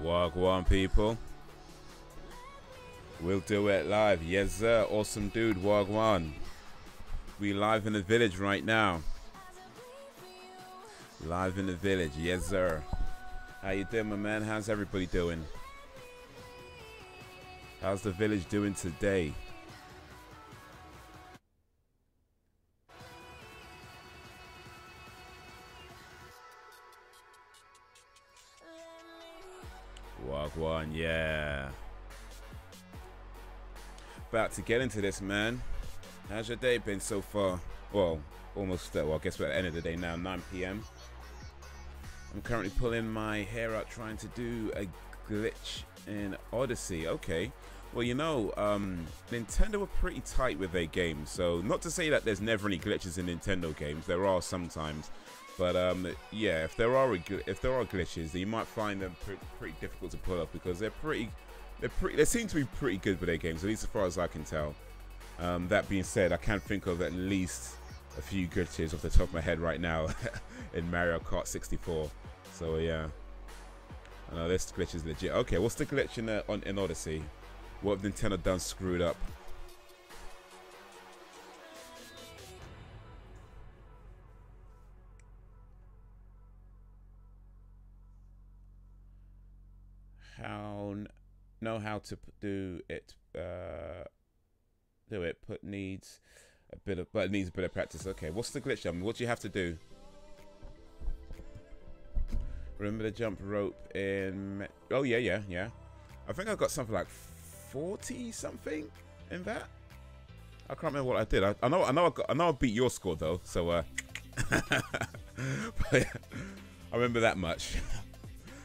Wagwan people. We'll do it live. Yes sir. Awesome dude. Wagwan. We live in the village right now. Live in the village. Yes sir. How you doing, my man? How's everybody doing? How's the village doing today? Wagwan, yeah. About to get into this, man. How's your day been so far? Well, almost, well, I guess we're at the end of the day now, 9 p.m. I'm currently pulling my hair out trying to do a glitch in Odyssey. Okay. Well, you know, Nintendo were pretty tight with their games. So, not to say that there's never any glitches in Nintendo games. There are sometimes. But, yeah, if there are glitches, you might find them pretty difficult to pull off because they seem to be pretty good with their games, at least as far as I can tell. That being said, I can think of at least a few glitches off the top of my head right now in Mario Kart 64. So yeah, I know this glitch is legit. Okay, what's the glitch in Odyssey? What have Nintendo done screwed up? Know how to do it. But needs a bit of practice. Okay, what's the glitch? I mean, what do you have to do? Remember the jump rope in? Oh yeah. I think I got something like 40 something in that. I can't remember what I did. I know I beat your score though. So but yeah, I remember that much.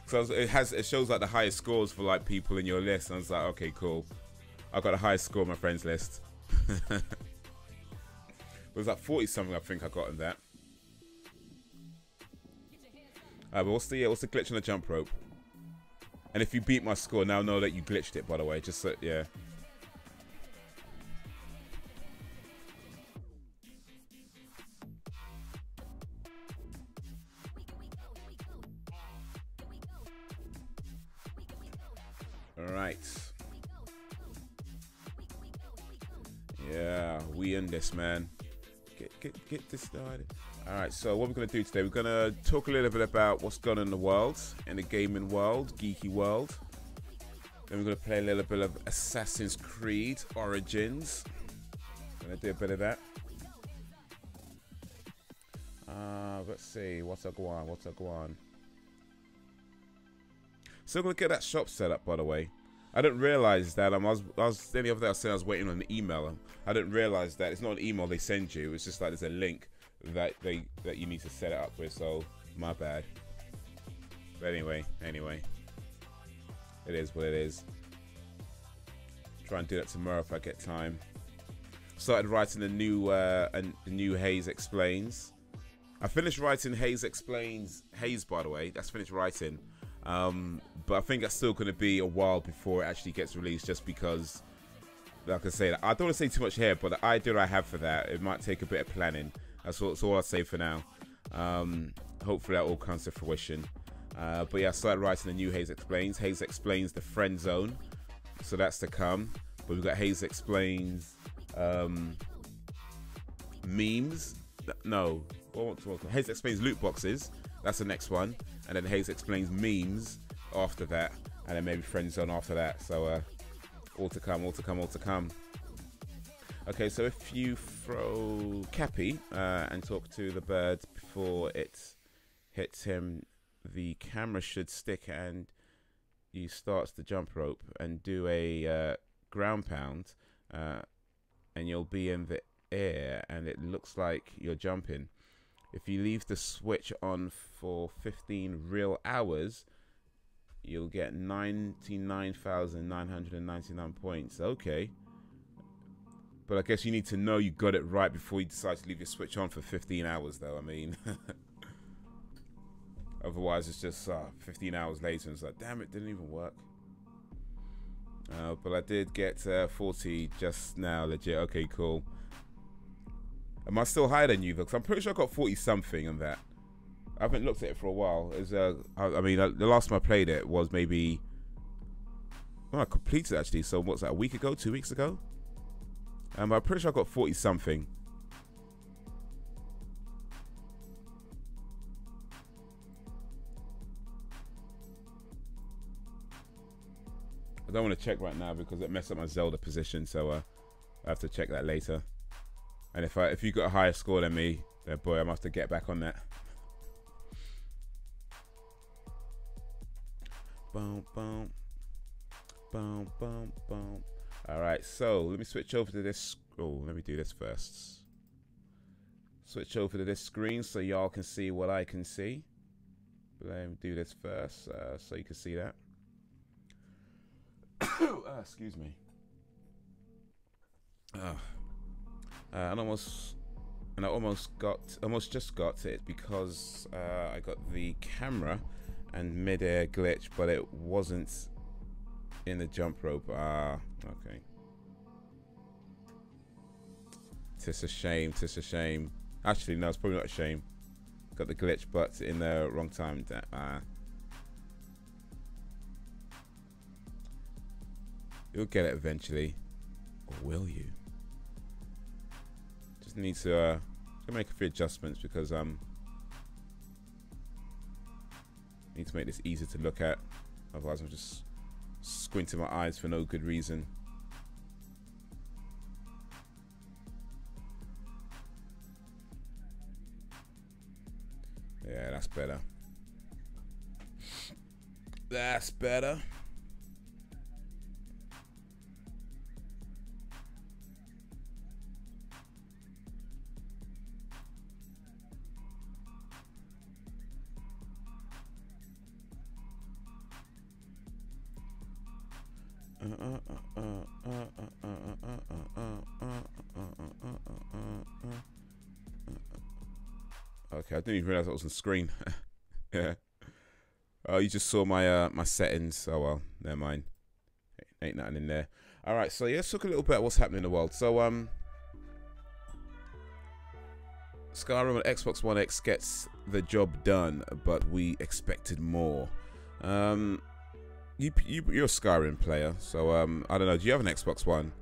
So it shows like the highest scores for like people in your list. And I was like, okay, cool. I got the highest score on my friends list. It was like 40 something I think I got in that. But what's the glitch on the jump rope? And if you beat my score, now know that you glitched it, by the way. Just so, yeah. All right. Yeah, we in this, man. Get this started. All right, so what we're gonna do today, we're gonna talk a little bit about what's going on in the world, in the gaming world, geeky world. Then we're gonna play a little bit of Assassin's Creed Origins. Gonna do a bit of that. Let's see, what's up, go on. So we're gonna get that shop set up, by the way. I didn't realize that I was the other day I said I was waiting on an email. I didn't realize that it's not an email they send you. It's just like there's a link that you need to set it up with. So my bad. But anyway, it is what it is. Try and do that tomorrow if I get time. Started writing a new Haze Explains. I finished writing Haze Explains. Haze, by the way, that's finished writing. But I think that's still going to be a while before it actually gets released, just because, like I say, I don't want to say too much here, but the idea I have for that, it might take a bit of planning. That's all I'll say for now. Hopefully that all comes to fruition. But yeah, I started writing a new Haze Explains. Haze Explains the Friend Zone, so that's to come. But we've got Haze Explains memes. No, Haze Explains loot boxes. That's the next one. And then Haze Explains memes after that, and then maybe Friend Zone after that. So all to come. Okay, so if you throw Cappy and talk to the bird before it hits him, the camera should stick and he starts the jump rope and do a ground pound, and you'll be in the air and it looks like you're jumping. If you leave the switch on for 15 real hours, you'll get 99,999 points. Okay. But I guess you need to know you got it right before you decide to leave your switch on for 15 hours, though. I mean, otherwise it's just 15 hours later and it's like, damn, it didn't even work. But I did get 40 just now, legit. Okay, cool. Am I still higher than you, though? Because I'm pretty sure I got 40 something on that. I haven't looked at it for a while. I mean, the last time I played it was maybe when I completed it, actually. So what's that? A week ago? 2 weeks ago? I'm pretty sure I got 40 something. I don't want to check right now because it messed up my Zelda position, so I have to check that later. And if you got a higher score than me, then boy, I must have to get back on that. Boom, boom, boom, boom, boom. All right, so let me switch over to this. Oh, let me do this first. Switch over to this screen so y'all can see what I can see. Let me do this first so you can see that. Excuse me. I almost just got it because I got the camera and mid-air glitch, but it wasn't in the jump rope. Okay. Tis a shame. Tis a shame. Actually, no, it's probably not a shame. Got the glitch, but in the wrong time. You'll get it eventually, or will you? Just need to make a few adjustments because need to make this easier to look at. Otherwise, I'm just squinting my eyes for no good reason. Yeah, that's better. That's better. Okay, I didn't even realize that was on screen. Yeah. Oh, you just saw my my settings. Oh well, never mind. Ain't nothing in there. All right, so yeah, let's look a little bit at what's happening in the world. So Skyrim on Xbox One X gets the job done, but we expected more. You're a Skyrim player, so I don't know. Do you have an Xbox One?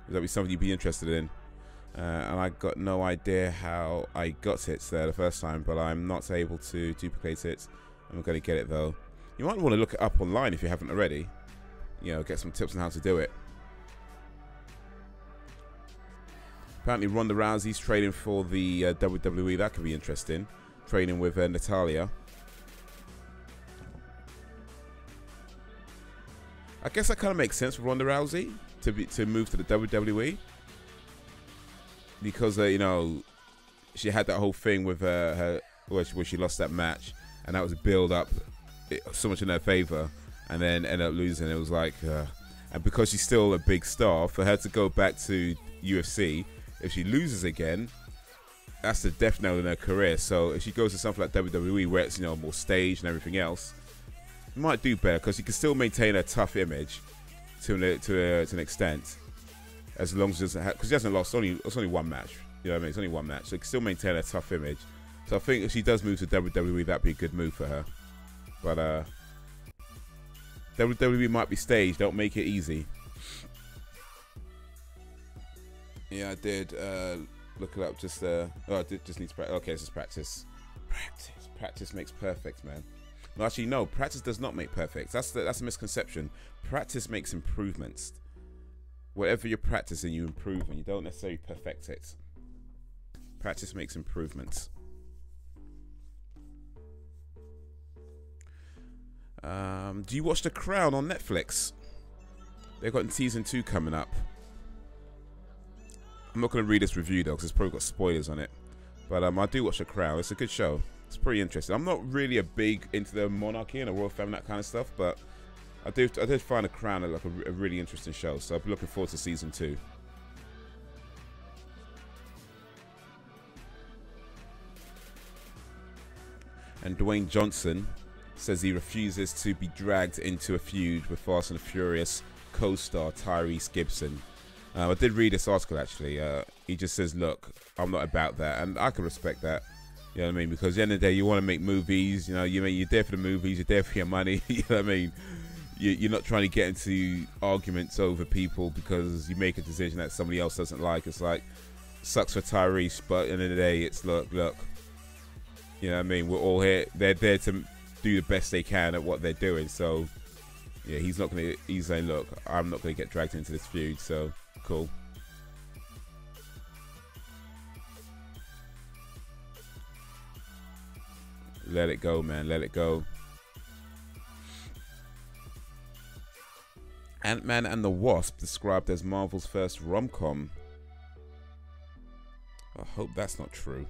Would that be something you'd be interested in? And I got no idea how I got it the first time, but I'm not able to duplicate it. I'm going to get it though. You might want to look it up online if you haven't already. You know, get some tips on how to do it. Apparently Ronda Rousey's training for the WWE. That could be interesting. Training with Natalia. I guess that kind of makes sense for Ronda Rousey to move to the WWE. Because you know, she had that whole thing with her where she lost that match, and that was build up so much in her favor, and then ended up losing. It was like, and because she's still a big star, for her to go back to UFC, if she loses again, that's the death knell in her career. So if she goes to something like WWE, where it's, you know, more staged and everything else, she might do better because she can still maintain a tough image to an extent. As long as she doesn't have, because she hasn't lost, it's only one match. You know what I mean? It's only one match. So she can still maintain a tough image. So I think if she does move to WWE, that'd be a good move for her. But WWE might be staged. Don't make it easy. Yeah, I did look it up. Just oh, I just need to practice. Okay, this is practice. Practice makes perfect, man. No, actually, no. Practice does not make perfect. That's a misconception. Practice makes improvements. Whatever you're practicing, you improve, and you don't necessarily perfect it. Practice makes improvements. Do you watch The Crown on Netflix? They've got season 2 coming up. I'm not going to read this review though, because it's probably got spoilers on it. But I do watch The Crown. It's a good show. It's pretty interesting. I'm not really a big into the monarchy and the royal family, that kind of stuff, but I did find The Crown like a really interesting show. So I'm looking forward to season 2. And Dwayne Johnson says he refuses to be dragged into a feud with Fast and Furious co-star Tyrese Gibson. I did read this article actually. He just says, look, I'm not about that, and I can respect that. You know what I mean? Because at the end of the day, you want to make movies. You know, you're there for the movies. You're there for your money. You know what I mean? You're not trying to get into arguments over people because you make a decision that somebody else doesn't like. It's like, sucks for Tyrese, but at the end of the day, it's look. You know what I mean? We're all here. They're there to do the best they can at what they're doing. So, yeah, he's saying, look, I'm not gonna get dragged into this feud. So, cool. Let it go, man. Let it go. Ant-Man and the Wasp described as Marvel's first rom-com. I hope that's not true.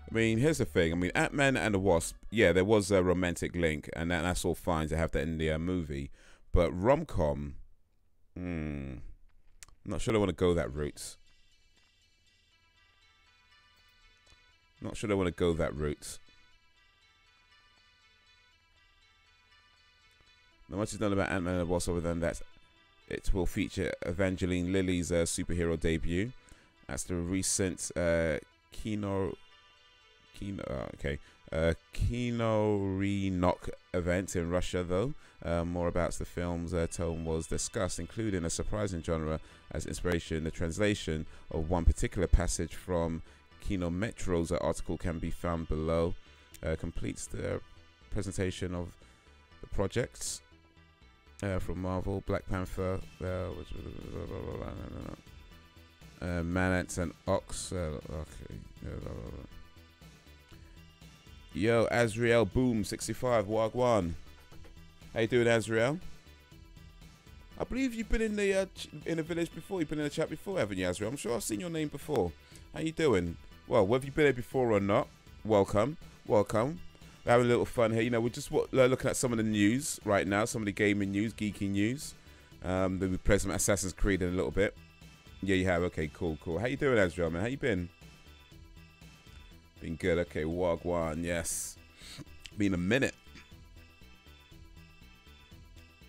I mean, here's the thing. I mean, Ant-Man and the Wasp, yeah, there was a romantic link, and that's all fine to have that in the movie. But rom-com, I'm not sure I want to go that route. Not sure I want to go that route. Not much is known about Ant-Man and the Wasp other than that it will feature Evangeline Lilly's superhero debut. That's the recent Kino Renok event in Russia, though. More about the film's tone was discussed, including a surprising genre as inspiration. The translation of one particular passage from Kino Metro's article can be found below. Completes the presentation of the projects from Marvel, Black Panther, Man-Ants and Ox. Yo, Azriel Boom 65 Wagwan. How you doing, Azriel? I believe you've been in the village before. You've been in the chat before, haven't you, Azriel? I'm sure I've seen your name before. How you doing? Well, whether you've been here before or not, welcome. We're having a little fun here. You know, we're just looking at some of the news right now, some of the gaming news, geeky news. Then we play some Assassin's Creed in a little bit. Yeah, you have. Okay, cool. How you doing, Azrael, man? How you been? Been good. Okay, Wagwan, yes. Been a minute.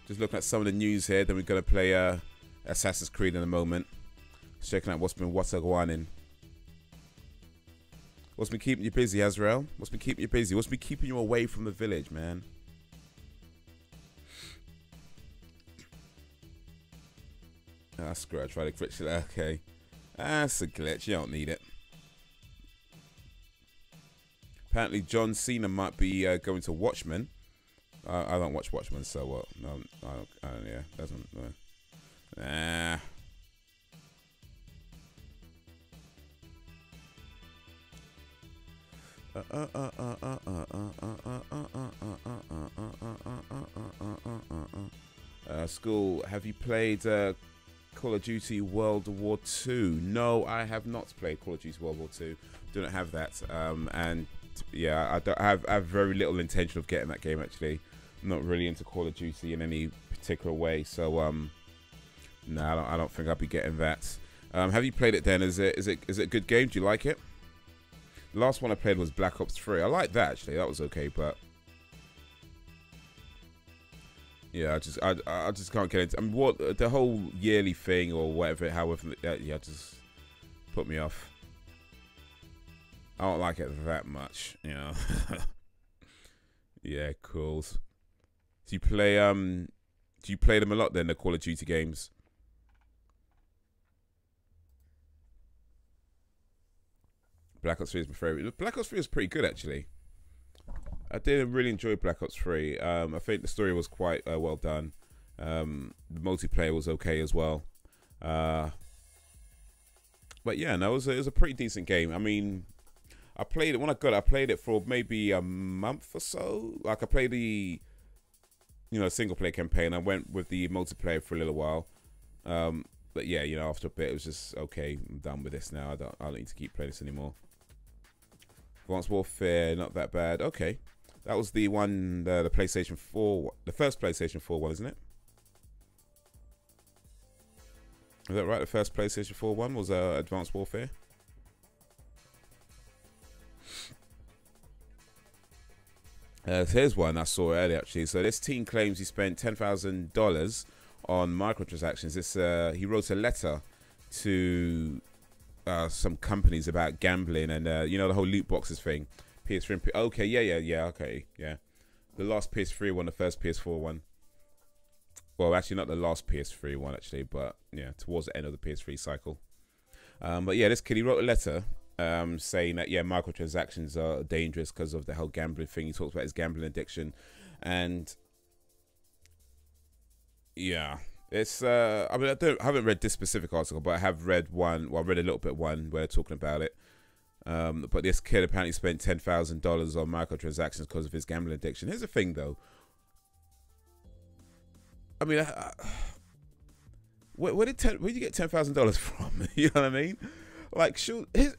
Just looking at some of the news here. Then we're going to play Assassin's Creed in a moment. Just checking out what's been in. What's been keeping you busy, Azrael? What's been keeping you busy? What's been keeping you away from the village, man? Ah, screw it. I tried to glitch it. Okay. That's a glitch. You don't need it. Apparently, John Cena might be going to Watchmen. I don't watch Watchmen, so what? No, I don't. Yeah, doesn't. Nah. School, have you played Call of Duty World War II? No, I have not played Call of Duty World War II. Do not have that. And yeah, I have very little intention of getting that game, actually. I'm not really into Call of Duty in any particular way, so no, I don't think I'll be getting that. Have you played it then? Is it a good game? Do you like it? The last one I played was Black Ops 3. I liked that, actually. That was okay, but yeah, I just can't get into. I mean, what the whole yearly thing or whatever, however, yeah, just put me off. I don't like it that much, you know. Yeah, cool. Do you play them a lot then, the Call of Duty games? Black Ops 3 is my favorite. Black Ops 3 is pretty good, actually. I did really enjoy Black Ops 3. I think the story was quite well done. The multiplayer was okay as well. But yeah, no, it was a pretty decent game. I mean, I played it when I got it. I played it for maybe a month or so. Like, I played the, single player campaign. I went with the multiplayer for a little while. But yeah, after a bit, it was just okay. I'm done with this now. I don't need to keep playing this anymore. Advanced Warfare, not that bad. Okay, that was the one, the PlayStation 4, the first PlayStation 4 one, isn't it? Is that right? The first PlayStation 4 one was Advanced Warfare. Here's one I saw earlier, actually. So this teen claims he spent $10,000 on microtransactions. He wrote a letter to some companies about gambling and you know, the whole loot boxes thing. PS3 and okay, yeah, okay, yeah. The last PS3 one, the first PS4 one. Well, actually not the last PS3 one actually, but yeah, towards the end of the PS3 cycle. But yeah, this kid, he wrote a letter saying that, yeah, microtransactions are dangerous because of the whole gambling thing. He talks about his gambling addiction, and yeah, it's I mean, I haven't read this specific article, but I have read one. Well, I read a little bit one where they're talking about it. But this kid apparently spent $10,000 on microtransactions because of his gambling addiction. Here's the thing, though. I mean, where did you get $10,000 from? You know what I mean? Like, sure. Here's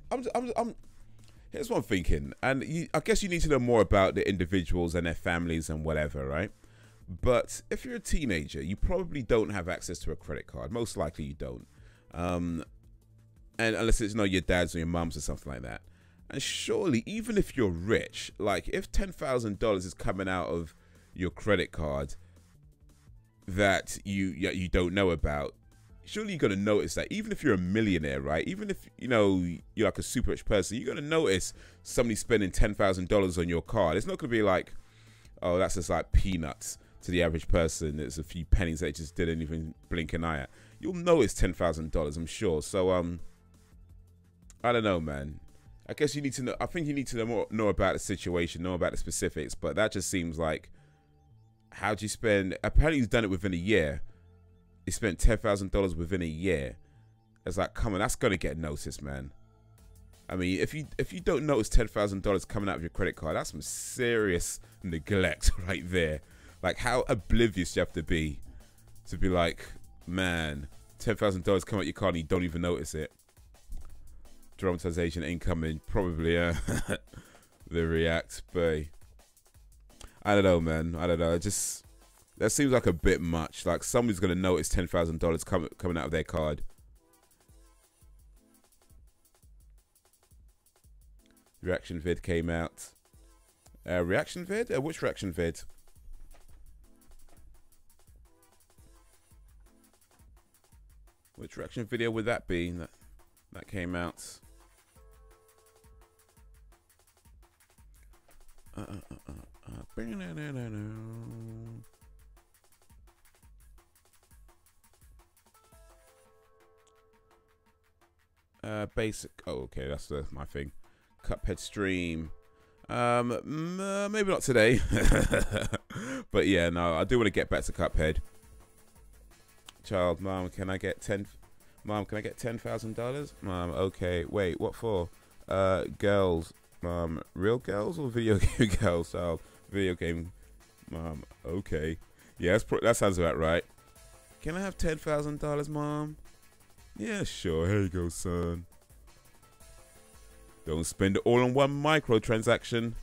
what I'm thinking, and I guess you need to know more about the individuals and their families and whatever, right? But if you're a teenager, you probably don't have access to a credit card. Most likely, you don't. And unless it's your dad's or your mum's or something like that. And surely, even if you're rich, like if $10,000 is coming out of your credit card that you don't know about, surely you're gonna notice that. Even if you're a millionaire, right? Even if you're like a super rich person, you're gonna notice somebody spending $10,000 on your card. It's not gonna be like, oh, that's just like peanuts to the average person. It's a few pennies that just didn't even blink an eye at. You'll notice $10,000, I'm sure. So I don't know, man. I guess you need to know. I think you need to know about the situation, know about the specifics. But that just seems like, how'd you spend? Apparently, he's done it within a year. He spent $10,000 within a year. It's like, come on, that's gonna get noticed, man. I mean, if you don't notice $10,000 coming out of your credit card, that's some serious neglect right there. Like, how oblivious you have to be like, man, $10,000 come out your card and you don't even notice it. Dramatization incoming, probably. They react, but I don't know, man. I don't know. It just, that seems like a bit much. Like, somebody's gonna notice $10,000 coming out of their card. Reaction vid came out. Reaction vid? Which reaction vid? Which reaction video would that be that came out? Basic. Oh, okay, that's my thing. Cuphead stream. Maybe not today. But yeah, no, I do want to get back to Cuphead. Child, mom, can I get $10,000? Mom, okay. Wait, what for? Girls. Mom, real girls or video game girls? Oh, video game. Mom, okay. Yeah, that sounds about right. Can I have $10,000, Mom? Yeah, sure. Here you go, son. Don't spend it all on one microtransaction.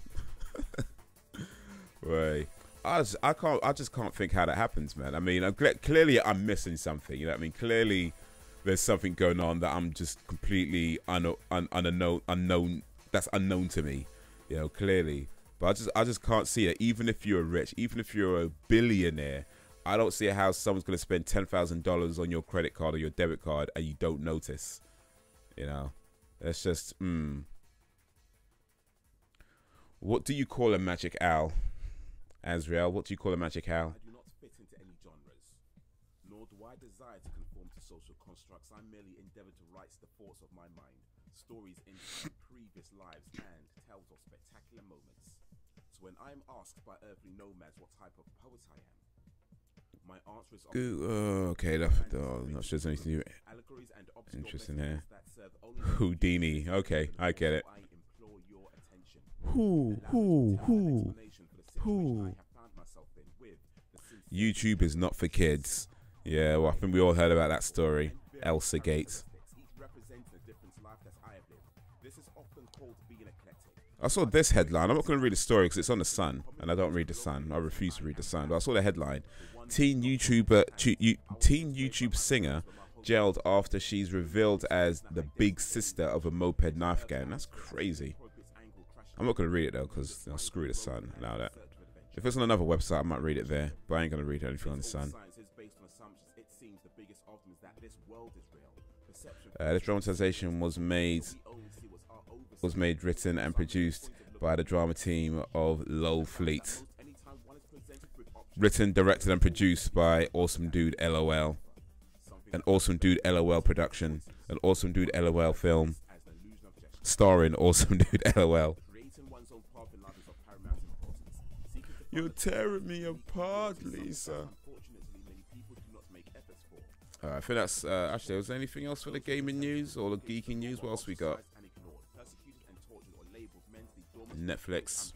Right. I just can't think how that happens, man. I mean, clearly I'm missing something. You know what I mean? Clearly there's something going on that I'm just completely unknown. That's unknown to me. You know, clearly. But I just can't see it. Even if you're rich, even if you're a billionaire, I don't see how someone's going to spend $10,000 on your credit card or your debit card and you don't notice. You know, that's just, What do you call a magic owl? Azrael, what do you call a magic owl? I do not fit into any genres, nor do I desire to conform to social constructs. I merely endeavor to write the thoughts of my mind, stories in my previous lives, and tales of spectacular moments. So when I am asked by earthly nomads what type of poet I am, my answer is okay, I'm not sure there's anything interesting here. Houdini, okay, I get it. Who? YouTube is not for kids. Yeah, well, I think we all heard about that story. Elsa Gate. I saw this headline. I'm not going to read the story because it's on the Sun, and I don't read the Sun. I refuse to read the Sun. But I saw the headline: teen YouTube singer jailed after she's revealed as the big sister of a moped knife gang. That's crazy. I'm not going to read it though because I'll screw the Sun. Now that if it's on another website, I might read it there, but I ain't going to read anything on the Sun. The dramatization was made, written, and produced by the drama team of Low Fleet. Written, directed, and produced by Awesome Dude LOL. An Awesome Dude LOL production. An Awesome Dude LOL film. Starring Awesome Dude LOL. You're tearing me apart, Lisa. I think that's actually. Was there anything else for the gaming news or the geeking news? What else we got? Netflix.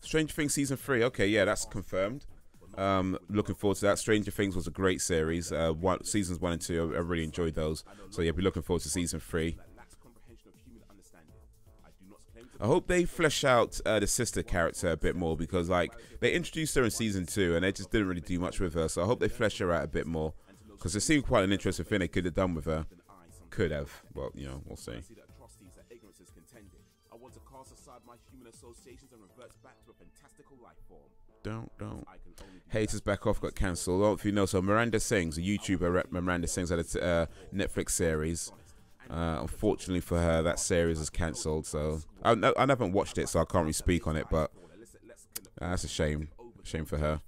Stranger Things season 3. Okay, yeah, that's confirmed. Looking forward to that. Stranger Things was a great series. Seasons 1 and 2, I really enjoyed those. So yeah, be looking forward to season 3. I hope they flesh out the sister character a bit more, because like they introduced her in season 2 and they just didn't really do much with her. So I hope they flesh her out a bit more, because it seemed quite an interesting thing they could have done with her. Could have. Well, you know, we'll see. Don't. Haters back off got cancelled. I don't know if you know. So Miranda Sings, a YouTuber, Miranda Sings, had a Netflix series. Unfortunately for her, that series is cancelled. So I haven't watched it, so I can't really speak on it. But that's a shame. Shame for her.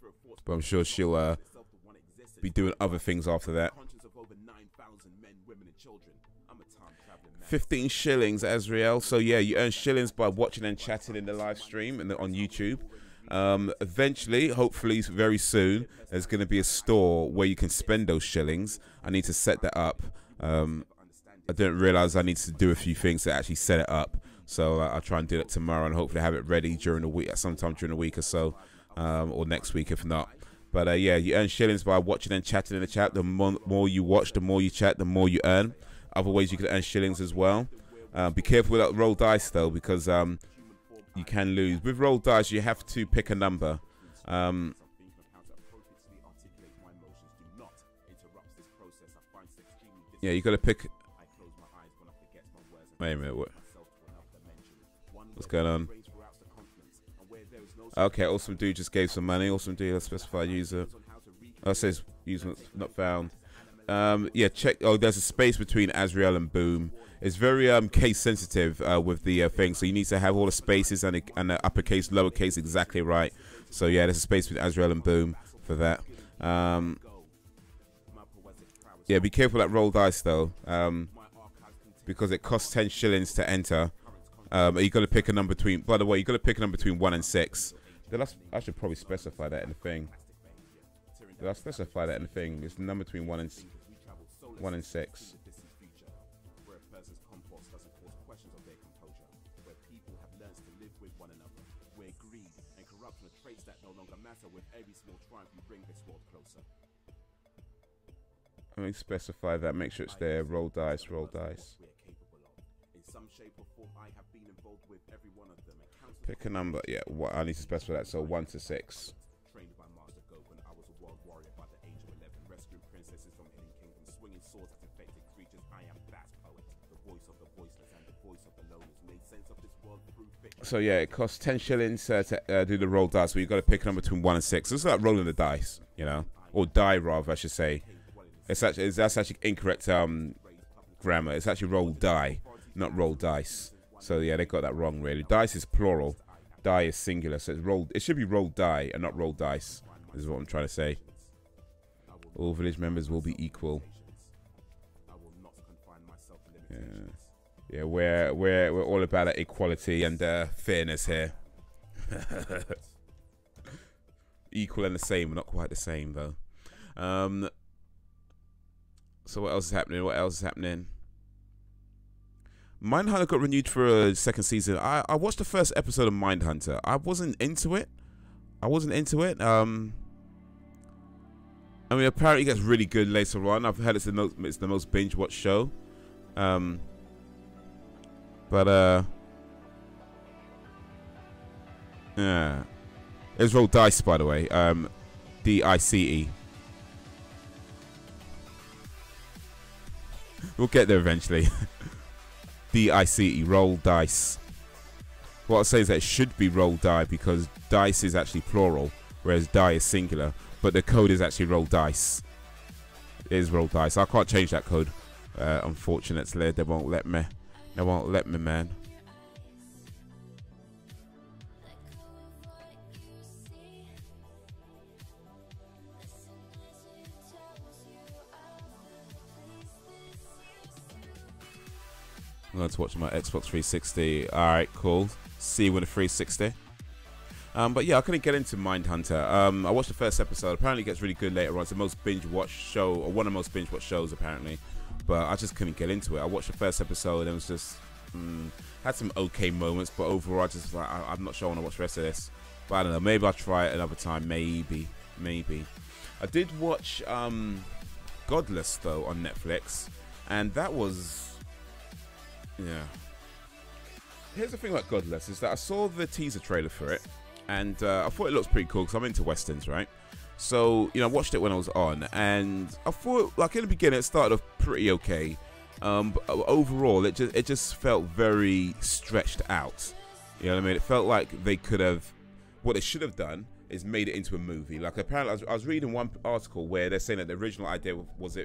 But I'm sure she'll be doing other things after that. 15 shillings, Azriel. So yeah, you earn shillings by watching and chatting in the live stream and on YouTube. Eventually, hopefully very soon, there's going to be a store where you can spend those shillings. I need to set that up. I didn't realize I need to do a few things to actually set it up. So I'll try and do that tomorrow and hopefully have it ready during the week, sometime during the week or so, or next week if not. But yeah, you earn shillings by watching and chatting in the chat. The more you watch, the more you chat, the more you earn. Other ways you can earn shillings as well. Be careful with that roll dice though, because you can lose. With roll dice, you have to pick a number. Yeah, you got to pick. Wait a minute, what's going on? Okay, Awesome Dude just gave some money. Awesome Dude, let's specify user. Oh, it says user not found. Yeah, check. Oh, there's a space between Azriel and Boom. It's very case sensitive with the thing, so you need to have all the spaces and the uppercase, lowercase exactly right. So yeah, there's a space between Azriel and Boom for that. Yeah, be careful that roll dice though, because it costs 10 shillings to enter. You got to pick a number between. By the way, you got to pick a number between 1 and 6. I should probably specify that in the thing. Did I specify that in the thing? It's the number between 1 and 6. Let me specify that. Make sure it's there. Roll dice. Roll dice. Pick a number. Yeah, I need to specify that. So 1 to 6. So yeah, it costs 10 shillings to do the roll dice. So you've got to pick a number between 1 and 6. It's like rolling the dice, you know, or die rather, I should say. That's actually incorrect grammar. It's actually roll die, not roll dice. So yeah, they got that wrong really. Dice is plural, die is singular. So it's roll. It should be roll die and not roll dice. This is what I'm trying to say. All village members will be equal. Yeah. Yeah, we're all about that equality and fairness here. Equal and the same, not quite the same though. So what else is happening? What else is happening? Mindhunter got renewed for a second season. I watched the first episode of Mindhunter. I wasn't into it. I mean, apparently it gets really good later on. I've heard it's the most binge-watched show. Yeah. It's roll dice, by the way. D-I-C-E. We'll get there eventually. D-I-C-E. Roll dice. What I'll say is that it should be roll die, because dice is actually plural, whereas die is singular. But the code is actually roll dice. It is roll dice. I can't change that code. Unfortunately, they won't let me. They won't let me, man. I'm going to watch my Xbox 360. Alright, cool. See you with the 360. But yeah, I couldn't get into Mindhunter. I watched the first episode. Apparently it gets really good later on. It's the most binge-watched show, or one of the most binge-watched shows, apparently. But I just couldn't get into it. I watched the first episode and it was just... had some okay moments, but overall I just like, I'm not sure I want to watch the rest of this. But I don't know, maybe I'll try it another time. Maybe. I did watch Godless, though, on Netflix. And that was... yeah. Here's the thing about Godless, is that I saw the teaser trailer for it, and I thought it looks pretty cool, because I'm into westerns, right? So, you know, I watched it when I was on, and I thought, like, in the beginning, it started off pretty okay. But overall, it just felt very stretched out. You know what I mean? It felt like they could have, what they should have done is made it into a movie. Like, apparently, I was reading one article where they're saying that the original idea was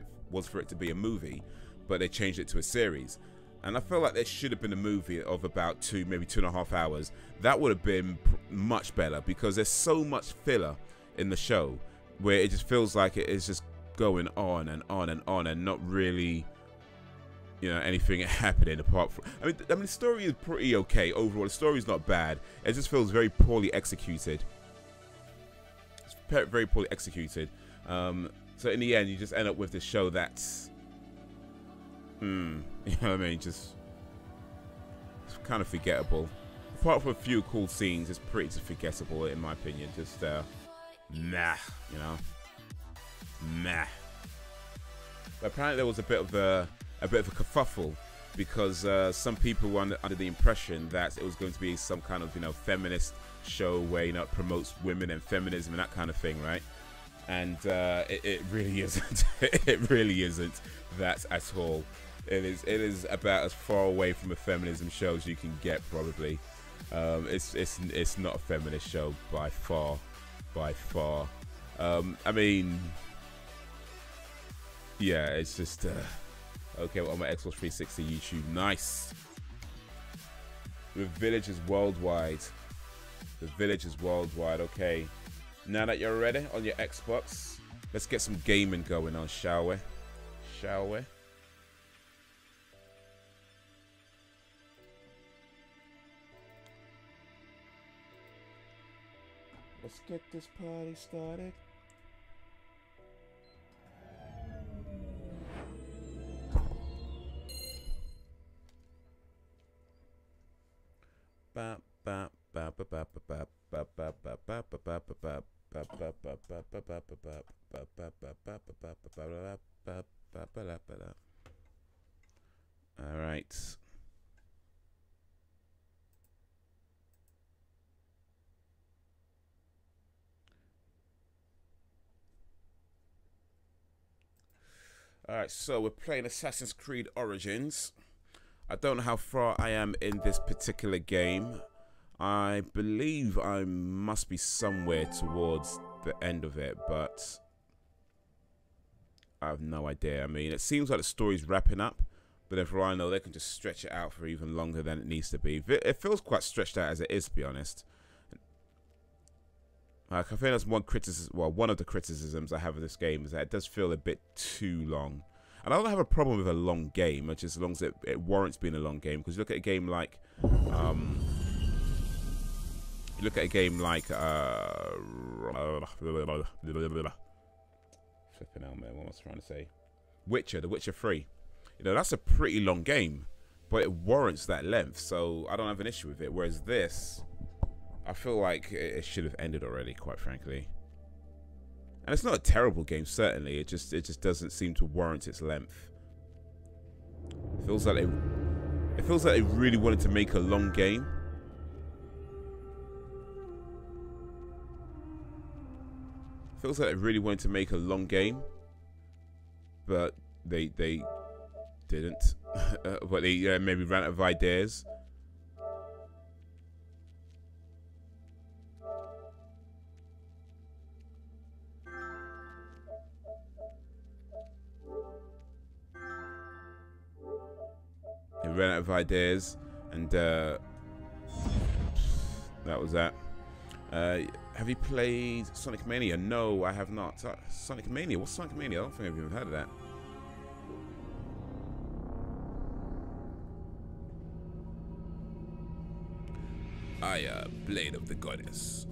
for it to be a movie, but they changed it to a series. And I feel like there should have been a movie of about maybe 2.5 hours. That would have been much better, because there's so much filler in the show where it just feels like it is just going on and on and on, and not really, you know, anything happening apart from... I mean, the story is pretty okay overall. The story is not bad. It just feels very poorly executed. It's very poorly executed. So in the end, you just end up with this show that's... you know what I mean? It's kind of forgettable. Apart from a few cool scenes, it's pretty forgettable in my opinion. Just nah, you know, nah. But apparently there was a bit of a kerfuffle, because some people were under the impression that it was going to be some kind of, you know, feminist show where, you know, it promotes women and feminism and that kind of thing, right? And it really isn't. It really isn't that at all. It is about as far away from a feminism show as you can get, probably. It's not a feminist show by far. I mean, yeah, it's just okay. Well, on my Xbox 360 YouTube, nice. The village is worldwide. The village is worldwide. Okay, now that you're ready on your Xbox, let's get some gaming going on, shall we? Shall we? Let's get this party started. All right. Alright, so we're playing Assassin's Creed Origins. I don't know how far I am in this particular game. I believe I must be somewhere towards the end of it, but I have no idea. I mean, it seems like the story's wrapping up, but if I know, they can just stretch it out for even longer than it needs to be. It feels quite stretched out as it is, to be honest. I think that's one criticism. Well, one of the criticisms I have of this game is that it does feel a bit too long. And I don't have a problem with a long game, much as long as it warrants being a long game. Because you look at a game like, flipping out, man. What was I trying to say? The Witcher 3. You know, that's a pretty long game, but it warrants that length. So I don't have an issue with it. Whereas this, I feel like it should have ended already, quite frankly. And it's not a terrible game, certainly. It just doesn't seem to warrant its length. It feels like they really wanted to make a long game. It feels like they really wanted to make a long game, but they didn't. But they maybe ran out of ideas. ran out of ideas, and that was that. Have you played Sonic Mania? No, I have not. Sonic Mania? What's Sonic Mania? I don't think I've even heard of that. Blade of the Goddess.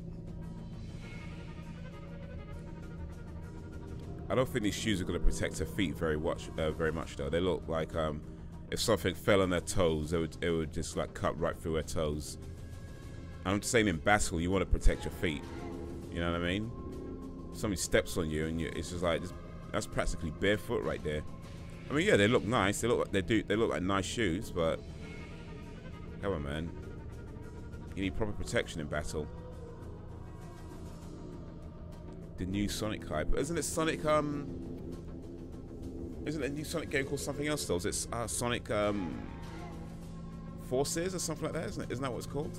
I don't think these shoes are going to protect her feet very much though. They look like if something fell on their toes, it would just like cut right through her toes. I'm just saying in battle, you want to protect your feet. You know what I mean? If somebody steps on you, and it's just like that's practically barefoot right there. I mean, yeah, they look nice. They look like nice shoes, but come on, man. You need proper protection in battle. The new Sonic hype. Isn't it Sonic, isn't it a new Sonic game called something else though? Is it Sonic Forces or something like that, isn't it? Isn't that what it's called?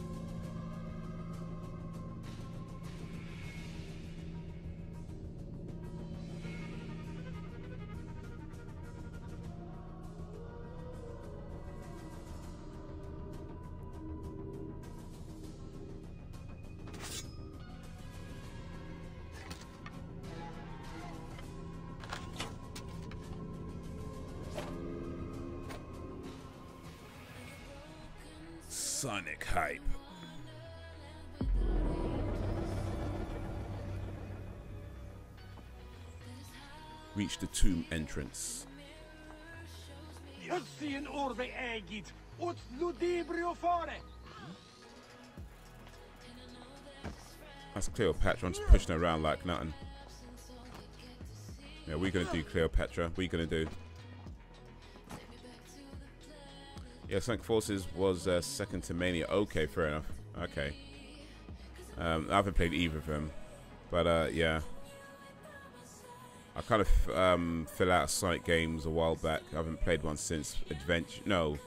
Sonic hype. Reach the tomb entrance. That's Cleopatra. I'm just pushing her around like nothing. Yeah, what are you gonna do, Cleopatra? What are you gonna do? Yeah, Sonic Forces was second to Mania. Okay, fair enough. Okay. I haven't played either of them, but yeah. I kind of fell out of Sonic games a while back. I haven't played one since Adventure. No,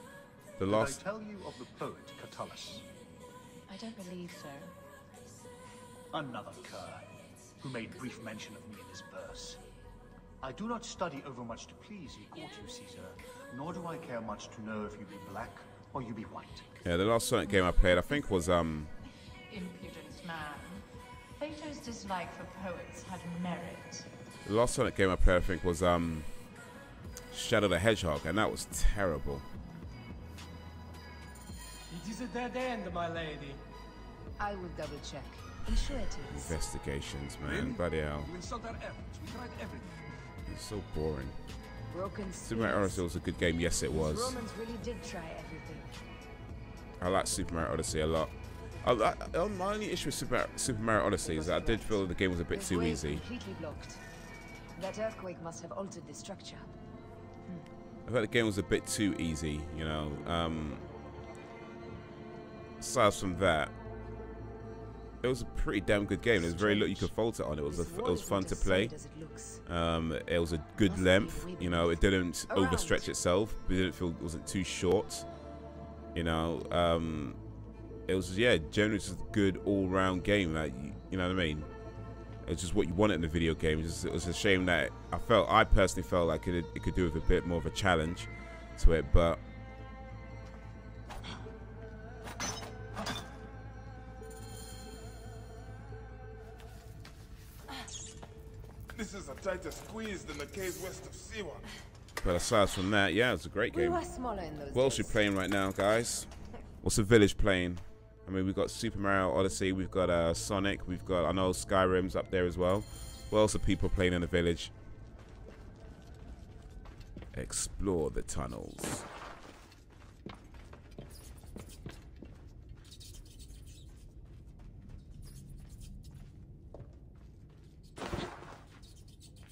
the last. Did I tell you of the poet Catullus? I don't believe so. Another cur who made brief mention of me in his verse. I do not study overmuch to please ye court you, Caesar, nor do I care much to know if you be black or you be white. Yeah, the last Sonic game I played, I think, was Impudent man. Plato's dislike for poets had merit. The last Sonic game I played, I think, was Shadow the Hedgehog, and that was terrible. It is a dead end, my lady. I will double check. Ensure it is. Investigations, man. Bloody hell. You insult our efforts. We tried everything. It's so boring. Broken Super Mario Odyssey was a good game. Yes, it was. Romans really did try everything. I like Super Mario Odyssey a lot. My only issue with Super Mario Odyssey is that I did feel the game was a bit too easy. Completely blocked. That earthquake must have altered the structure. I felt the game was a bit too easy, you know. Aside from that, it was a pretty damn good game. There's very little you could fault it on. It was fun to play. It was a good length, you know. It didn't overstretch itself. It didn't feel it wasn't too short, you know. It was generally just a good all-round game. Like you know what I mean. It's just what you wanted in the video game. It was a shame that I personally felt like it could do with a bit more of a challenge to it, but. This is a tighter squeeze than the caves west of Siwa. But aside from that, yeah, it's a great game. We were smaller in those What else are days. we playing right now, guys? What's the village playing? I mean, we've got Super Mario Odyssey, we've got Sonic, we've got, I know Skyrim's up there as well. What else are people playing in the village? Explore the tunnels.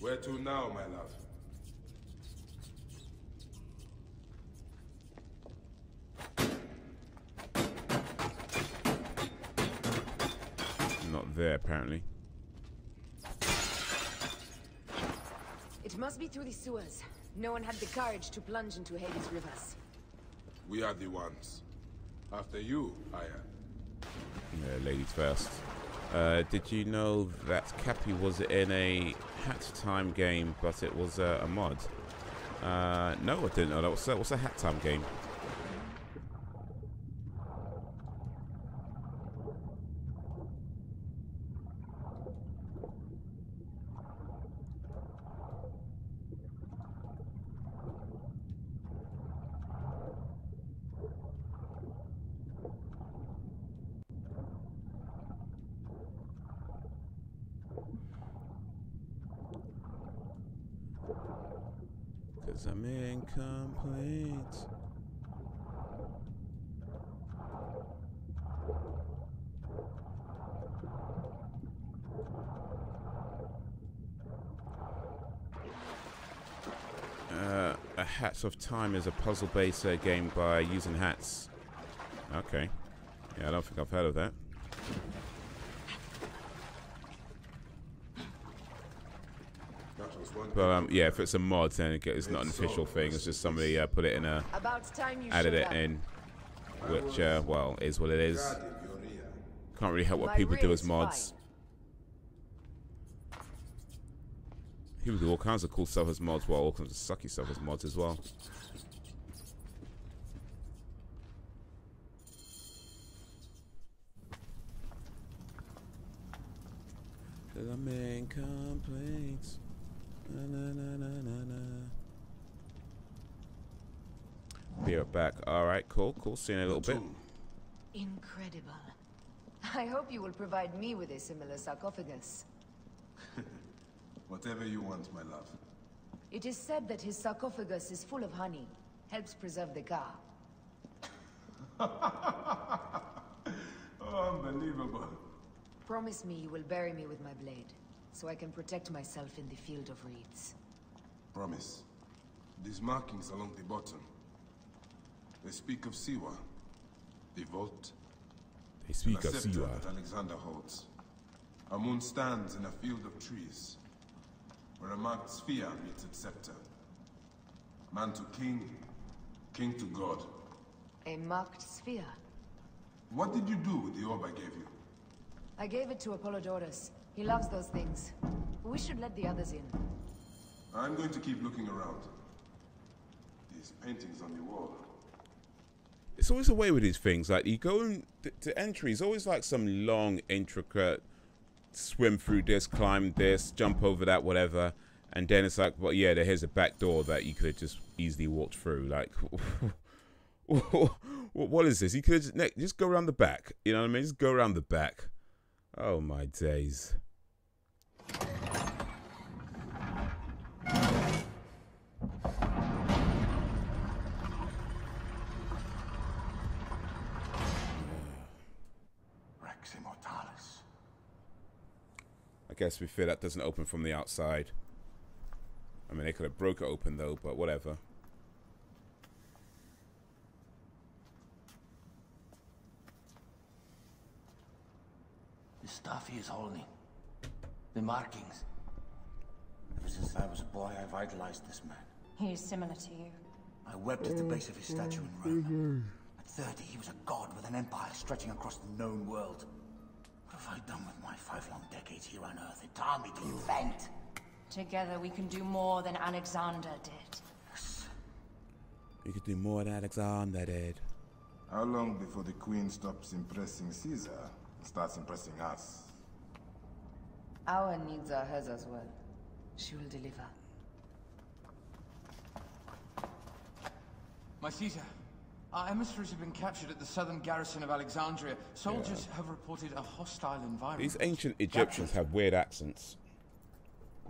Where to now, my love? Not there, apparently. It must be through the sewers. No one had the courage to plunge into Hades rivers. We are the ones. After you, I am. Yeah, ladies first. Did you know that Cappy was in a Hat Time game, but it was a mod? No, I didn't know that. What's a Hat Time game? 'Cause I'm incomplete. A Hats of Time is a puzzle-based game by using hats. Okay. Yeah, I don't think I've heard of that. But yeah, if it's a mod, then it's not an official thing. It's just somebody put it in a, added it in, which well, is what it is. Can't really help what people do as mods. People do all kinds of cool stuff as mods, while all kinds of sucky stuff as mods as well. Cause I'm incomplete. Na, na, na, na, na, na. Be right back. Alright, cool. See you in a little bit. Incredible. I hope you will provide me with a similar sarcophagus. Whatever you want, my love. It is said that his sarcophagus is full of honey. Helps preserve the car. Oh, unbelievable. Promise me you will bury me with my blade, so I can protect myself in the field of reeds. Promise. These markings along the bottom. They speak of Siwa. The vault. They speak of scepter Siwa. that Alexander holds. A moon stands in a field of trees, where a marked sphere meets its scepter. Man to king, king to god. A marked sphere? What did you do with the orb I gave you? I gave it to Apollodorus. He loves those things. We should let the others in. I'm going to keep looking around. These paintings on the wall. It's always a way with these things. Like, you go to entries, always like some long, intricate swim through this, climb this, jump over that, whatever. And then it's like, well, yeah, here's a back door that you could have just easily walked through. Like, what is this? You could just go around the back. You know what I mean? Just go around the back. Oh, my days. Rex Immortalis. I guess we fear that doesn't open from the outside. I mean, they could have broke it open, though, but whatever. The stuff he is holding. The markings. Ever since I was a boy, I've idolized this man. He is similar to you. I wept at the base of his statue in Rome. At 30, he was a god with an empire stretching across the known world. What have I done with my 5 long decades here on Earth? It taught me to invent. Together we can do more than Alexander did. Yes. We could do more than Alexander did. How long before the Queen stops impressing Caesar and starts impressing us? Our needs are hers as well. She will deliver. My Caesar, our emissaries have been captured at the southern garrison of Alexandria. Soldiers have reported a hostile environment. These ancient Egyptians have weird accents.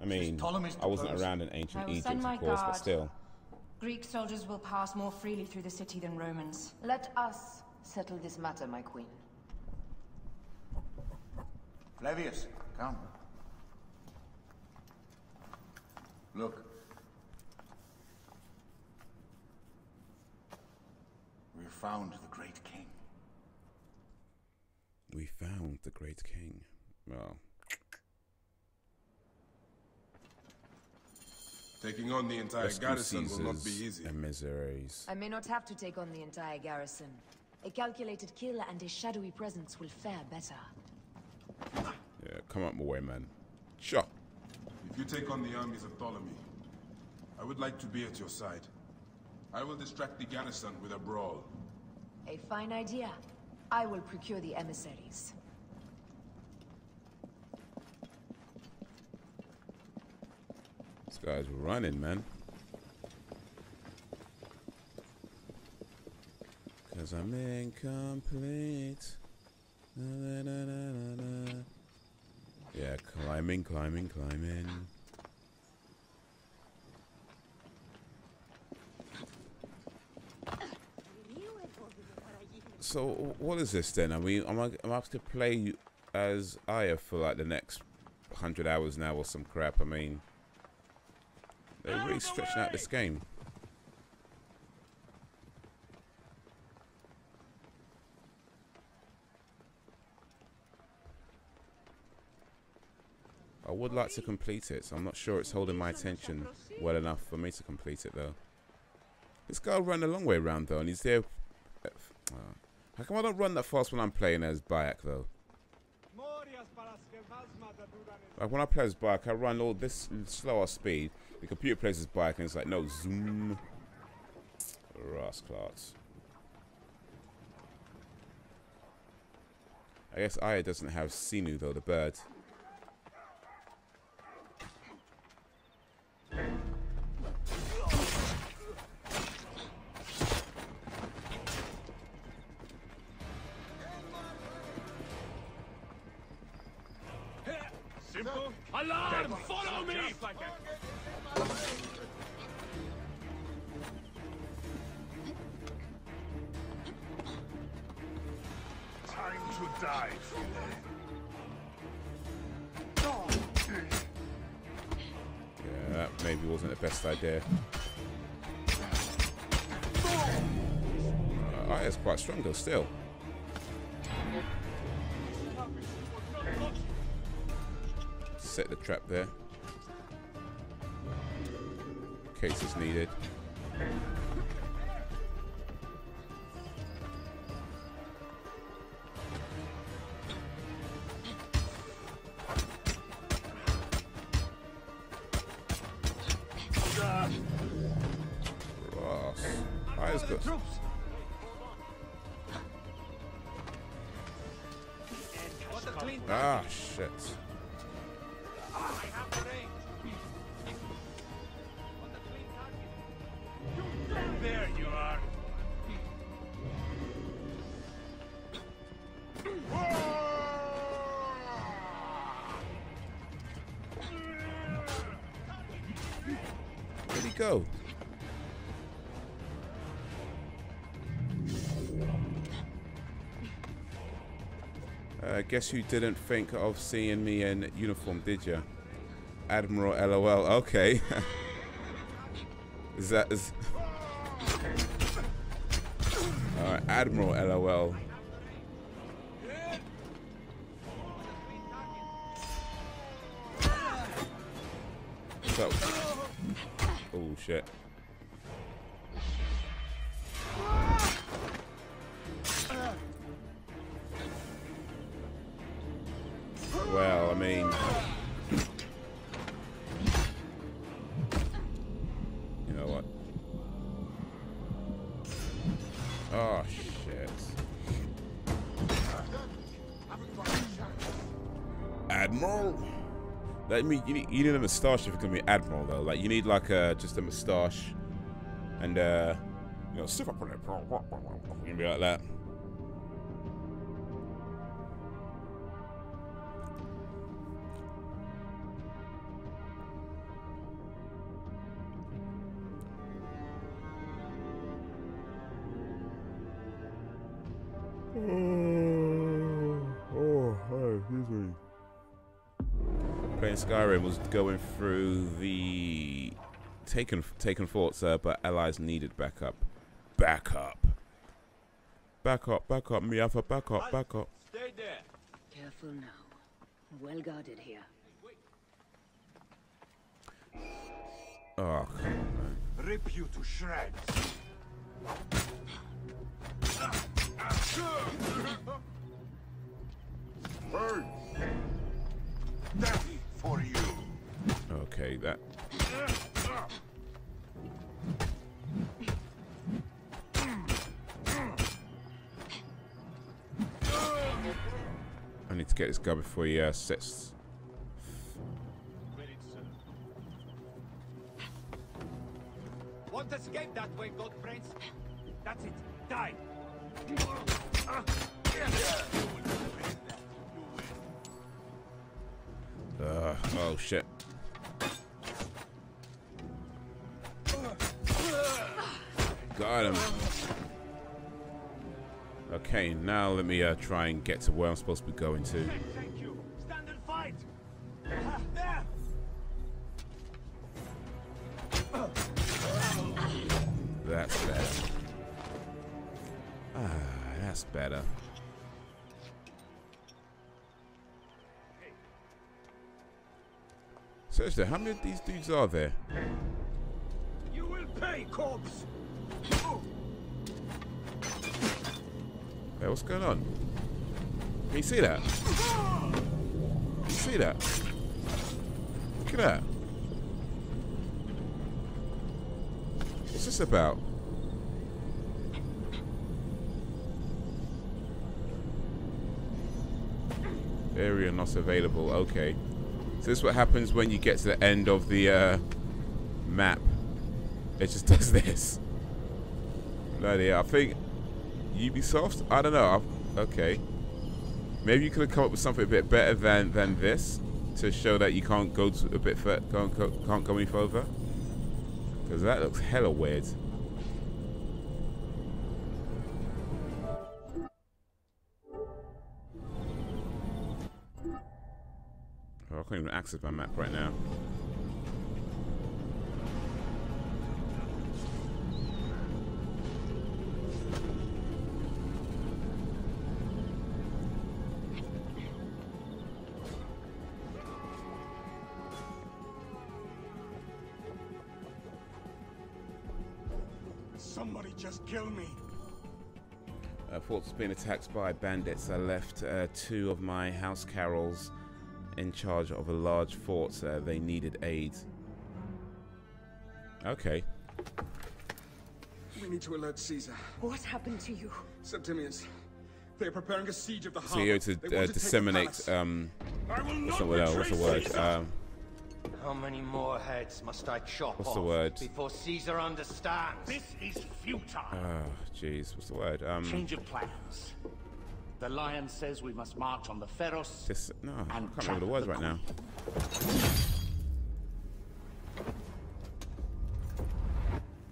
I mean, I wasn't around in ancient Egypt, of course, but still. Greek soldiers will pass more freely through the city than Romans. Let us settle this matter, my queen. Flavius, come. Look. We found the great king. We found the great king. Well. Taking on the entire garrison will not be easy. Emissaries. I may not have to take on the entire garrison. A calculated kill and a shadowy presence will fare better. Yeah, come up my way, man. Sure. If you take on the armies of Ptolemy, I would like to be at your side. I will distract the garrison with a brawl. A fine idea. I will procure the emissaries. This guy's running, man. Cause I'm incomplete. Na, na, na, na, na. Yeah, climbing. So what is this then? I mean, am I have to play as Aya for like the next 100 hours now or some crap? I mean, they're really stretching out this game. I would like to complete it, so I'm not sure it's holding my attention well enough for me to complete it though. This guy ran a long way around though, and he's there. How come I don't run that fast when I'm playing as Bayek though? Like when I play as Bayek, I run all this slower speed. The computer plays as Bayek, and it's like no zoom. Rascals. I guess Aya doesn't have Sinu though, the bird. Simple. Alarm! Follow me! Time to die. Yeah, that maybe wasn't the best idea. Aya's quite strong though, still. Set the trap there. In case it's needed. Ross. Aya's good. Ah, shit. There you are. Where'd he go? Guess you didn't think of seeing me in uniform, did you? Admiral LOL. Okay. Is alright, Admiral LOL. So, oh shit. Well, I mean, you know what? Oh shit! Admiral. That mean you need a moustache if you're gonna be Admiral though. Like you need like just a moustache, and you know, stiff up on it. You can be like that. Excuse me. Playing Skyrim was going through the taken forts, but allies needed backup. Backup, me have a backup. Stay there. Careful now. Well guarded here. Oh, come on, man. Rip you to shreds. Hey! Death for you. Okay, that. I need to get this guy before he sets. Won't escape that way, God Prince. That's it. Die. Oh shit. Got him. Okay. Okay, now let me try and get to where I'm supposed to be going to. Thank you. Stand and fight. That's better. Ah, that's better. Seriously, how many of these dudes are there? You will pay, corpse. Hey, what's going on? Can you see that? Can you see that? Look at that. What's this about? Area not available. Okay. So this is what happens when you get to the end of the map. It just does this. Bloody hell. I think Ubisoft? I don't know. Okay. Maybe you could have come up with something a bit better than this to show that you can't go to a bit can't go any further. Because that looks hella weird. Oh, I can't even access my map right now. Somebody just kill me. Fort's been attacked by bandits. I left 2 of my house carolers in charge of a large fort. They needed aid. Okay. We need to alert Caesar. What happened to you? Septimius. They are preparing a siege of the So you harbor. to disseminate what's the word? How many more heads must I chop What's off the word? before Caesar understands? This is futile. Oh, jeez. What's the word? Change of plans. The lion says we must march on the Pharos. No, I can't remember the words right now.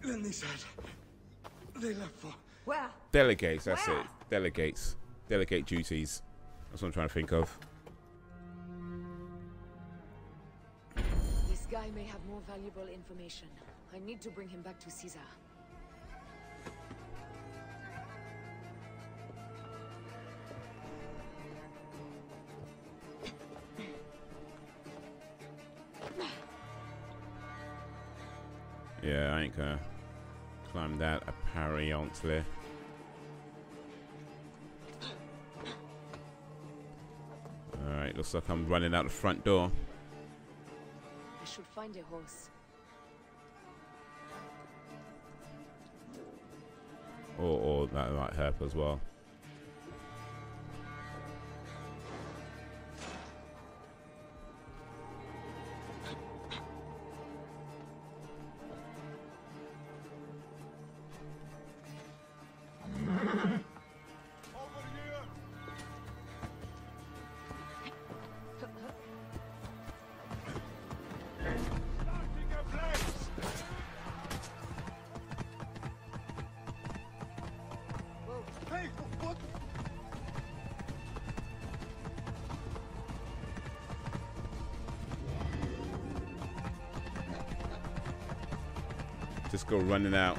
Then they said they left for. Where? Delegates. That's it. Delegates. Delegate duties. That's what I'm trying to think of. This guy may have more valuable information. I need to bring him back to Caesar. Yeah, I ain't gonna climb that apparently. Alright, looks like I'm running out the front door. I should find a horse. Or that might help as well. Just go running out,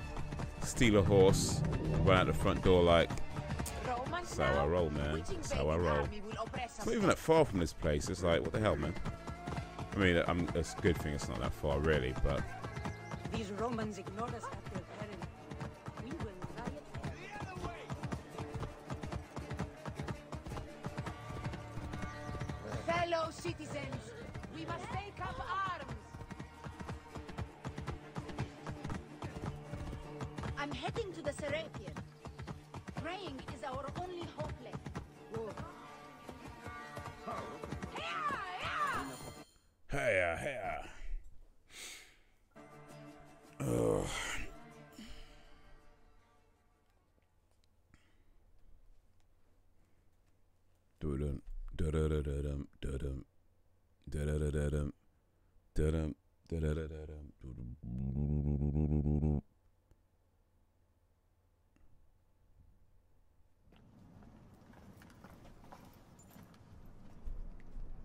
steal a horse, run out the front door like. That's how I roll, man. That's how I roll. It's not even that far from this place. It's like, what the hell, man? I mean, it's a good thing it's not that far, really, but. These Romans ignored us after Karen. We will riot. The other way! Fellow citizens, we must take up arms. I'm heading to the Serapeum. Praying is our only hope left. Hey. Ugh.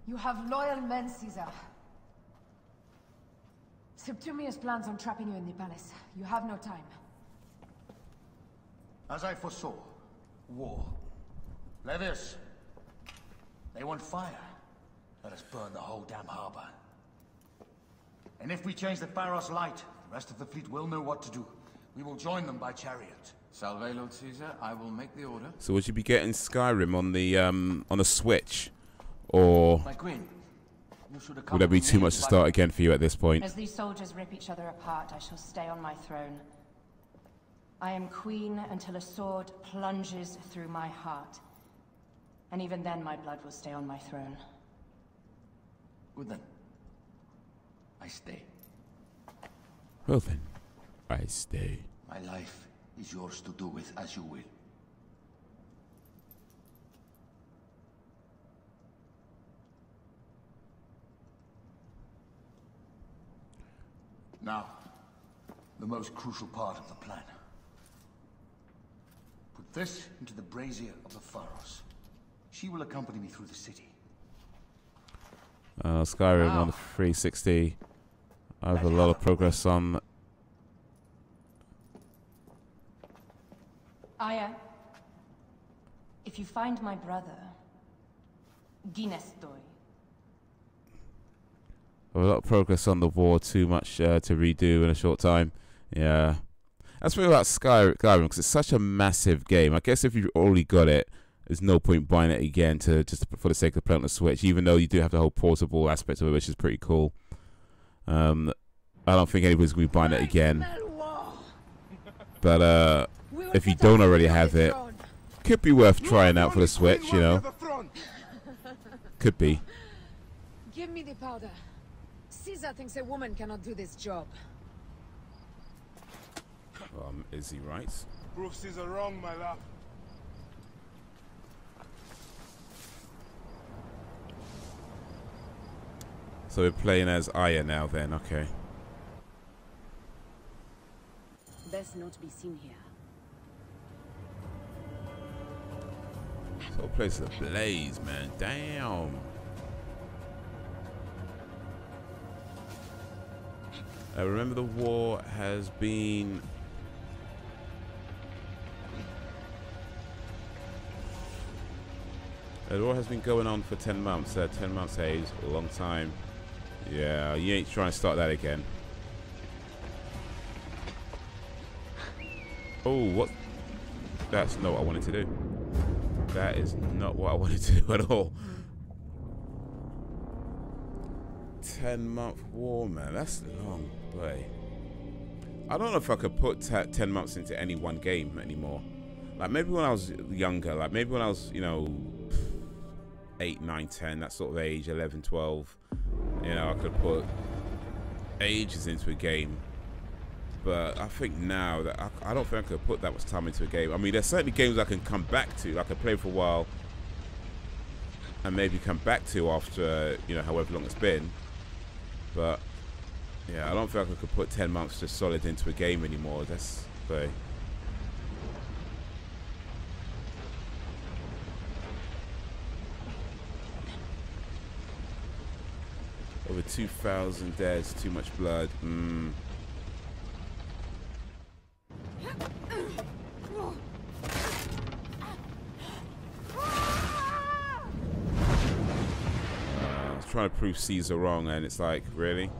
You have loyal men, Caesar. Septimius plans on trapping you in the palace. You have no time. As I foresaw, war. Levius, they want fire. Let us burn the whole damn harbor. And if we change the Pharos light, the rest of the fleet will know what to do. We will join them by chariot. Salve, Lord Caesar. I will make the order. So would you be getting Skyrim on the Switch, or My queen, you should would that be too much to start again for you at this point? As these soldiers rip each other apart, I shall stay on my throne. I am queen until a sword plunges through my heart. And even then my blood will stay on my throne. Good then. I stay. Well then, I stay. My life is yours to do with as you will. Now, the most crucial part of the plan. Put this into the brazier of the Pharos. She will accompany me through the city. Skyrim on the 360. I have a lot of progress on. Aya, if you find my brother, Ginestoy. A lot of progress on the war, too much to redo in a short time. Yeah. That's really about Skyrim, because it's such a massive game. I guess if you've already got it, there's no point buying it again just for the sake of playing on the Switch, even though you do have the whole portable aspect of it, which is pretty cool. I don't think anybody's going to be buying it again. But if you don't already have it, could be worth trying out for the Switch, you know. Could be. Give me the powder. Caesar thinks a woman cannot do this job. Is he right? Prove Caesar wrong, my love. So we're playing as Aya now then, okay. Best not be seen here. This whole place is ablaze, man. Damn. Remember, the war has been... The war has been going on for 10 months. 10 months, Haze, a long time. Yeah, you ain't trying to start that again. Oh, what? That's not what I wanted to do. That is not what I wanted to do at all. 10-month war, man. That's long, boy. I don't know if I could put 10 months into any one game anymore. Like, maybe when I was younger, like maybe when I was, you know, 8, 9, 10, that sort of age, 11, 12, you know, I could put ages into a game. But I think now that I don't think I could put that much time into a game. I mean, there's certainly games I can come back to. I can play for a while and maybe come back to after, you know, however long it's been. But yeah, I don't think I could put 10 months just solid into a game anymore. That's very... Over 2,000 deaths, too much blood. I was trying to prove Caesar wrong, and it's like, really? You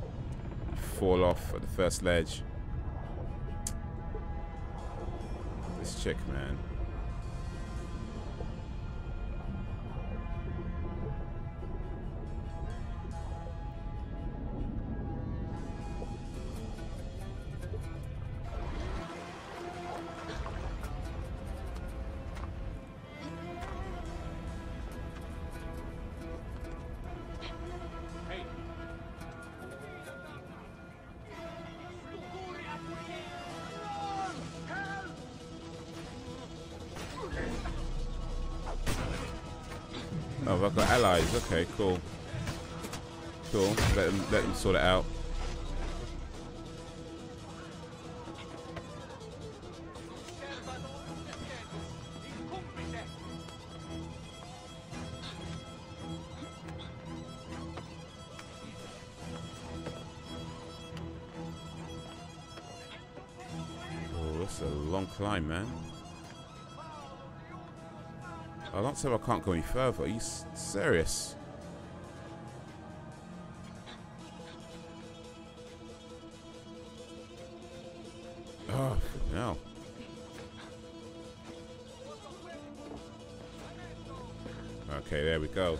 fall off at the first ledge. This chick, man. Oh, I've got allies. Okay, cool. Cool. Let them sort it out. long climb, man. I don't say I can't go any further. Are you serious? Oh, no. Okay, there we go.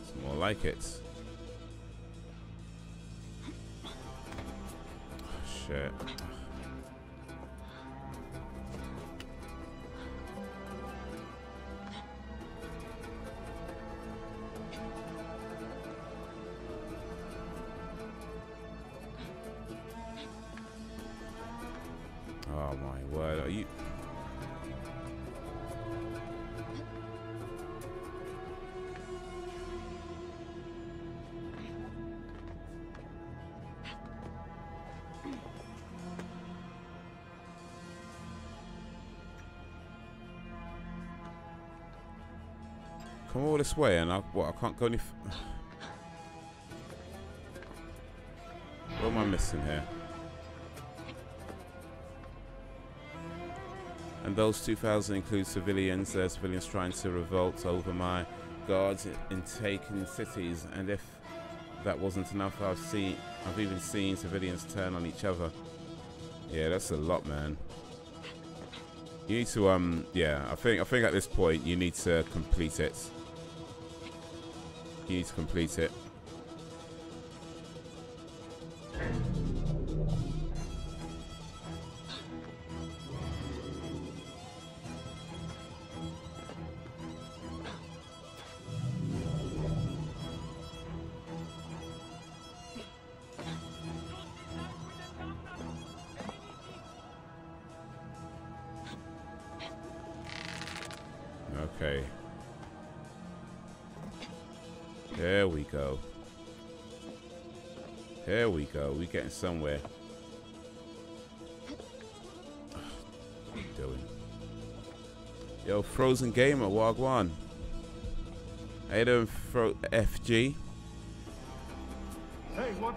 It's more like it. Oh, shit. Oh my word, are you... Come all this way and I can't go any... What am I missing here? And those 2,000 include civilians. There's civilians trying to revolt over my guards in taken cities. And if that wasn't enough, I've even seen civilians turn on each other. Yeah, that's a lot, man. You need to yeah, I think at this point you need to complete it. You need to complete it. Okay. There we go. There we go. We're getting somewhere. What are you doing? Yo, Frozen Gamer, Wagwan. How you doing, FG? Hey, what's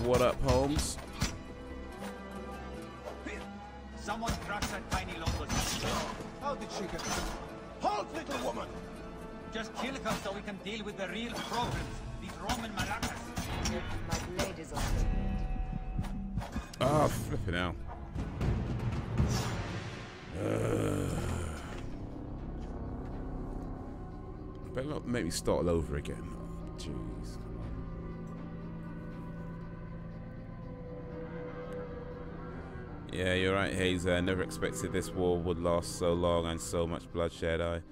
What up, Holmes? Someone crushed that tiny lotus. How did she get through? Halt, little woman! Just kill her so we can deal with the real problems. These Roman maracas. My blade is on. Ah, flipping out. Better not make me start all over again. Oh, jeez. Yeah, you're right, Haze. I never expected this war would last so long and so much bloodshed. I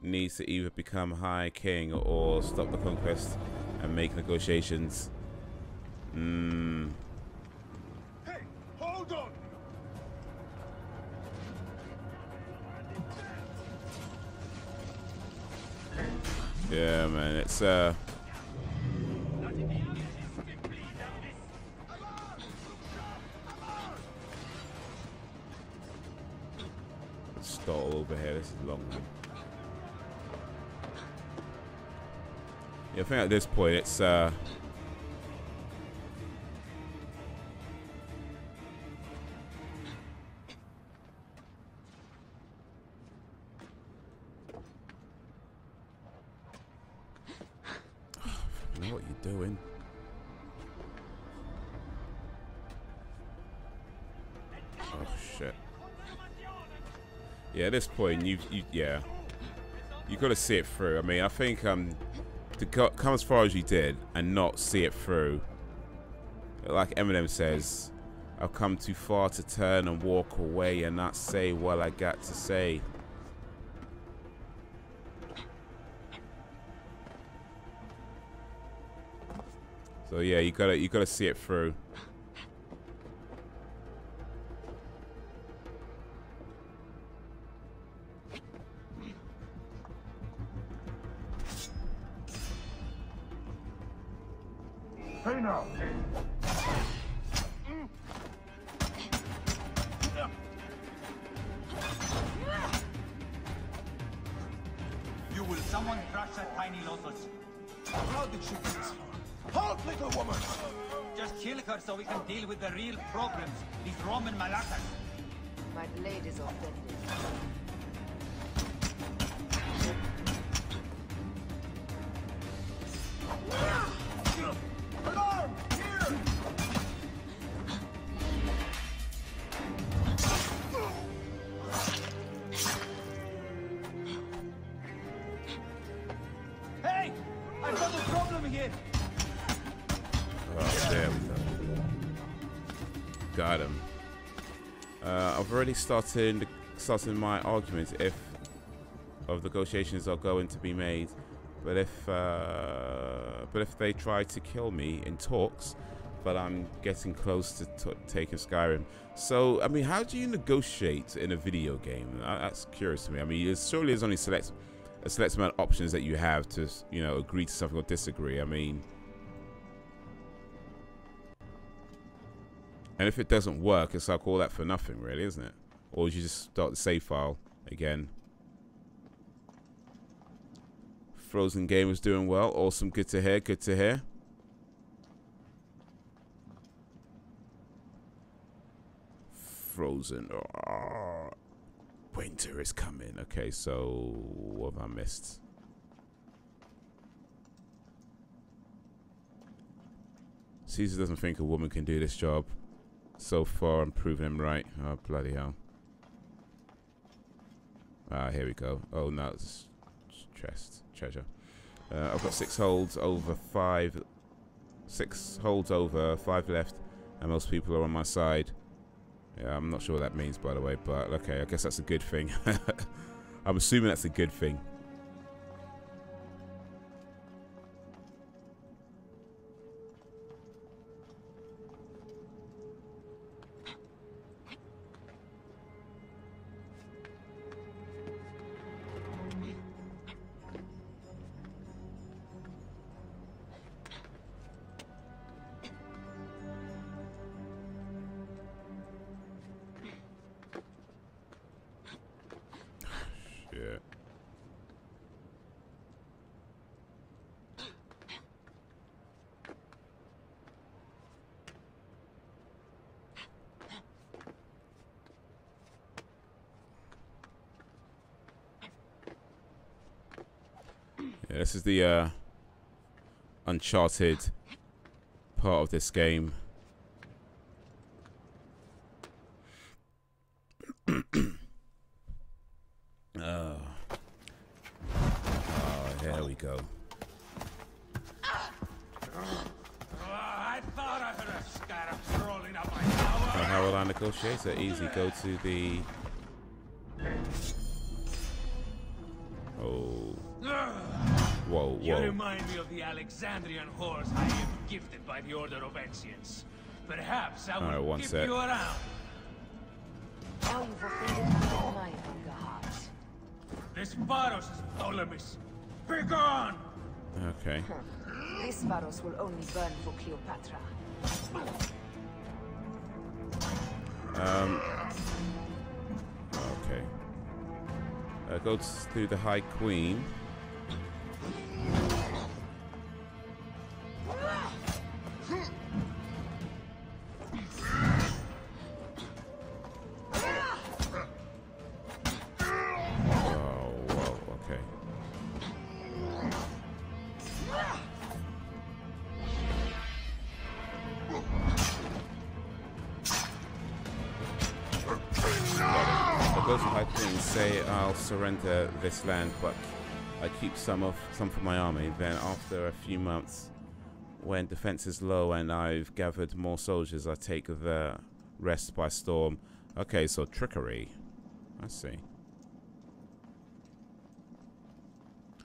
need to either become High King or stop the conquest and make negotiations. Hey, hold on! Yeah, man, it's stall over here. This is a long one. Yeah, I think at this point it's I know what you're doing. Oh shit. Yeah, at this point, you got to see it through. I mean, I think to come as far as you did and not see it through, like Eminem says, I've come too far to turn and walk away and not say what I got to say. So yeah, you gotta see it through. Hey now! You will someone crush that tiny lotus. How did she get this far? Halt, little woman! Just kill her so we can deal with the real problems. These Roman malacas. My blade is offended. Alarm! Here! Hey! I've got a problem here! Oh, there we go. Got him. I've already started my argument of negotiations are going to be made, but if they try to kill me in talks, but I'm getting close to taking Skyrim. So I mean, how do you negotiate in a video game? That's curious to me. I mean, surely there's only a select amount of options that you have to, you know, agree to something or disagree. I mean, and if it doesn't work, it's like all that for nothing, really, isn't it? Or you just start the save file again. Frozen Gamer's doing well. Awesome. Good to hear. Good to hear. Frozen. Oh, winter is coming. Okay, so what have I missed? Caesar doesn't think a woman can do this job. So far, I'm proving him right. Oh, bloody hell. Ah, here we go. Oh, no, it's treasure. I've got 6 holds over 5. 6 holds over, 5 left, and most people are on my side. Yeah, I'm not sure what that means, by the way, but okay, I guess that's a good thing. I'm assuming that's a good thing. Yeah, this is the Uncharted part of this game. Oh, here we go. I thought I heard a scarab crawling up my tower. How will I negotiate it? Easy. Go to the... Oh. Whoa, You whoa. remind me of the Alexandrian horse I am gifted by the Order of Ancients. Perhaps I will one keep sec. you around. Now you've offended my anger heart. This Varos is Ptolemy's. Be gone! Okay. This Varos will only burn for Cleopatra. Okay. Go to the High Queen. I'll surrender this land, but I keep some for my army. Then after a few months, when defense is low and I've gathered more soldiers, I take the rest by storm. Okay, so trickery. I see.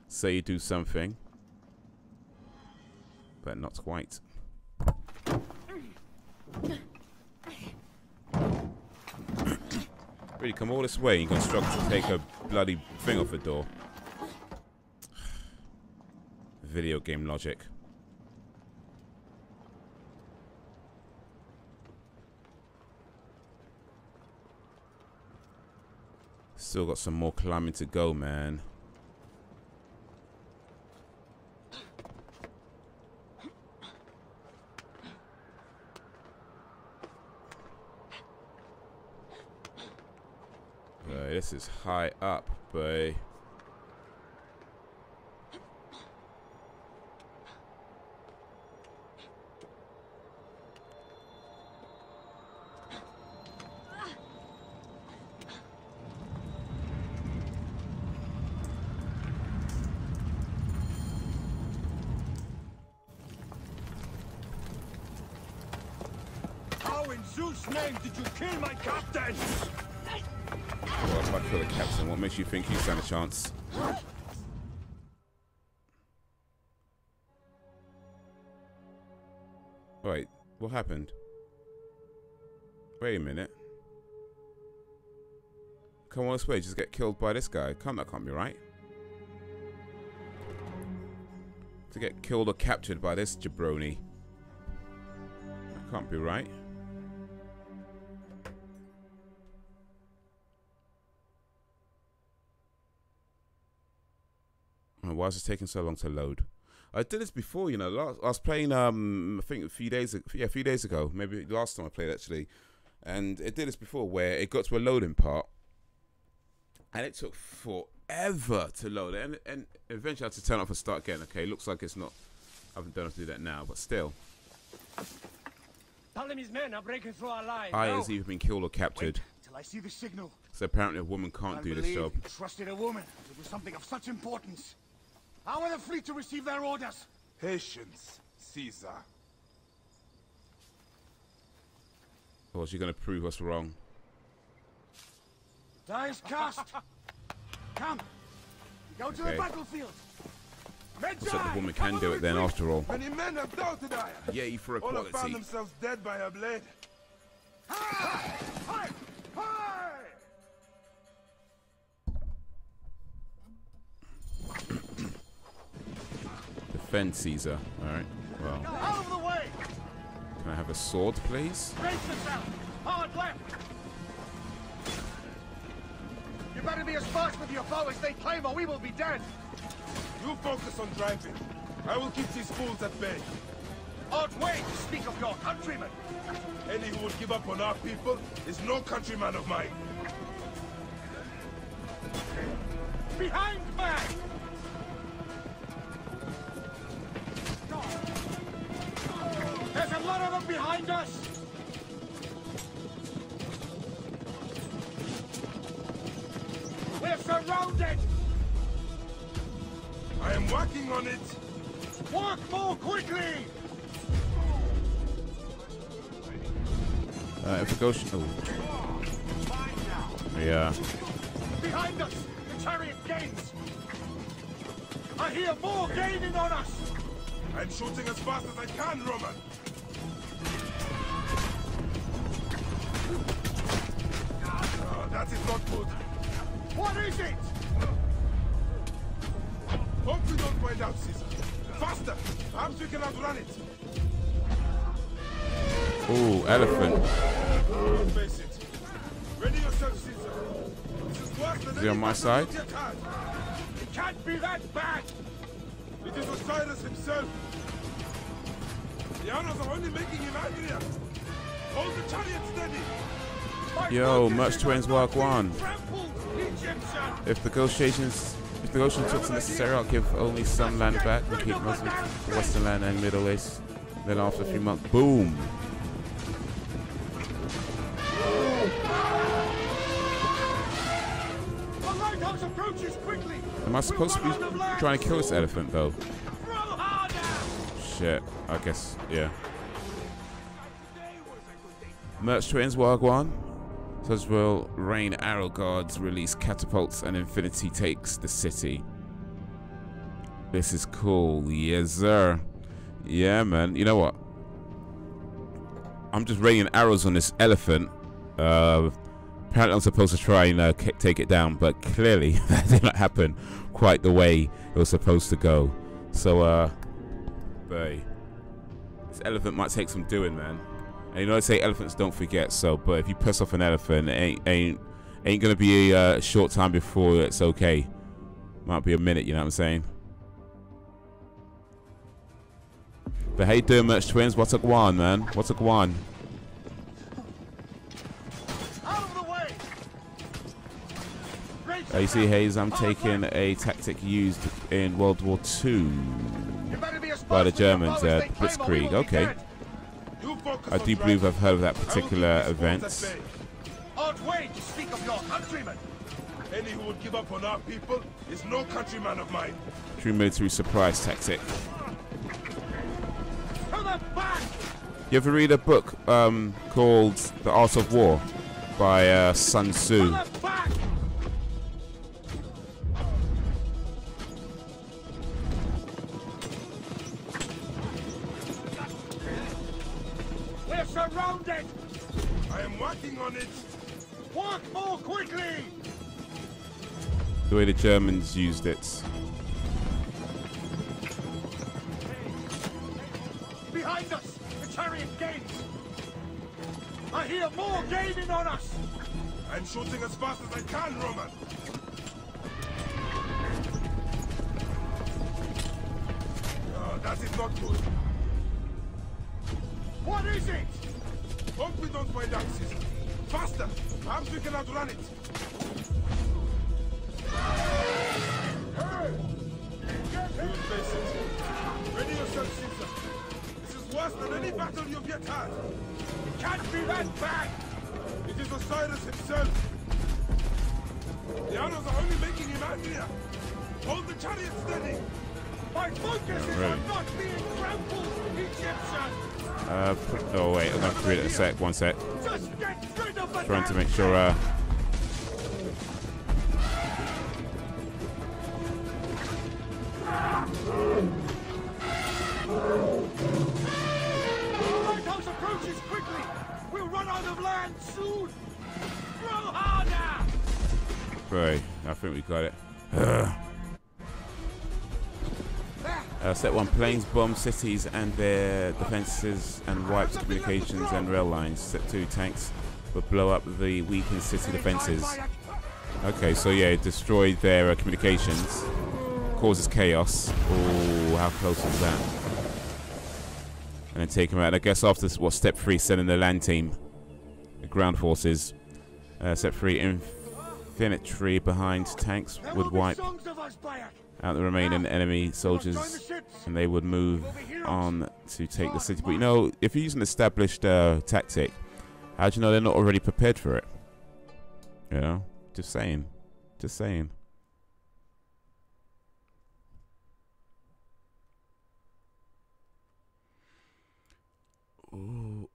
Say you do something, but not quite. Really come all this way, you're gonna struggle to take a bloody thing off the door. Video game logic. Still got some more climbing to go, man. Boy, this is high up, boy. How in Zeus' name did you kill my captain? Well, if I kill the captain, what makes you think you stand a chance? Wait, what happened? Wait a minute. Come on this way, just get killed by this guy. That can't be right. To get killed or captured by this jabroni. That can't be right. Why is it taking so long to load? I did this before, you know. I was playing, I think a few days ago, maybe last time I played actually, and it did this before where it got to a loading part, and it took forever to load it, and eventually I had to turn it off and start again. Okay, looks like it's not. I don't have to do that now, but still. Ptolemy's men are breaking through our lines. I has either been killed or captured. Wait till I see the signal. So apparently a woman can't do this job. You trusted a woman to do something of such importance. How are the fleet to receive their orders? Patience, Caesar. Or is she going to prove us wrong? Die is cast. Come. Go to the battlefield. So the woman can do it then after all. Many men have doubted I. Yay for All have equality. found themselves dead by her blade. Hi! Hi! Hi! Defend Caesar. Alright, well. Out of the way! Can I have a sword, please? Brace yourself! Hard left! You better be as fast with your bow as they claim or we will be dead! You focus on driving. I will keep these fools at bay. Odd way to speak of your countrymen! Any who would give up on our people is no countryman of mine. Behind man! There's a lot of them behind us! We're surrounded! I am working on it! Work more quickly! If it goes... Oh. Yeah. Behind us! The chariot gains! I hear more gaining on us! I'm shooting as fast as I can, Roman! Oh, that is not good. What is it? Hope we don't find out, Caesar. Faster! Perhaps we can outrun it. Ooh, elephant. Face it. Ready yourself, Caesar. This is worse than Is he on my side? It can't be that bad! It is Osiris himself. The arrows are only making him angrier. Hold the chariot steady. Yo, Merch Twins Work 1. If negotiations talks are necessary, I'll give only some land back and keep most of the Western land and Middle East. Then after a few months, boom. Am I supposed to be trying to kill this elephant though? Shit, I guess, yeah. Merch Twins Work 1. Such will rain arrow guards, release catapults, and Infinity takes the city. This is cool, yes sir. Yeah man, you know what? I'm just raining arrows on this elephant. Apparently I'm supposed to try and take it down, but clearly that did not happen quite the way it was supposed to go. So, boy, this elephant might take some doing, man. And you know they say elephants don't forget, so, but if you piss off an elephant, it ain't gonna be a short time before it's okay. Might be a minute, you know what I'm saying? But how you doing, Merch Twins? What's a guan, man? What's a guan? Out of the way! You see, Haze, I'm taking a tactic used in World War II by the Germans, Blitzkrieg. Okay. I do believe I've heard of that particular event. Art way to speak of your countrymen. Any who would give up on our people is no countryman of mine. True military surprise tactic. You ever read a book called The Art of War by Sun Tzu? We're surrounded! I am working on it! Work more quickly! The way the Germans used it. Behind us! The chariot gains! I hear more gaining on us! I'm shooting as fast as I can, Roman! Oh, that is not good. What is it? Hope we don't find axes. Faster! Perhaps we can outrun it. Hey! You face it. Ready yourself, Caesar. This is worse than any battle you've yet had. It can't be that bad! It is Osiris himself. The arrows are only making him angrier. Hold the chariot steady. My focus is on not being trampled, Egyptian! Oh wait, I'm gonna have to read it a sec, one sec. Trying to make sure Alright, those approaches quickly! We'll run out of land soon! Throw harder! Right, I think we got it. Set 1, planes bomb cities and their defenses and wipes communications and rail lines. Set 2, tanks would blow up the weakened city defenses. Okay, so yeah, it destroyed their communications, causes chaos. Oh, how close was that? And then take them out. I guess after what, step 3, sending the land team, the ground forces. Step 3, infantry behind tanks would wipe out the remaining enemy soldiers, and they would move on to take the city. But you know, if you use an established tactic, how do you know they're not already prepared for it? You know, just saying, just saying. Ooh,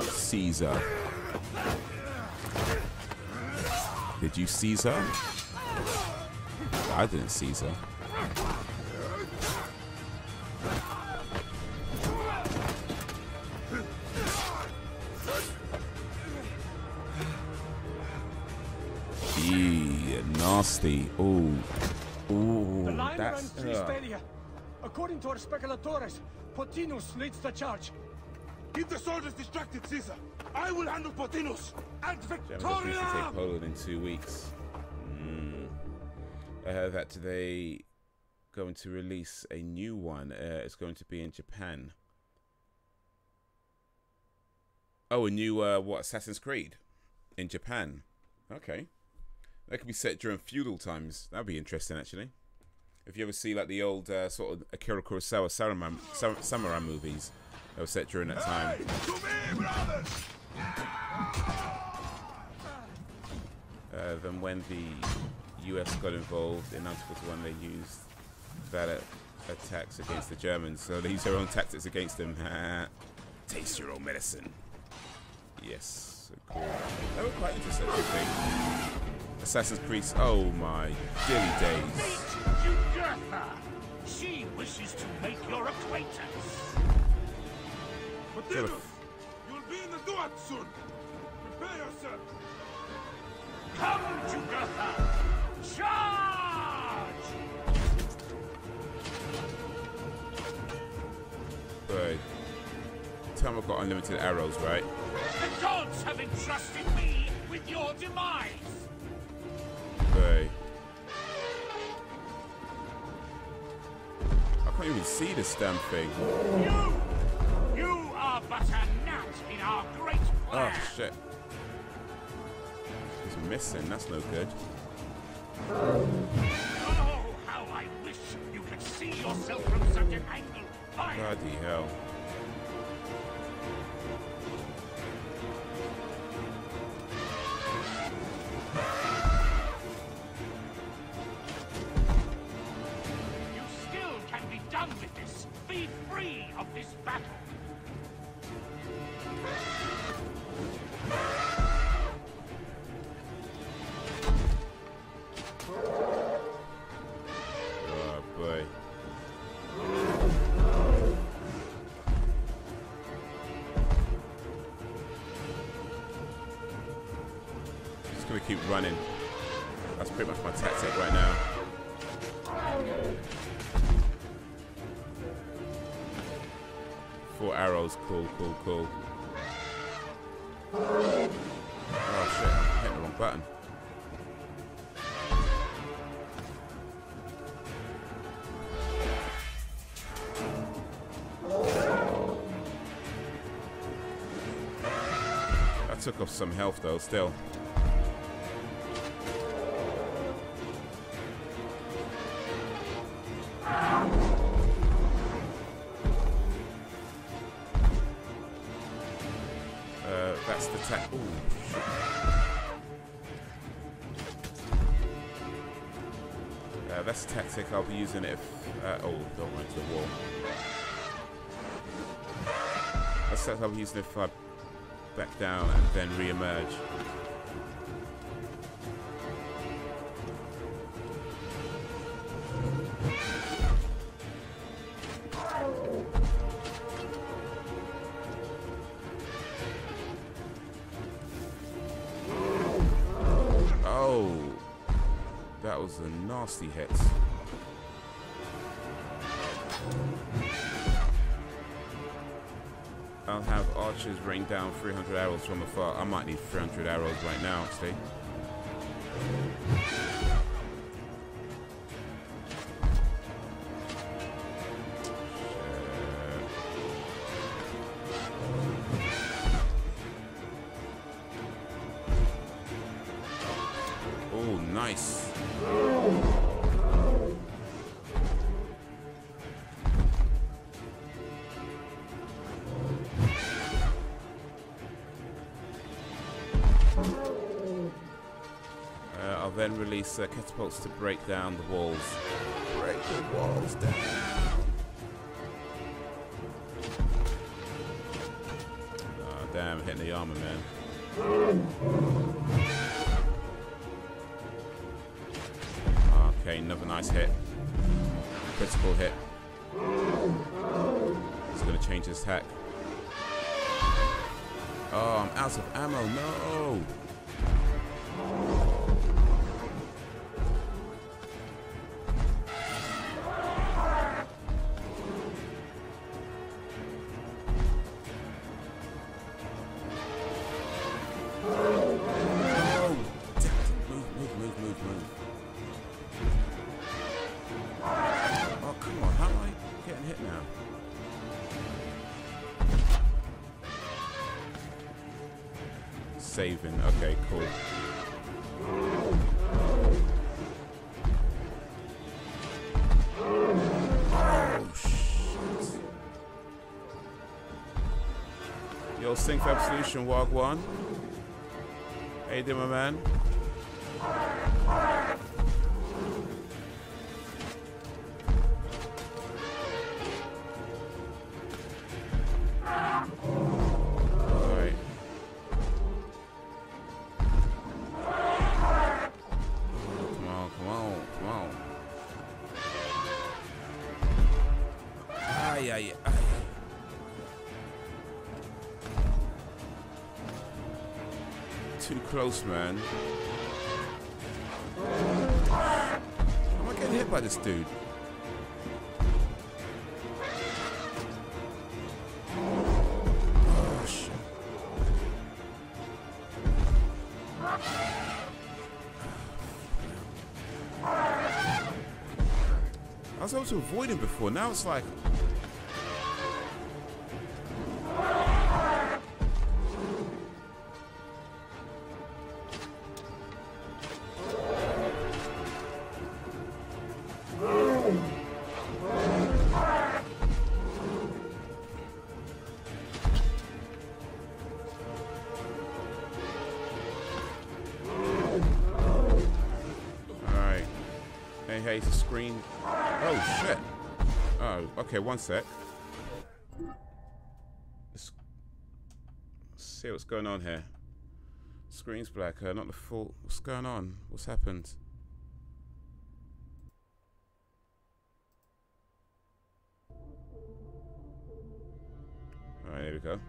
Caesar. Did you Caesar? I didn't Caesar. Nasty. Ooh. Ooh. The line runs through Sparia. According to our speculatores, Potinus leads the charge. Keep the soldiers distracted, Caesar. I will handle Potinus. And Victoria! Germans to take Poland in 2 weeks. I heard that they going to release a new one. It's going to be in Japan. Oh, a new what? Assassin's Creed in Japan. Okay. That could be set during feudal times. That'd be interesting, actually. If you ever see like the old sort of Akira Kurosawa samurai movies, that were set during that time. Then when the US got involved in 1941, they used that attacks against the Germans. So they used their own tactics against them. Taste your own medicine. Yes, so cool. That was quite interesting, I think. Assassin's Creed. Oh my dilly days. She wishes to make your acquaintance. Potinus, you'll be in the Duat soon. Prepare yourself. Come, Jugurtha! Charge! Right. Tell me I've got unlimited arrows, right? The gods gods have entrusted me with your demise. Okay. I can't even see this damn thing. You are but a gnat in our great plan. Oh shit. He's missing, that's no good. Oh, how I wish you could see yourself from such an angle. Bloody hell. You still can be done with this. Be free of this battle. Oh boy. Just gonna keep running. That's pretty much my tactic right now. 4 arrows, cool. Oh shit, I hit the wrong button. That took off some health though, still. That's the tech. Ooh, shit. That's the tactic I'll be using if. Oh, don't run into the wall. That's the tactic I'll be using if I back down and then re-emerge. That was a nasty hit. I'll have archers rain down 300 arrows from afar. I might need 300 arrows right now, actually. Oh, nice. I'll then release catapults to break down the walls. Break the walls down. Oh, damn, hitting the armor, man. Okay, another nice hit. Critical hit. He's going to change his tack. Oh, I'm out of ammo. No! Saving. Okay, cool. Oh, shit. Yo, Sync Absolution, Wagwan. How you doing, my man? Too close, man. Am I getting hit by this dude? Oh, shit. was able to avoid him before. Now it's like... Hey, it's a screen. Oh, shit. Oh, okay, one sec. Let's see what's going on here. Screen's black, not the full. What's going on? What's happened? Alright, there we go.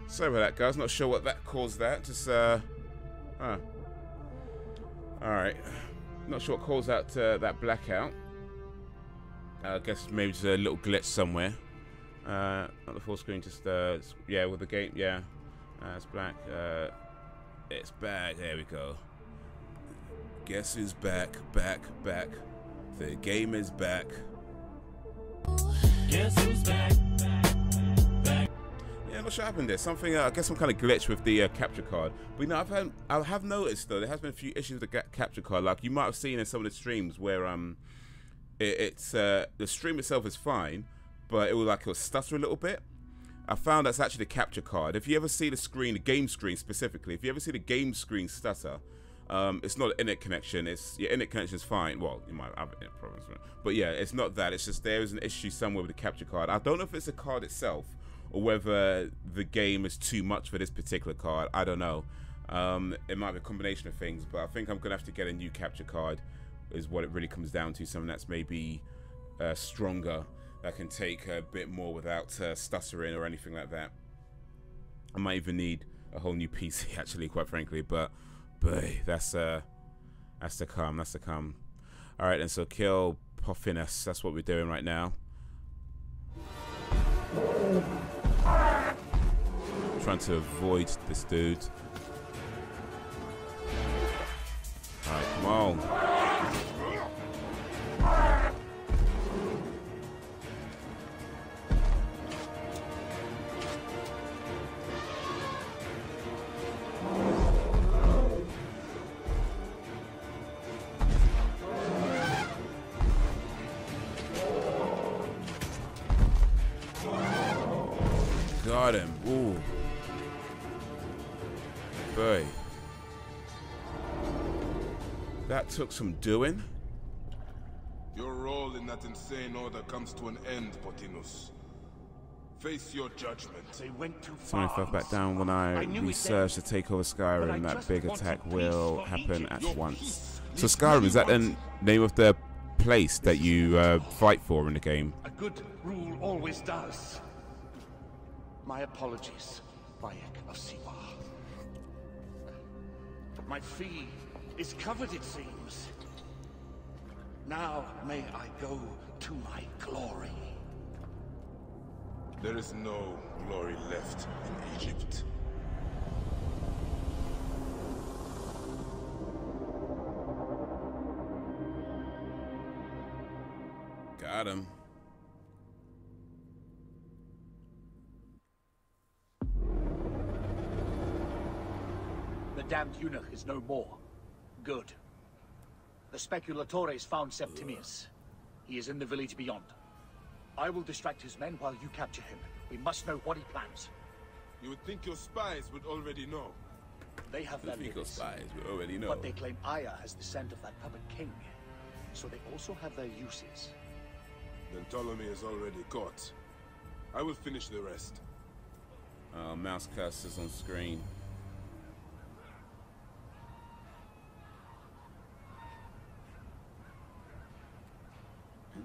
Sorry about that, guys. Not sure what that caused that. Just, Alright, not sure what caused that blackout. I guess maybe just a little glitch somewhere. Not the full screen, just yeah, with the game, yeah. It's black. It's back. There we go. Guess who's back? Back. The game is back. Guess who's back? Yeah, what happened there? Something, I guess, some kind of glitch with the capture card. But you know, I have noticed though there has been a few issues with the capture card. Like you might have seen in some of the streams where it's the stream itself is fine, but it'll stutter a little bit. I found that's actually the capture card. If you ever see the screen, the game screen specifically, if you ever see the game screen stutter, it's not an internet connection. It's your internet connection is fine. Well, you might have internet problems, but yeah, it's not that. It's just there is an issue somewhere with the capture card. I don't know if it's the card itself, or whether the game is too much for this particular card. I don't know. It might be a combination of things, but I think I'm gonna have to get a new capture card, is what it really comes down to. Something that's maybe stronger, that can take a bit more without stuttering or anything like that. I might even need a whole new PC actually, quite frankly, but that's to come. That's to come. All right, and so kill Puffiness. That's what we're doing right now. Trying to avoid this dude. Alright, come on. Got him. Ooh. Boy. That took some doing. Your role in that insane order comes to an end, Potinus. Face your judgment. They went too far. Something fell back down when I researched to take over Skyrim. That big attack will happen at once. So Skyrim, is that the name of the place that you fight for in the game? A good rule always does. My apologies, Bayek of Siwa. My fee is covered, it seems. Now may I go to my glory. There is no glory left in Egypt. Got him. The damned eunuch is no more. Good. The Speculatores found Septimius. He is in the village beyond. I will distract his men while you capture him. We must know what he plans. You would think your spies would already know. They have their limits, spies would already know. but they claim Aya has the scent of that puppet king. So they also have their uses. Then Ptolemy is already caught. I will finish the rest. Mouse cursors on screen.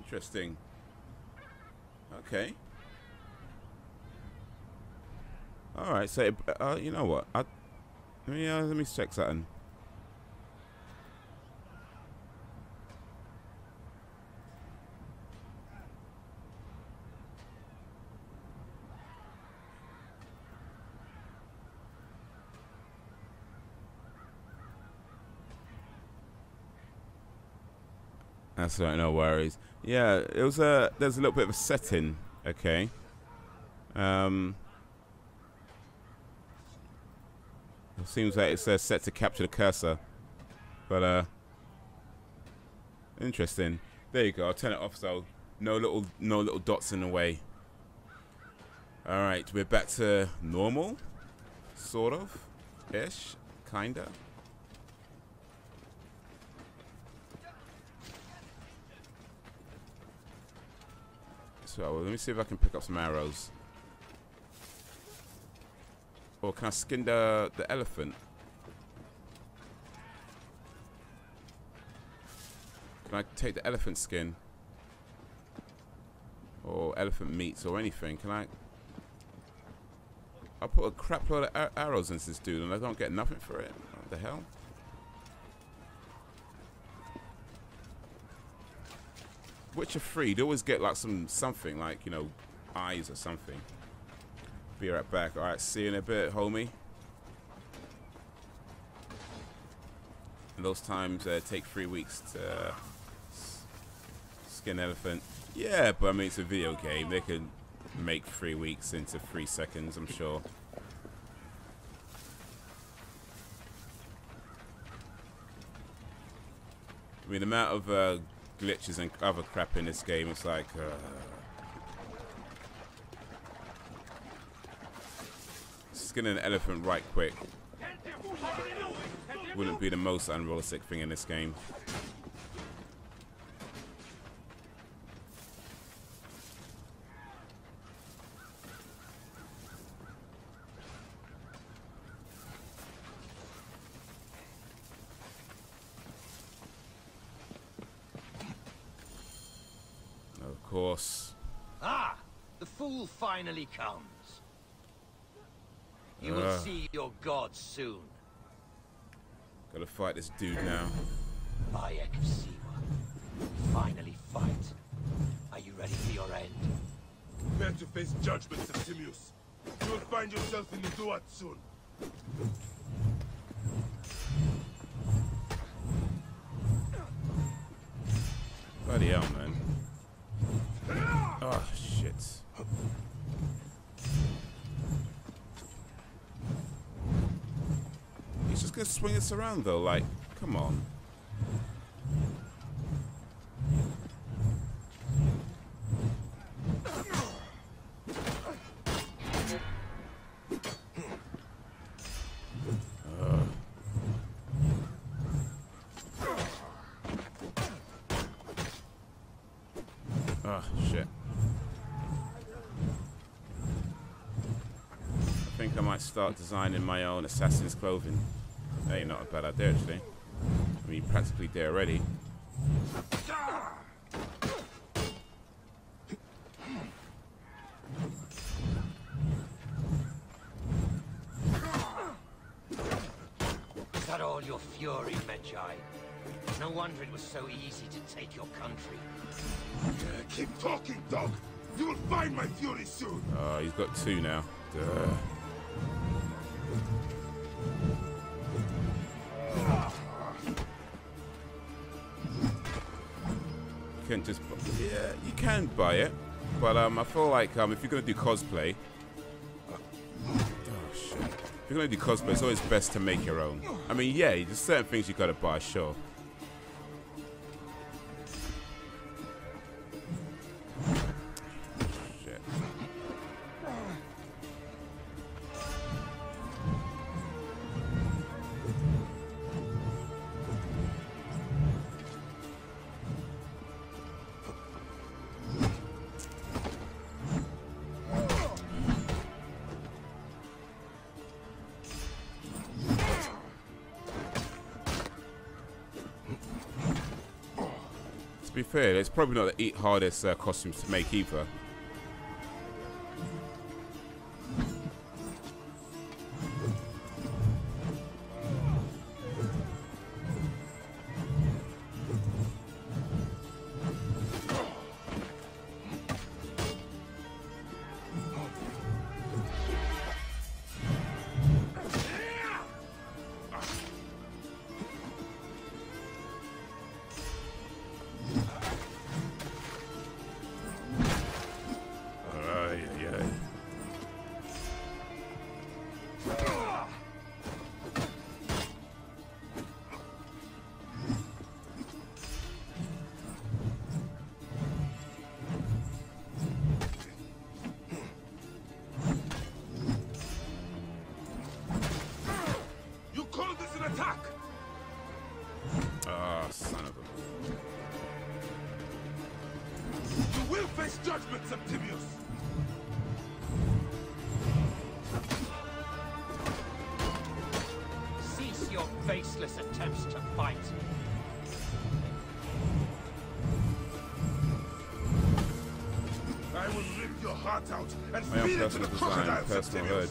Interesting. Okay. All right. So, you know what? Let me check something. That's right, no worries. Yeah, it was there's a little bit of a setting, okay. It seems like it's set to capture the cursor, but interesting. There you go. I'll turn it off so no little dots in the way. All right, we're back to normal, sort of, ish, kinda. So let me see if I can pick up some arrows. Or can I skin the elephant? Can I take the elephant skin? Or elephant meats or anything? Can I put a crap load of arrows into this dude and I don't get nothing for it? What the hell? Witcher 3, you always get like something like, you know, eyes or something. Be right back. Alright, see you in a bit, homie. And those times take 3 weeks to skin elephant. Yeah, but I mean, it's a video game. They can make 3 weeks into 3 seconds, I'm sure. I mean, the amount of glitches and other crap in this game, it's like skinning an elephant right quick wouldn't be the most unrealistic thing in this game. Of course. Ah! The fool finally comes. You will see your gods soon. Gotta fight this dude now. Bayek of Siwa. Finally fight. Are you ready for your end? Prepare to face judgment, Septimius. You will find yourself in the Duat soon. Bloody hell, man. Oh, shit. He's just gonna swing us around, though, like, come on. Oh, shit. I think I might start designing my own assassin's clothing. Hey, not a bad idea, actually. I mean, practically there already. Is that all your fury, Medjay? No wonder it was so easy to take your country. Keep talking, dog. You will find my fury soon. Oh, he's got 2 now. Duh. You can just, yeah, you can buy it, but I feel like if you're gonna do cosplay, oh shit, if you're gonna do cosplay, it's always best to make your own. I mean, yeah, there's certain things you gotta buy, sure. To be fair, it's probably not the hardest costumes to make either. judgment, Septimius! Cease your baseless attempts to fight. I will rip your heart out and My own feed it to personal the design, crocodile, personal Septimius! hood.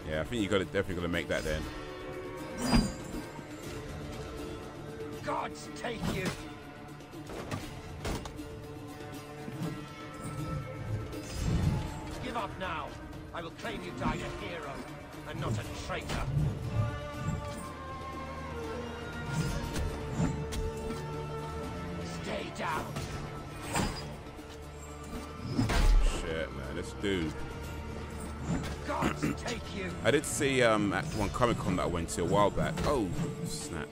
Yeah, I think you got to definitely got to make that then. Gods take you. Give up now. I will claim you died a hero and not a traitor. Stay down. Shit, man, this dude. Gods take you. I did see at one Comic-Con that I went to a while back. Oh, snap.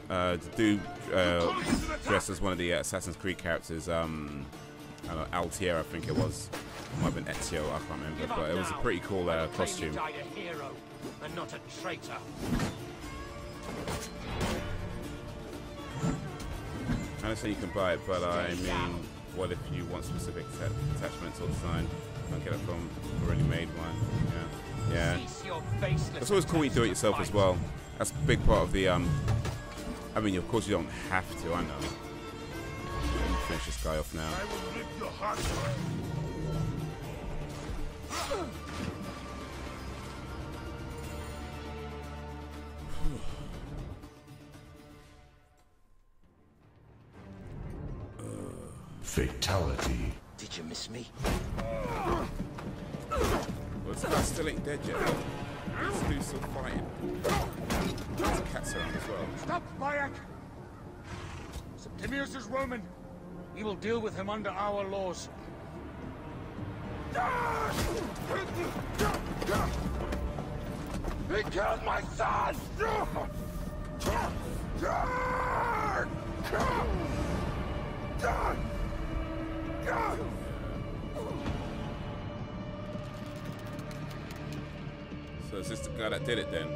The dude dressed as one of the Assassin's Creed characters. I don't know, Altier, I think it was. Might have been Ezio, I can't remember. But it was a pretty cool costume. You died a hero and not a traitor. I understand you can buy it, but I mean, what if you want specific attachments or design? Can't get it from a already made one. Yeah. It's always cool when you do it yourself as well. That's a big part of the. I mean, of course you don't have to. I know. Let me finish this guy off now. I will rip your heart Fatality. Did you miss me? Well, this guy still ain't dead yet. This dude's still fighting. There's cats around as well. Stop, Bayek! Septimius is Roman. We will deal with him under our laws. He killed my son! So is this the guy that did it then?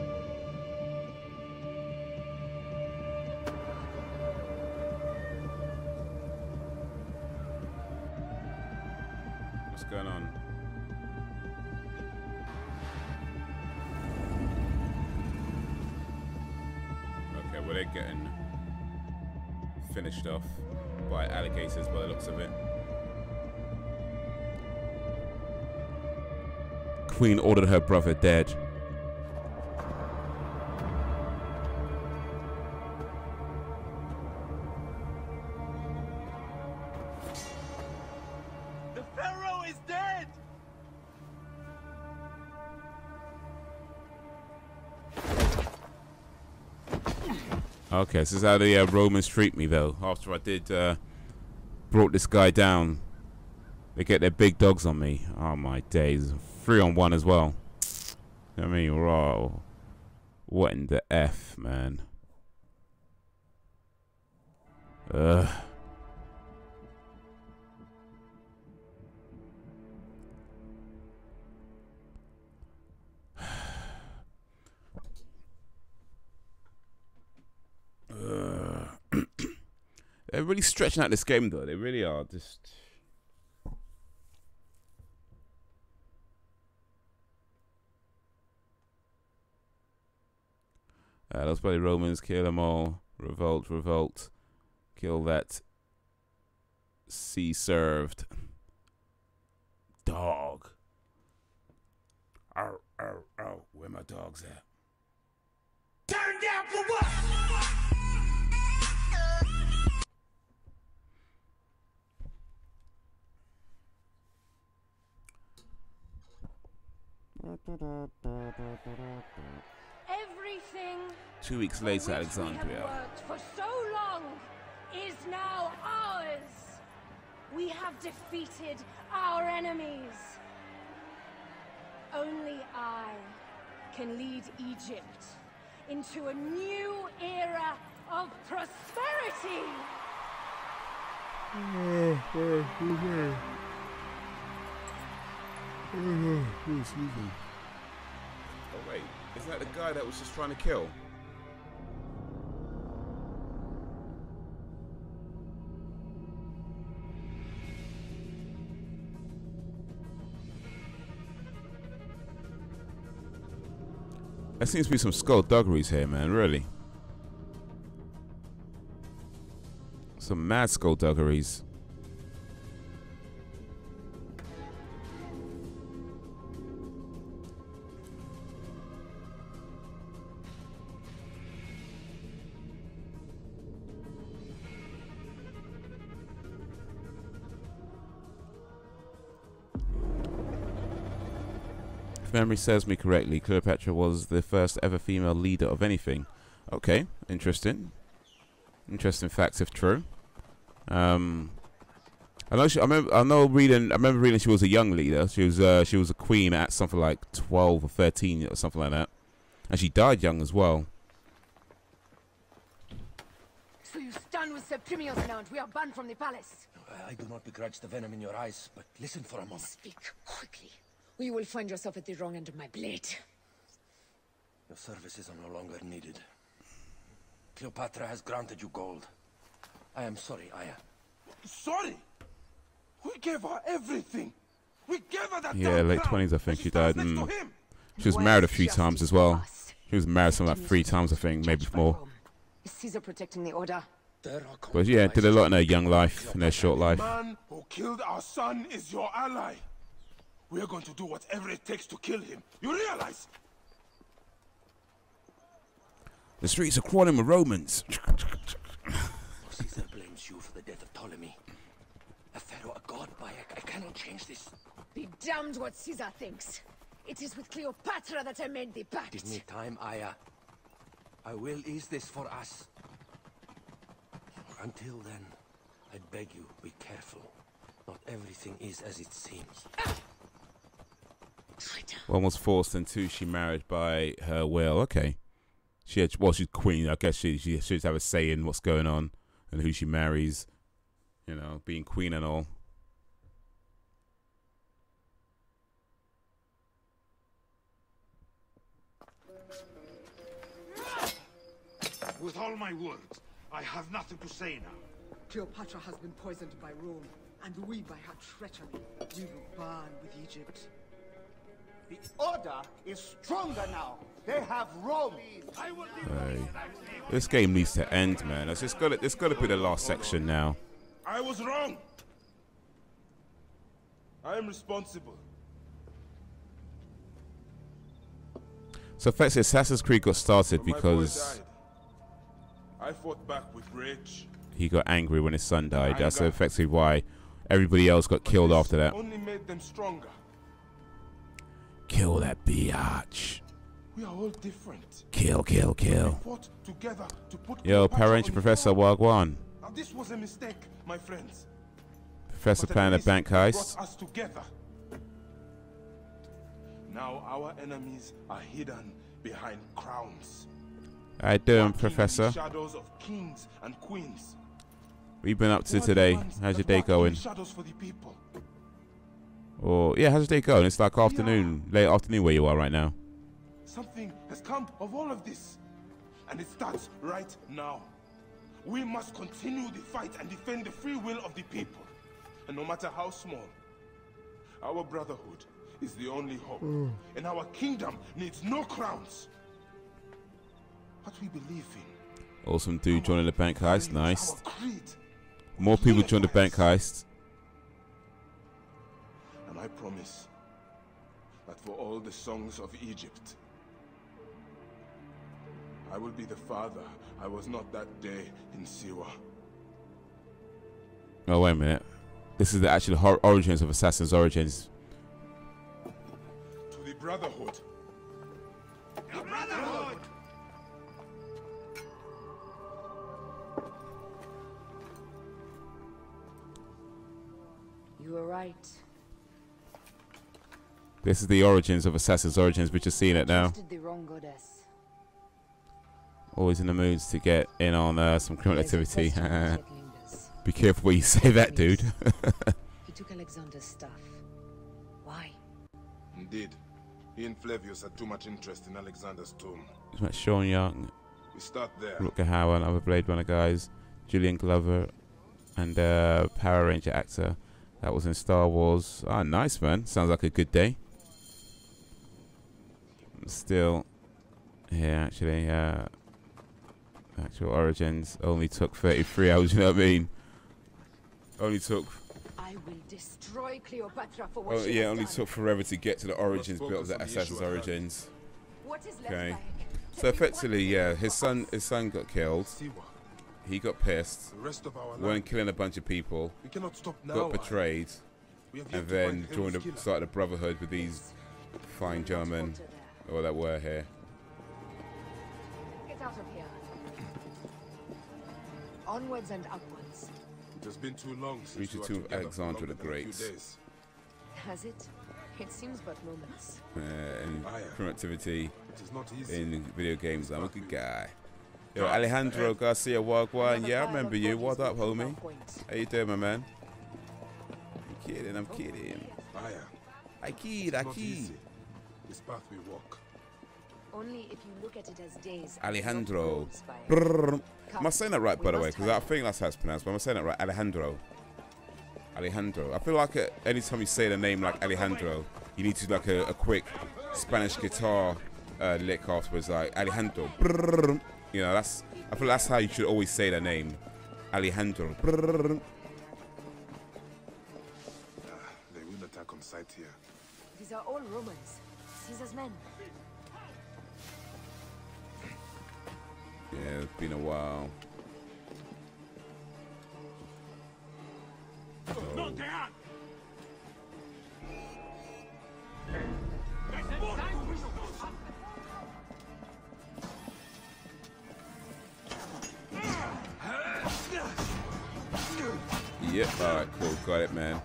What's going on? Okay, well they're getting finished off by alligators by the looks of it. Queen ordered her brother dead. The Pharaoh is dead! Okay, this is how the Romans treat me though. After I did brought this guy down, they get their big dogs on me. Oh my days. 3-on-1 as well. I mean, raw. What in the F, man? Ugh. They're really stretching out this game though. They really are. Just. Those bloody Romans, kill them all. Revolt, revolt. Kill that sea served dog. Ow, ow, ow. Where my dogs at? Turn down for what? Everything 2 weeks later, for which Alexandria. we have worked for so long is now ours. We have defeated our enemies. Only I can lead Egypt into a new era of prosperity. Excuse me. Oh wait, is that the guy that was just trying to kill? There seems to be some skullduggeries here, man, really. Some mad skullduggeries. If memory serves me correctly, Cleopatra was the first ever female leader of anything. Okay, interesting. Interesting facts if true. I remember reading she was a young leader. She was a queen at something like 12 or 13 or something like that, and she died young as well. So you stand with Septimius now, and we are banned from the palace. I do not begrudge the venom in your eyes, but listen for a moment. Speak quickly. Or you will find yourself at the wrong end of my blade. Your services are no longer needed. Cleopatra has granted you gold. I am sorry, Aya. Sorry? We gave her everything. We gave her that. Yeah, late 20s, I think she died. She was married a few times as well. She was married something like 3 times, I think, maybe more. Is Caesar protecting the order? But yeah, did a lot in her young life, in her short life. The man who killed our son is your ally. We are going to do whatever it takes to kill him. You realize? The streets are crawling with Romans. Caesar blames you for the death of Ptolemy. A pharaoh, a god, I cannot change this. Be damned what Caesar thinks. It is with Cleopatra that I made the pact. Give me time, Aya. I will ease this for us. Until then, I beg you, be careful. Not everything is as it seems. One was forced and 2 she married by her will. Okay. She had, well, she's queen. I guess she should have a say in what's going on and who she marries. You know, being queen and all. With all my words, I have nothing to say now. Cleopatra has been poisoned by Rome, and we by her treachery. We will burn with Egypt. The order is stronger now. They have Rome. This game needs to end, man. It's got to be the last section now. I was wrong. I am responsible. So effectively, Assassin's Creed got started because I fought back with rage. He got angry when his son died. That's effectively why everybody else got killed after that. Only made them stronger. Kill that biatch. We are all different. Kill. Together to put Yo, Power Ranger Professor Wagwan. Now this was a mistake, my friends. Professor planning a bank heist. Brought us together. Now our enemies are hidden behind crowns. How you doing, Professor? Shadows of kings and queens. What you been up to today? How's your day going? Shadows for the people. Or yeah, how's your day going? It's like afternoon, late afternoon where you are right now. Something has come of all of this, and it starts right now. We must continue the fight and defend the free will of the people. And no matter how small, our brotherhood is the only hope. And our kingdom needs no crowns. What we believe in. Awesome dude joining the bank heist. Nice. More people join the bank heist. And I promise that for all the songs of Egypt, I will be the father I was not that day in Siwa. Oh, wait a minute. This is the actual origins of Assassin's Origins. To the Brotherhood. The Brotherhood! You were right. This is the origins of Assassin's Origins. We're just seeing it now. The wrong goddess. Always in the mood to get in on some criminal activity. Be careful where you say that, dude. He took Alexander's stuff. Why? Indeed. He and Flavius had too much interest in Alexander's tomb. It's met Sean Young, We start there. Rutger Hauer, other Blade Runner guys, Julian Glover, and Power Ranger actor that was in Star Wars. Ah, nice, man. Sounds like a good day. Still Yeah, actually, actual origins only took 33 hours. You know what I mean? Only took. I will destroy Cleopatra for what she Yeah, has only done. took forever to get to the origins bit of the Assassin's Origins. What is left Okay. like? So effectively, yeah, his son got killed. He got pissed. Weren't killing a bunch of people. We cannot stop now. Got betrayed, We have yet and to then find started a brotherhood with these fine gentlemen, or that were here. Get out of here. Onwards and upwards. It has been too long since Reach the we were tomb of together for Alexander longer the than a few Great. days. Has it? It seems but moments. And productivity It is not easy. in video games. I'm a good guy. Yo, Alejandro Garcia Wagwan. Yeah, I remember you. What up, homie? How you doing, my man? I'm kidding. I'm kidding. I kid. I kid. This path we walk. Only if you look at it as days. Alejandro. Brrr. Am I saying that right, by the way? Because I think that's how it's pronounced. But am I saying that right? Alejandro. Alejandro. I feel like anytime you say the name like Alejandro, you need to do like a quick Spanish guitar lick afterwards, like Alejandro. Brrr. You know, I feel that's how you should always say the name, Alejandro. Brrr. They will attack on sight here. These are all Romans. Caesar's men. Yeah, it's been a while. Oh. Yep, alright, cool. Got it, man.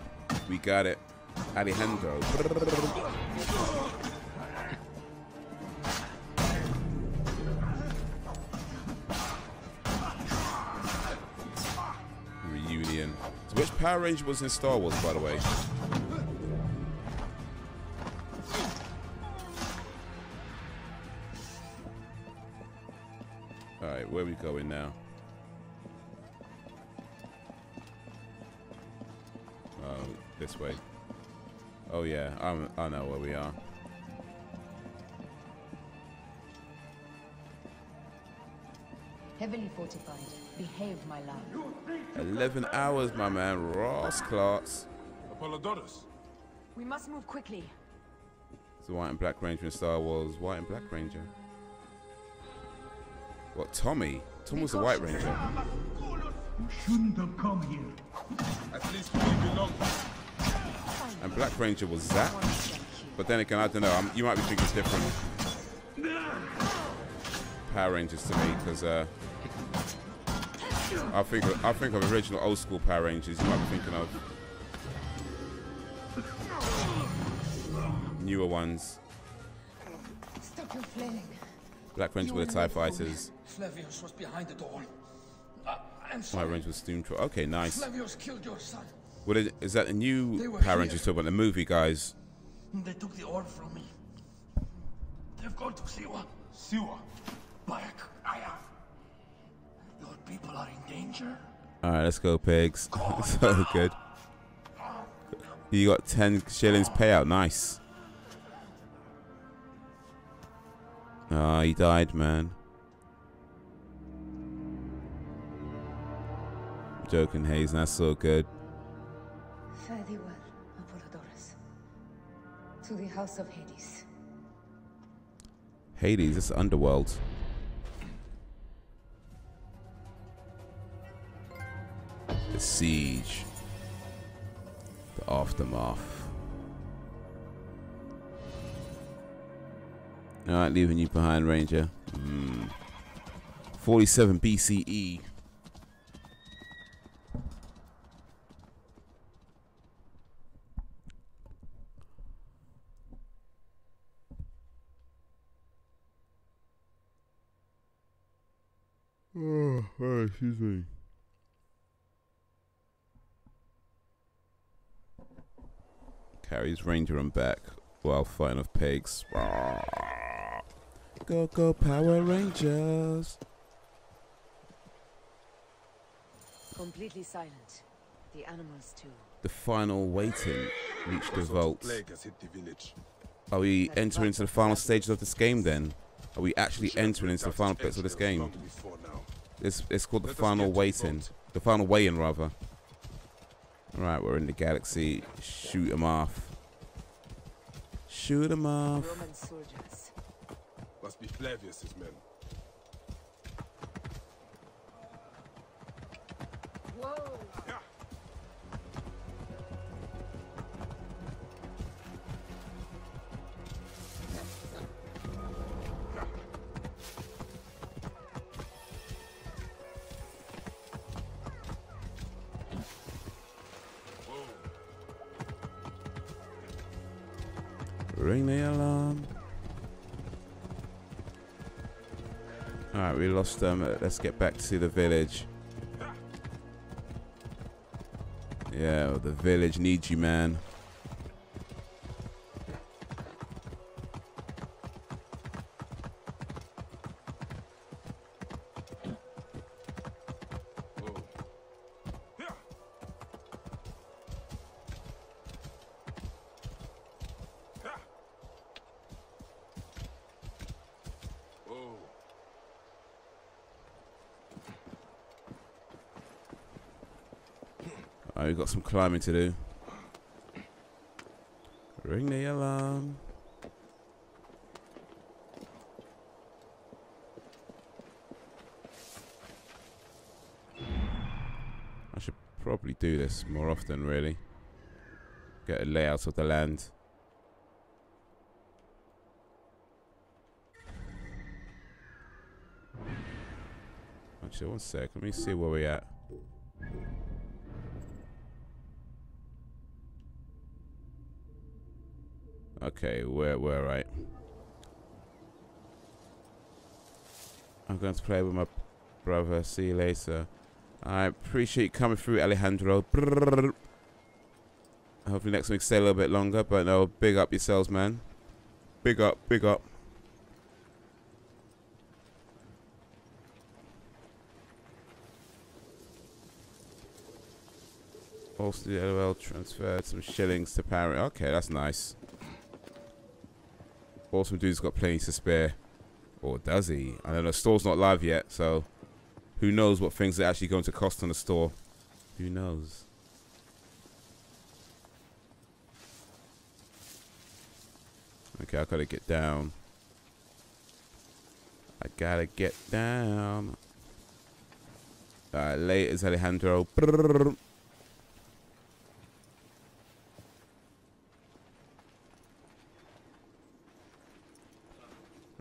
We got it. Alejandro. Reunion. So which Power Ranger was in Star Wars, by the way? Alright, where are we going now? Oh, this way. Oh yeah, I know where we are. Heavily fortified. Behave, my love. 11 hours, my man. Ross Clarks. Apollodorus. We must move quickly. It's the White and Black Ranger in Star Wars. White and Black Ranger. What, Tommy? Tom was the White Ranger. You shouldn't have come here. At least we belong. And Black Ranger was Zack. But then again, I don't know. You might be thinking different Power Rangers to me, because I think of original old school Power Rangers. You might be thinking of newer ones. Stop your flailing. Black Ranger with the TIE Fighters. Flavius was behind it all. I'm White sorry. Ranger with Stormtrooper. Okay, nice. Flavius killed your son. What is that? The They new were Power here. Rangers talk about the movie, guys? They took the orb from me. They've gone to Siwa. Siwa. Back. Aya. Your people are in danger. All right, let's go, pigs. So good. You got 10 shillings payout. Nice. Ah, he died, man. I'm joking, Haze. That's so good. Fare thee well, Apollodorus. To the house of Hades. Hades, this is Underworld. The Siege. The Aftermath. Alright, leaving you behind, Ranger. 47 BCE. Oh, excuse me. Carries Ranger on back while fighting off pigs. Go, go, Power Rangers. Completely silent. The animals too. The final waiting. Reach the vault. Plague has hit the village. Are we entering into the final stages of this game then? are we actually entering into the final bits of this game? It's called the final waiting. The final weigh-in, rather. Alright, we're in the galaxy. Shoot them off. Shoot them off. Roman soldiers. Must be Flavius's men. Whoa! Ring the alarm. Alright, we lost them. Let's get back to the village. Yeah, the village needs you, man. We've got some climbing to do. Ring the alarm. I should probably do this more often, really. Get a layout of the land. Actually, one sec. Let me see where we're at. Okay, we're right. I'm going to play with my brother. See you later. I appreciate you coming through, Alejandro. Brrr. Hopefully next week stay a little bit longer, but no, big up yourselves, man. Big up, big up. Also, the LOL transferred some shillings to Paris. Okay, that's nice. Awesome dude's got plenty to spare. Or does he? I don't know. The store's not live yet, so who knows what things are actually going to cost on the store. Who knows? Okay, I gotta get down. I gotta get down. Alright, laters, Alejandro. Brrr.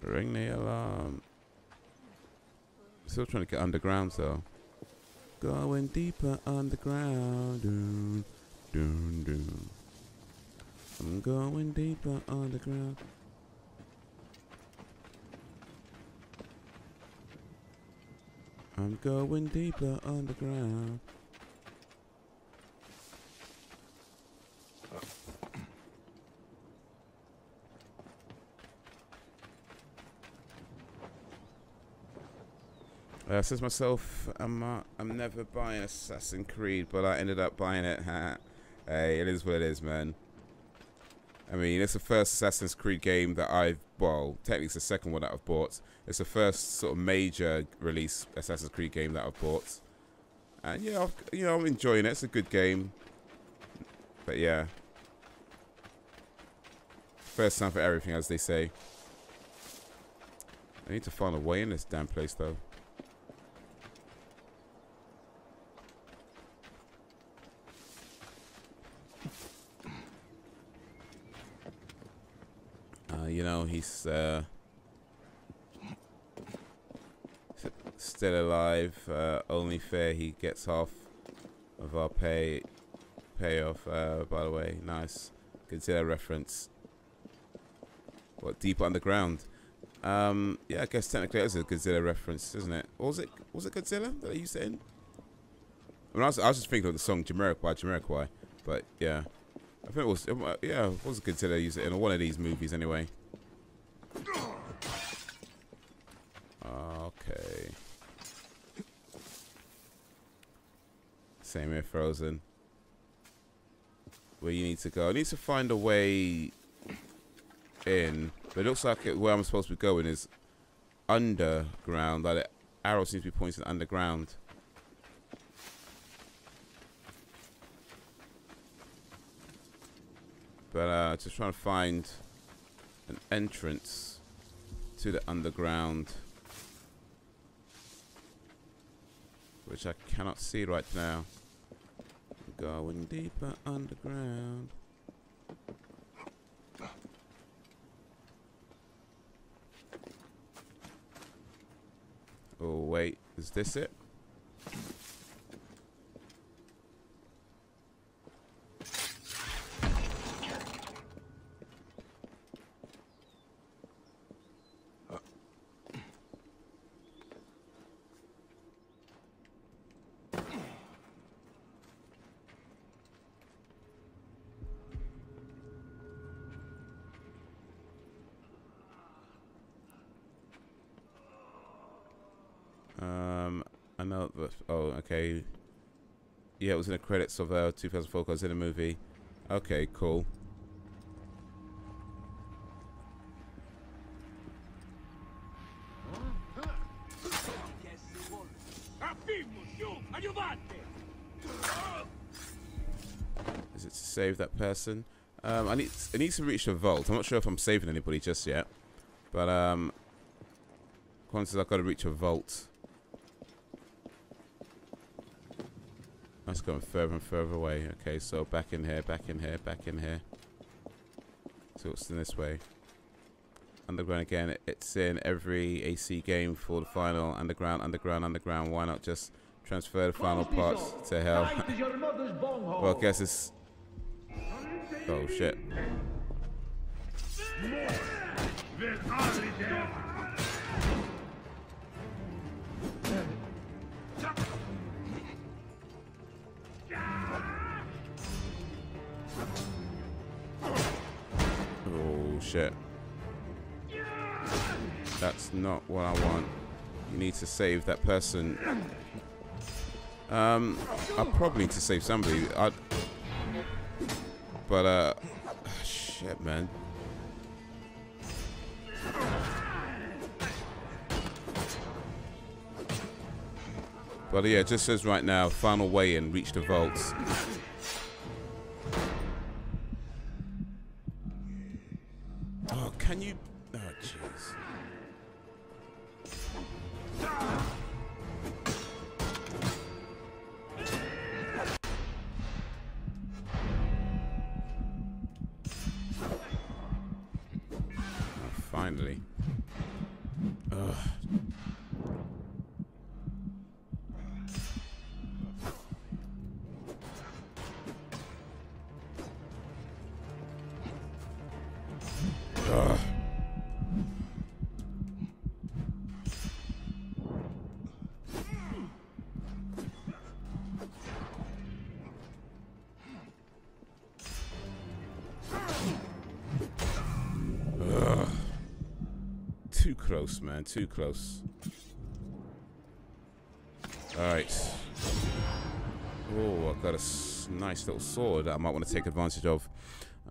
Ring the alarm. Still trying to get underground, though. Going deeper underground. Doon, doon, doon. I'm going deeper underground. I'm going deeper underground. Says myself, I'm never buying Assassin's Creed, but I ended up buying it. Hey, it is what it is, man. I mean, it's the first Assassin's Creed game that well, technically it's the second one that I've bought. It's the first sort of major release Assassin's Creed game that I've bought. And yeah, I'm enjoying it. It's a good game. But yeah. First time for everything, as they say. I need to find a way in this damn place, though. You know, he's still alive. Only fair he gets half of our payoff. By the way, nice Godzilla reference. What, deep underground? Yeah, I guess technically it's a Godzilla reference, isn't it? Or was it Godzilla that I used it in? I mean, I was just thinking of the song Jamiroquai, but yeah. I think it was, yeah, it was Godzilla used it in one of these movies anyway. Okay. Same here, Frozen. Where you need to go. I need to find a way in, but it looks like where I'm supposed to be going is underground. Like the arrow seems to be pointing underground. But just trying to find an entrance to the underground, which I cannot see right now. Going deeper underground. Oh wait, is this it? I know. Oh, okay. Yeah, it was in the credits of 2004. I was in a movie. Okay, cool. Is it to save that person? I need to reach the vault. I'm not sure if I'm saving anybody just yet, but once I've got to reach a vault. That's going further and further away. Okay, so back in here, back in here, back in here. So it's in this way. Underground again. It's in every AC game for the final. Underground, underground, underground. Why not just transfer the final parts to hell? Well, I guess it's... Oh, shit. Oh shit. That's not what I want. You need to save that person. I probably need to save somebody. Shit, man. But yeah, it just says right now, final way in, reach the vaults. Oh, can you? Oh, jeez. Oh, finally. Ugh. Too close, man. Too close. Alright. Oh, I've got a nice little sword that I might want to take advantage of.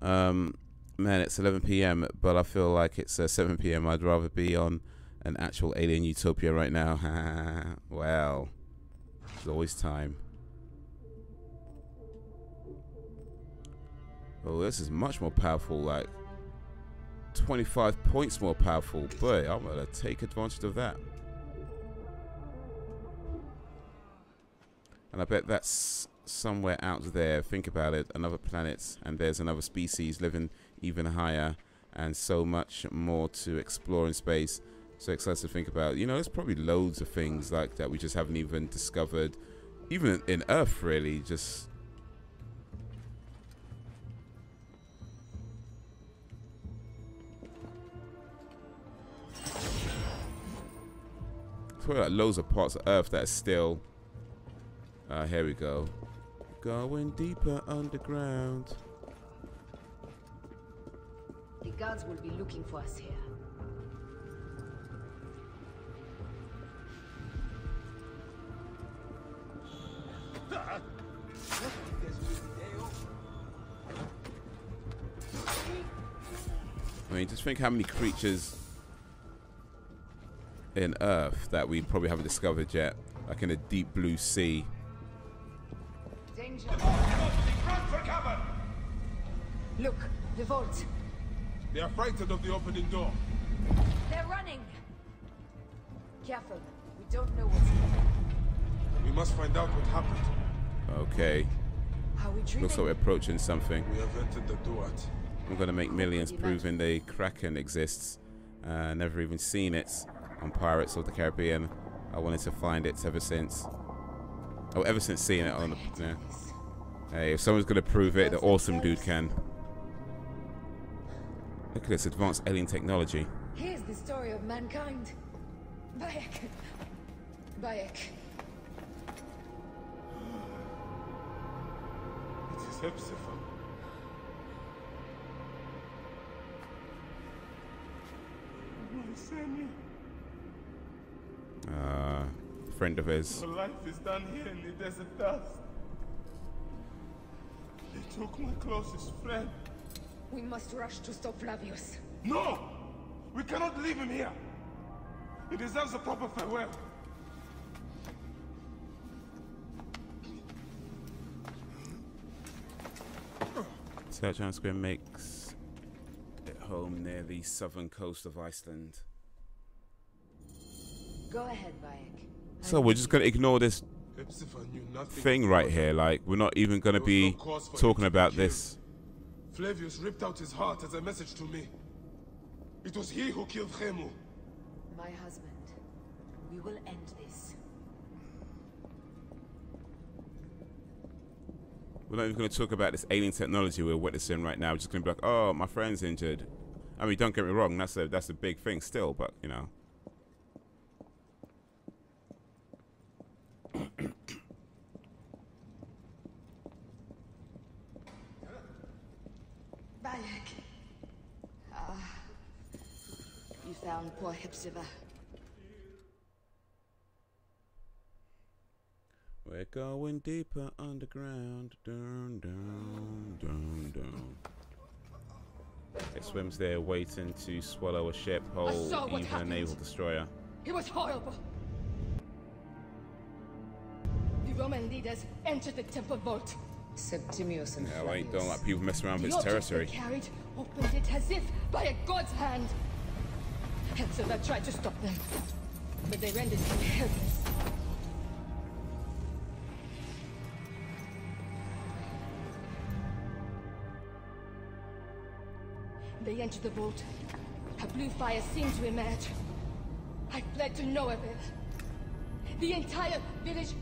Man, it's 11 PM, but I feel like it's 7 PM. I'd rather be on an actual alien utopia right now. Well, there's always time. Oh, this is much more powerful, like 25 points more powerful. Boy, I'm gonna take advantage of that. And I bet that's somewhere out there. Think about it, another planet, and there's another species living even higher, and so much more to explore in space. So excited to think about. You know, there's probably loads of things like that we just haven't even discovered, even in Earth, really. Just probably like loads of parts of Earth that are still. Here we go. Going deeper underground. The guards will be looking for us here. I mean, just think how many creatures in Earth that we probably haven't discovered yet, like in a deep blue sea. Danger. Run for cover! Look, the vault. They are frightened of the opening door. They're running. Careful. We don't know what's coming. We must find out what happened. Okay. Are we dreaming? Looks like we're approaching something. We have entered the Duat. I'm gonna make millions proving the Kraken exists. Never even seen it on Pirates of the Caribbean. I wanted to find it ever since. Oh, ever since seeing it on the. Yeah. Hey, if someone's gonna prove it, the awesome dude can. Look at this advanced alien technology. Here's the story of mankind. Bayek. Bayek. It is Hepzibah. My Sammy. Friend of his. Her life is done here in the desert dust. They took my closest friend. We must rush to stop Flavius. No! We cannot leave him here. He deserves a proper farewell. Search Square makes it home near the southern coast of Iceland. Go ahead, Bayek. So we're just gonna ignore this thing right here. Like we're not even gonna be talking about this. Flavius ripped out his heart as a message to me. It was he who killed Khemu. My husband. We will end this. We're not even going to talk about this alien technology we're witnessing right now. We're just going to be like, oh, my friend's injured. I mean, don't get me wrong. That's a big thing still, but, you know. Bayek. You found poor Hepzibah. We're going deeper underground. Dun, dun, dun, dun. It swims there waiting to swallow a ship whole, even a naval destroyer. It was horrible. The Roman leaders entered the temple vault. Septimius and Yeah, I don't like people messing around with its The object territory. they carried opened it as if by a god's hand. Hepzibah tried to stop them, but they rendered him helpless. They entered the vault. A blue fire seemed to emerge. I fled to no avail. The entire village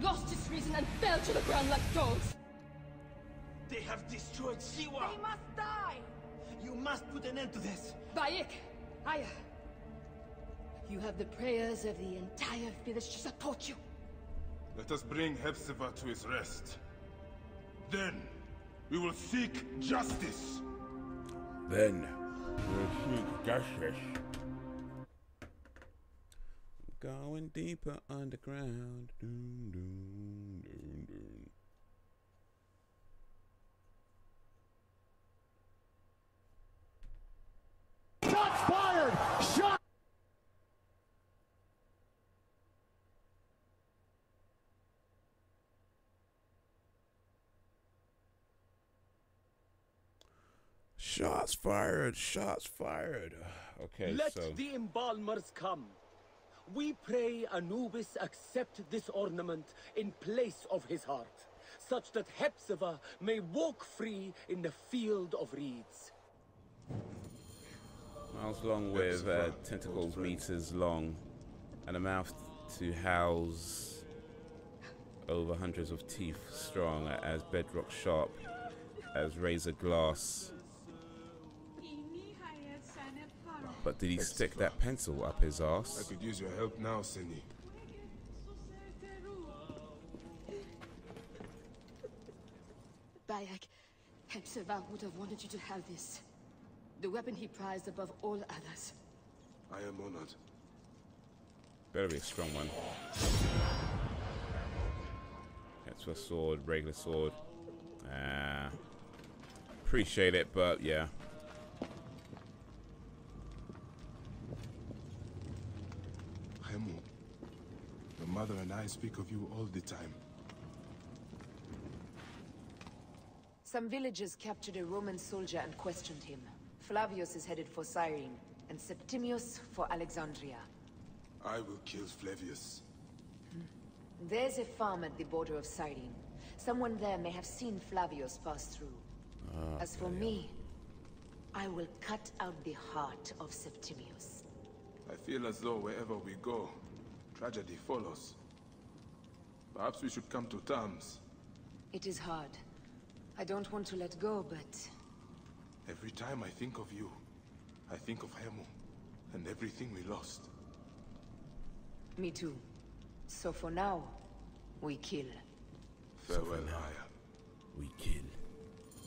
lost its reason and fell to the ground like dogs. They have destroyed Siwa! They must die! You must put an end to this! Bayek! Aya! You have the prayers of the entire village to support you. Let us bring Hepzibah to his rest. Then, we will seek justice. Then, we'll seek justice. Going deeper underground. Dun, dun, dun, dun. Shots fired! Shot! Shots fired! Shots fired! Okay, Let so the embalmers come. We pray Anubis accept this ornament in place of his heart, such that Hepzibah may walk free in the field of reeds. miles long with tentacles meters long, and a mouth to house over hundreds of teeth strong, as bedrock sharp as razor glass. But did he stick that pencil up his ass? I could use your help now, Seni. Bayek, Hepzibah would have wanted you to have this. The weapon he prized above all others. I am honored. Better be a strong one. That's a sword, regular sword. Appreciate it, but yeah. . mother and I speak of you all the time. Some villagers captured a Roman soldier and questioned him. Flavius is headed for Cyrene, and Septimius for Alexandria. I will kill Flavius. There's a farm at the border of Cyrene. Someone there may have seen Flavius pass through. As for me, I will cut out the heart of Septimius. I feel as though wherever we go, tragedy follows. Perhaps we should come to terms. It is hard. I don't want to let go, but... Every time I think of you, I think of Hemu, and everything we lost. Me too. So for now, we kill. Farewell, Aya. We kill.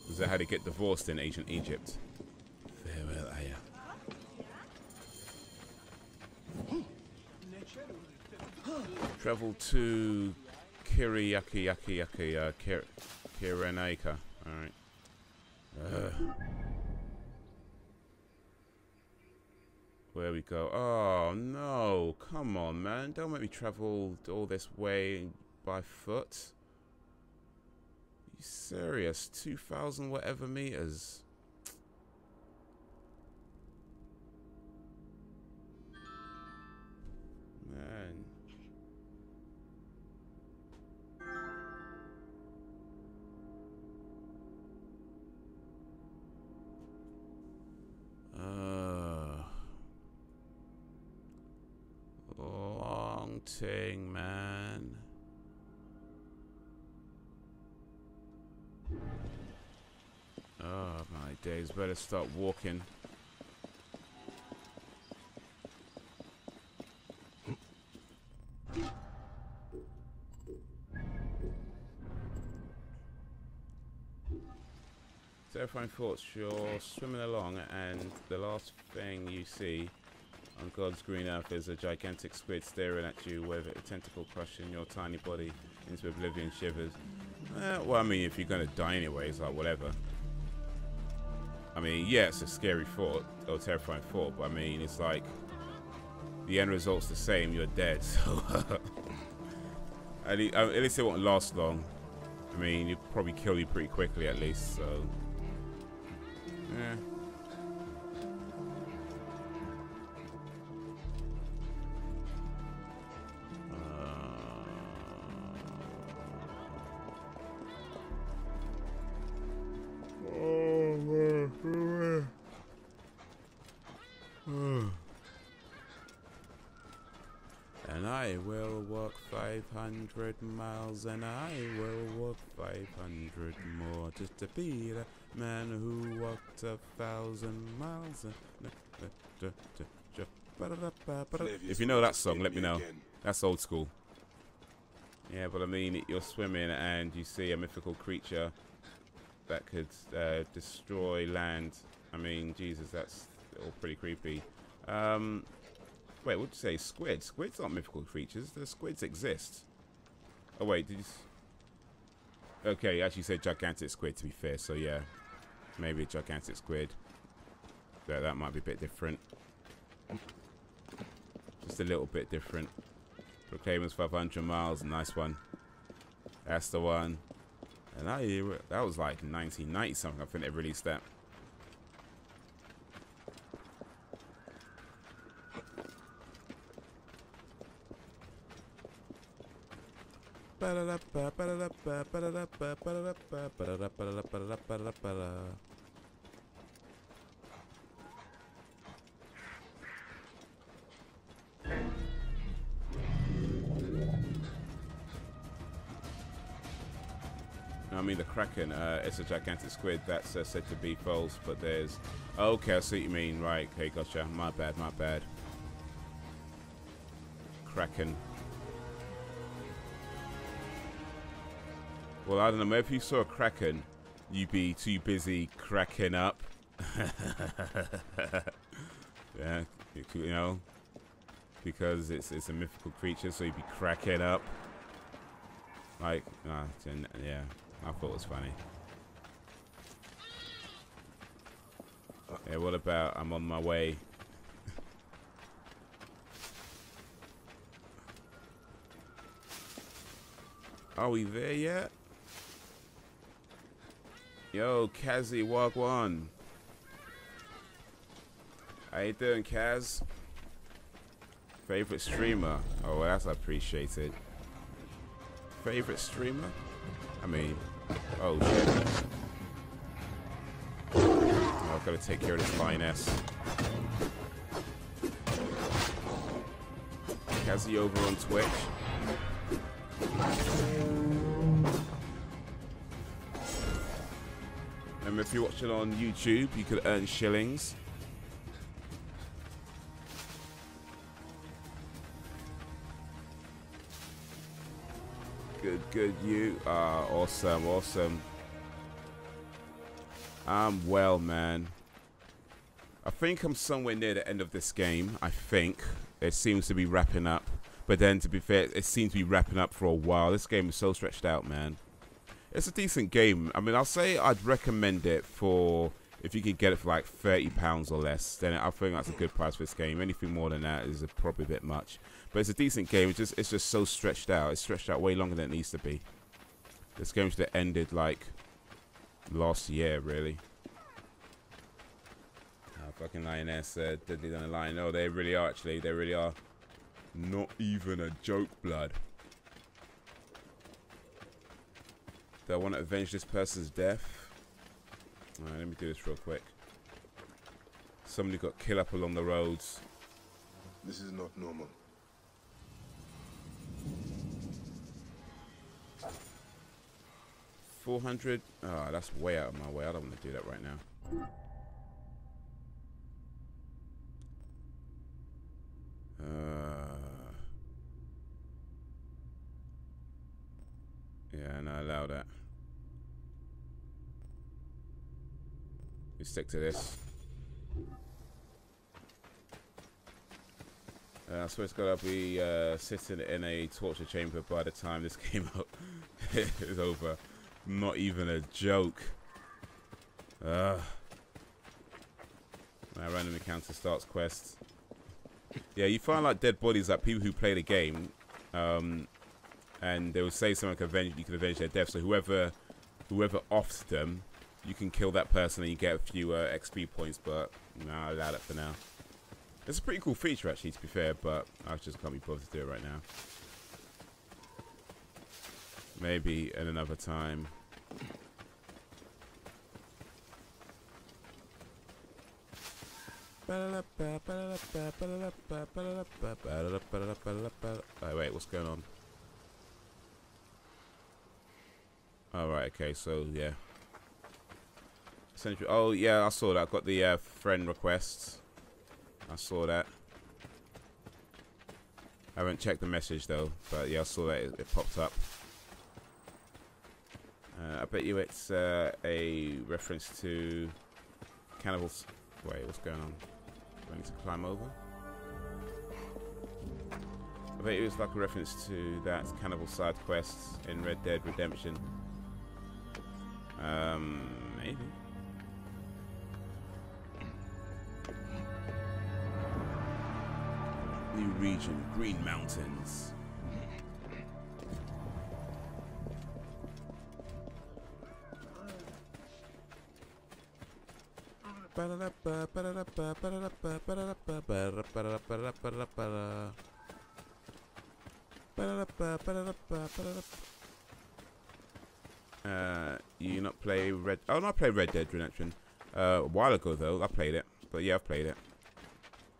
Was that how they get divorced in ancient Egypt? Farewell, Aya. Travel to Kirenaika. Alright. Where we go? Oh no, come on man, don't make me travel all this way by foot. You serious? 2,000 whatever meters. Man. Long thing, man. Oh my days, better start walking. Terrifying thoughts, you're swimming along and the last thing you see on God's green earth is a gigantic squid staring at you with a tentacle crushing your tiny body into oblivion shivers. Well, I mean, if you're going to die anyway, it's like whatever. I mean, yeah, it's a scary thought, or terrifying thought, but I mean, it's like the end result's the same, you're dead, so at least it won't last long. I mean, it'll probably kill you pretty quickly at least, so yeah. And I will walk 500 miles, and I will walk 500 more, just to be the man who walked 1,000 miles. If you know that song, let me know. That's old school. Yeah, but I mean, you're swimming and you see a mythical creature that could destroy land. I mean, Jesus, that's all pretty creepy. Wait, what'd you say? Squid? Squids aren't mythical creatures. The squids exist. Oh, wait, did you... Okay, you actually said gigantic squid, to be fair, so yeah. Maybe a gigantic squid. That might be a bit different. Just a little bit different. Proclaimers 500 miles, nice one. That's the one. And that was like 1990 something, I think they released that. I mean, the Kraken, it's a gigantic squid that's said to be false, but there's... Okay, I see what you mean. Right, okay, gotcha. My bad, my bad. Kraken. Well, I don't know. Maybe if you saw a Kraken, you'd be too busy cracking up. Yeah, you know, because it's a mythical creature, so you'd be cracking up. Like, yeah, I thought it was funny. Yeah, what about I'm on my way? Are we there yet? Yo, Kazzy Wagwan. How you doing, Kaz? Favorite streamer? Oh, well, that's appreciated. Favorite streamer? I mean, oh shit. Oh, I've got to take care of this lioness. Kazzy over on Twitch. Remember, if you're watching on YouTube, you could earn shillings. Good, you. Awesome, awesome. I'm well, man. I think I'm somewhere near the end of this game. I think it seems to be wrapping up. But then, to be fair, it seems to be wrapping up for a while. This game is so stretched out, man. It's a decent game. I mean, I'll say I'd recommend it for, if you could get it for like £30 or less, then I think that's a good price for this game. Anything more than that is probably a bit much. But it's a decent game. It's just so stretched out. It's stretched out way longer than it needs to be. This game should have ended like last year, really. Oh, fucking Lioness said that they're on the line. No, they really are, actually. They really are. Not even a joke, blood. Do I want to avenge this person's death? Alright, let me do this real quick. Somebody got killed up along the roads. This is not normal. 400. Oh, that's way out of my way. I don't want to do that right now. Yeah, no, allow that. We stick to this. I swear to God, I'll be sitting in a torture chamber by the time this game is over. Not even a joke. My random encounter starts quests. Yeah, you find like dead bodies, like people who play the game, and they will say someone can you can avenge their death. So whoever offs them, you can kill that person and you get a few XP points. But no, I'll allow that for now. It's a pretty cool feature, actually, to be fair, but I just can't be bothered to do it right now. Maybe at another time. Oh, wait, what's going on? Alright, okay, so, yeah. Oh, yeah, I saw that. I got the friend requests. I saw that. I haven't checked the message, though, but, yeah, I saw that it popped up. I bet you it's a reference to cannibals. Wait, what's going on? Do I need to climb over? I bet it was like a reference to that cannibal side quests in Red Dead Redemption. Maybe. New region, Green Mountains. You not play Red? Oh, no, I played Red Dead Redemption a while ago though. I played it, but yeah, I've played it.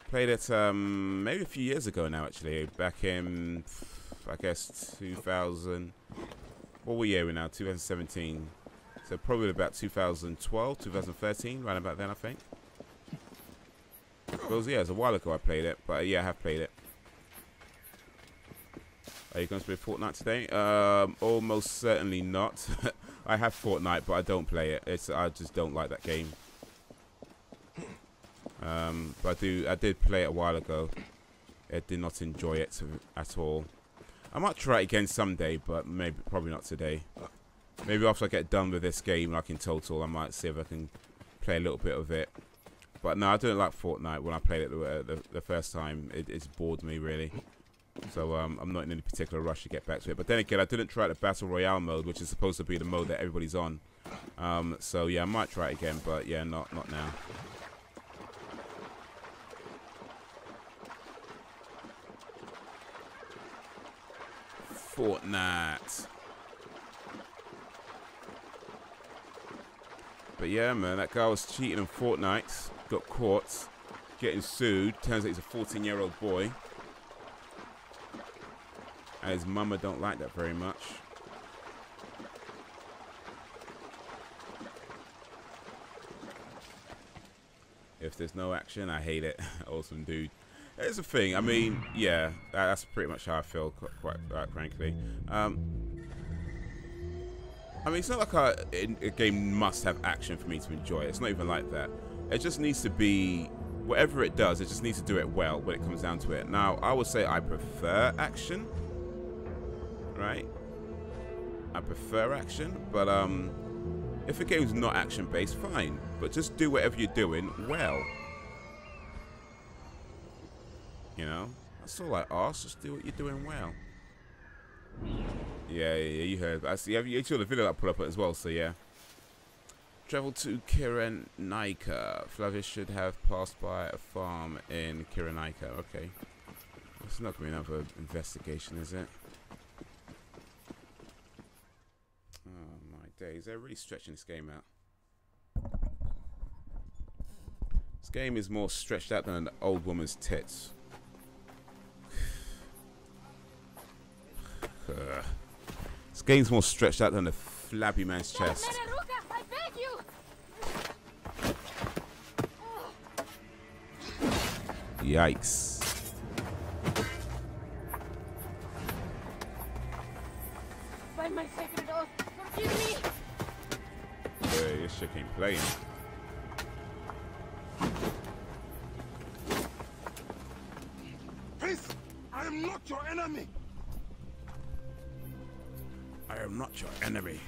Played it maybe a few years ago now, actually. Back in, I guess, 2000. What year are we now? 2017. So probably about 2012, 2013, right about then, I think. Because yeah, it was a while ago I played it, but yeah, I have played it. Are you going to play Fortnite today? Almost certainly not. I have Fortnite, but I don't play it. I just don't like that game. But I did play it a while ago. I did not enjoy it at all. I might try it again someday, but probably not today. Maybe after I get done with this game, like in total, I might see if I can play a little bit of it. But no, I didn't like Fortnite when I played it the first time. It's bored me, really. So I'm not in any particular rush to get back to it. But then again, I didn't try the Battle Royale mode, which is supposed to be the mode that everybody's on. So yeah, I might try it again, but yeah, not now. Fortnite. But yeah, man, that guy was cheating in Fortnite, got caught, getting sued. Turns out he's a 14-year-old boy. And his mama don't like that very much. If there's no action, I hate it. Awesome, dude. It's a thing. I mean, yeah, that's pretty much how I feel, quite frankly. I mean, it's not like a game must have action for me to enjoy it. It's not even like that. It just needs to be, whatever it does, it just needs to do it well when it comes down to it. Now, I would say I prefer action, right? I prefer action, but if a game's not action-based, fine. But just do whatever you're doing well. You know? That's all I ask. Just do what you're doing well. Yeah, you heard. I see. You saw the video I put up as well, so yeah. Travel to Cyrenaica. Flavius should have passed by a farm in Cyrenaica. Okay. It's not going to be another investigation, is it? Oh my days. They're really stretching this game out. This game is more stretched out than an old woman's tits. This game's more stretched out than a flabby man's chest. I beg you. Yikes. By my sacred oath, forgive me. Yeah, this shit ain't playing. Prince, I am not your enemy. I am not your enemy.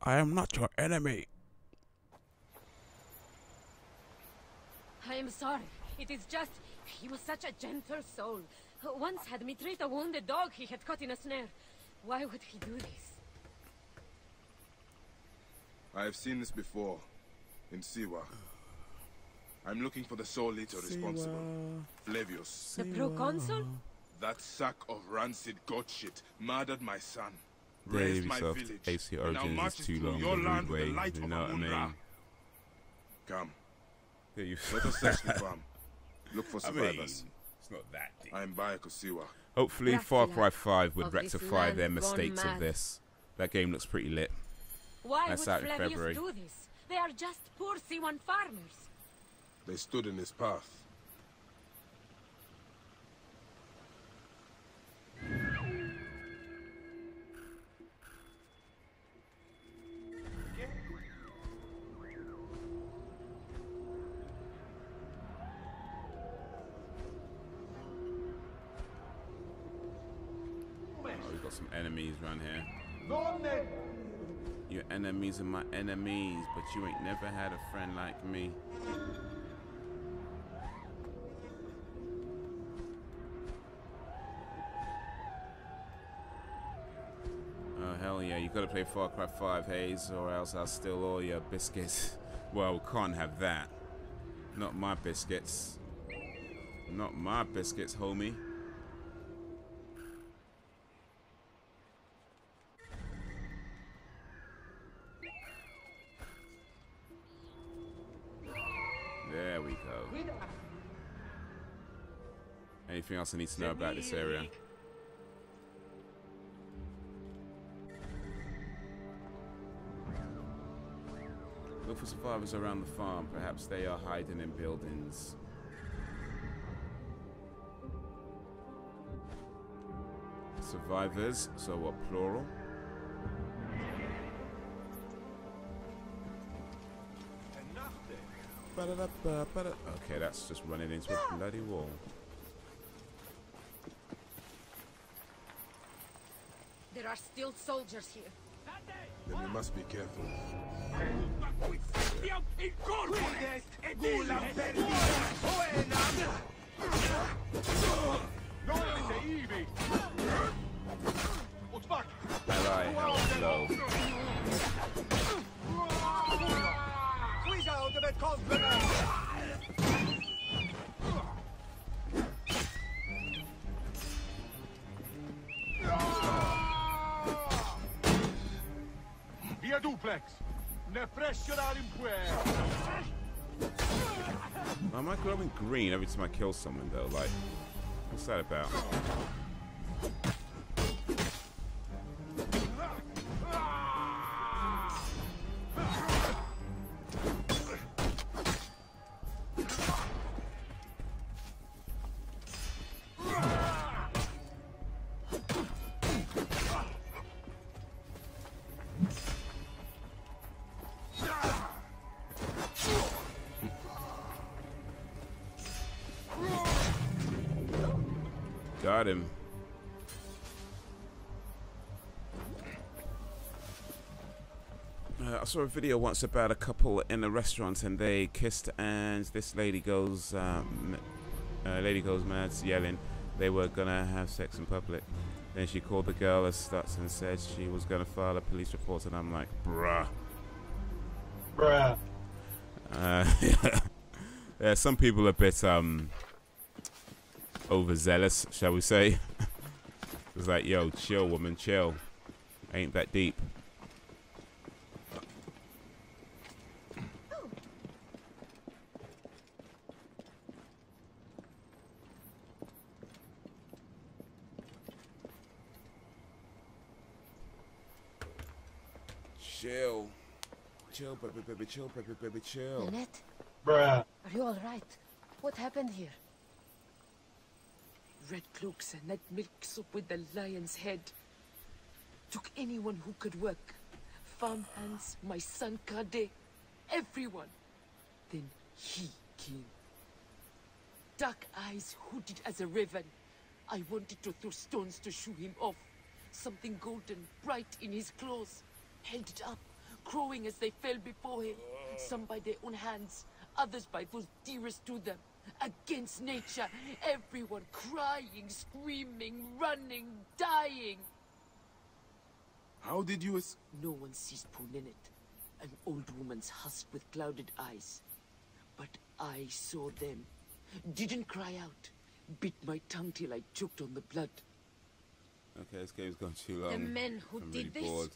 I am not your enemy. I am sorry. It is just, he was such a gentle soul. Once had me treat a wounded dog he had caught in a snare. Why would he do this? I have seen this before, in Siwa. I'm looking for the sole leader responsible, Flavius. The proconsul? That sack of rancid goat shit murdered my son. Brave Raised my yourself. village. AC And now Origins is marches too through long. your The land rude with the way, light you of know what I Amun-Ra. mean? Come. Yeah, you Let us search the farm. Look for survivors. It's not that deep. I'm by Kosiwa. Hopefully Far Cry 5 would of this rectify land their gone mistakes of mad. this. That game looks pretty lit. Why That's would out in Flavius February. do this? They are just poor C1 farmers. They stood in his path. Oh, we've got some enemies around here. Your enemies are my enemies, but you ain't never had a friend like me. Oh, hell yeah, you gotta play Far Cry 5, Haze, or else I'll steal all your biscuits. Well, we can't have that. Not my biscuits. Not my biscuits, homie. There we go. Anything else I need to know about this area? Look for survivors around the farm. Perhaps they are hiding in buildings. Survivors, so what, plural? Okay, that's just running into a bloody wall. There are still soldiers here. Then we must be careful. Alright, how low. Via duplex. Ne pressionar in puer. Am I glowing green every time I kill someone though? Like, what's that about? Got him. I saw a video once about a couple in a restaurant and they kissed, and this lady goes mad, yelling they were gonna have sex in public. Then she called the girl as sluts and said she was gonna file a police report, and I'm like, bruh. Yeah, some people are a bit overzealous, shall we say. It's like, yo, chill, woman, chill. Ain't that deep. Chill. Chill, baby, baby, chill, baby, baby, chill. Annette? Bruh. Are you all right? What happened here? Red cloaks and that milk soup with the lion's head. Took anyone who could work. Farmhands, my son Kade, everyone. Then he came. Dark eyes hooded as a raven. I wanted to throw stones to shoo him off. Something golden, bright in his claws. Held it up, crowing as they fell before him. Some by their own hands, others by those dearest to them. Against nature, everyone crying, screaming, running, dying. How did you No one sees poor Ninette, an old woman's husk with clouded eyes. But I saw them. Didn't cry out. Bit my tongue till I choked on the blood. Okay, this game's gone too long. The men who I'm did really this, bored.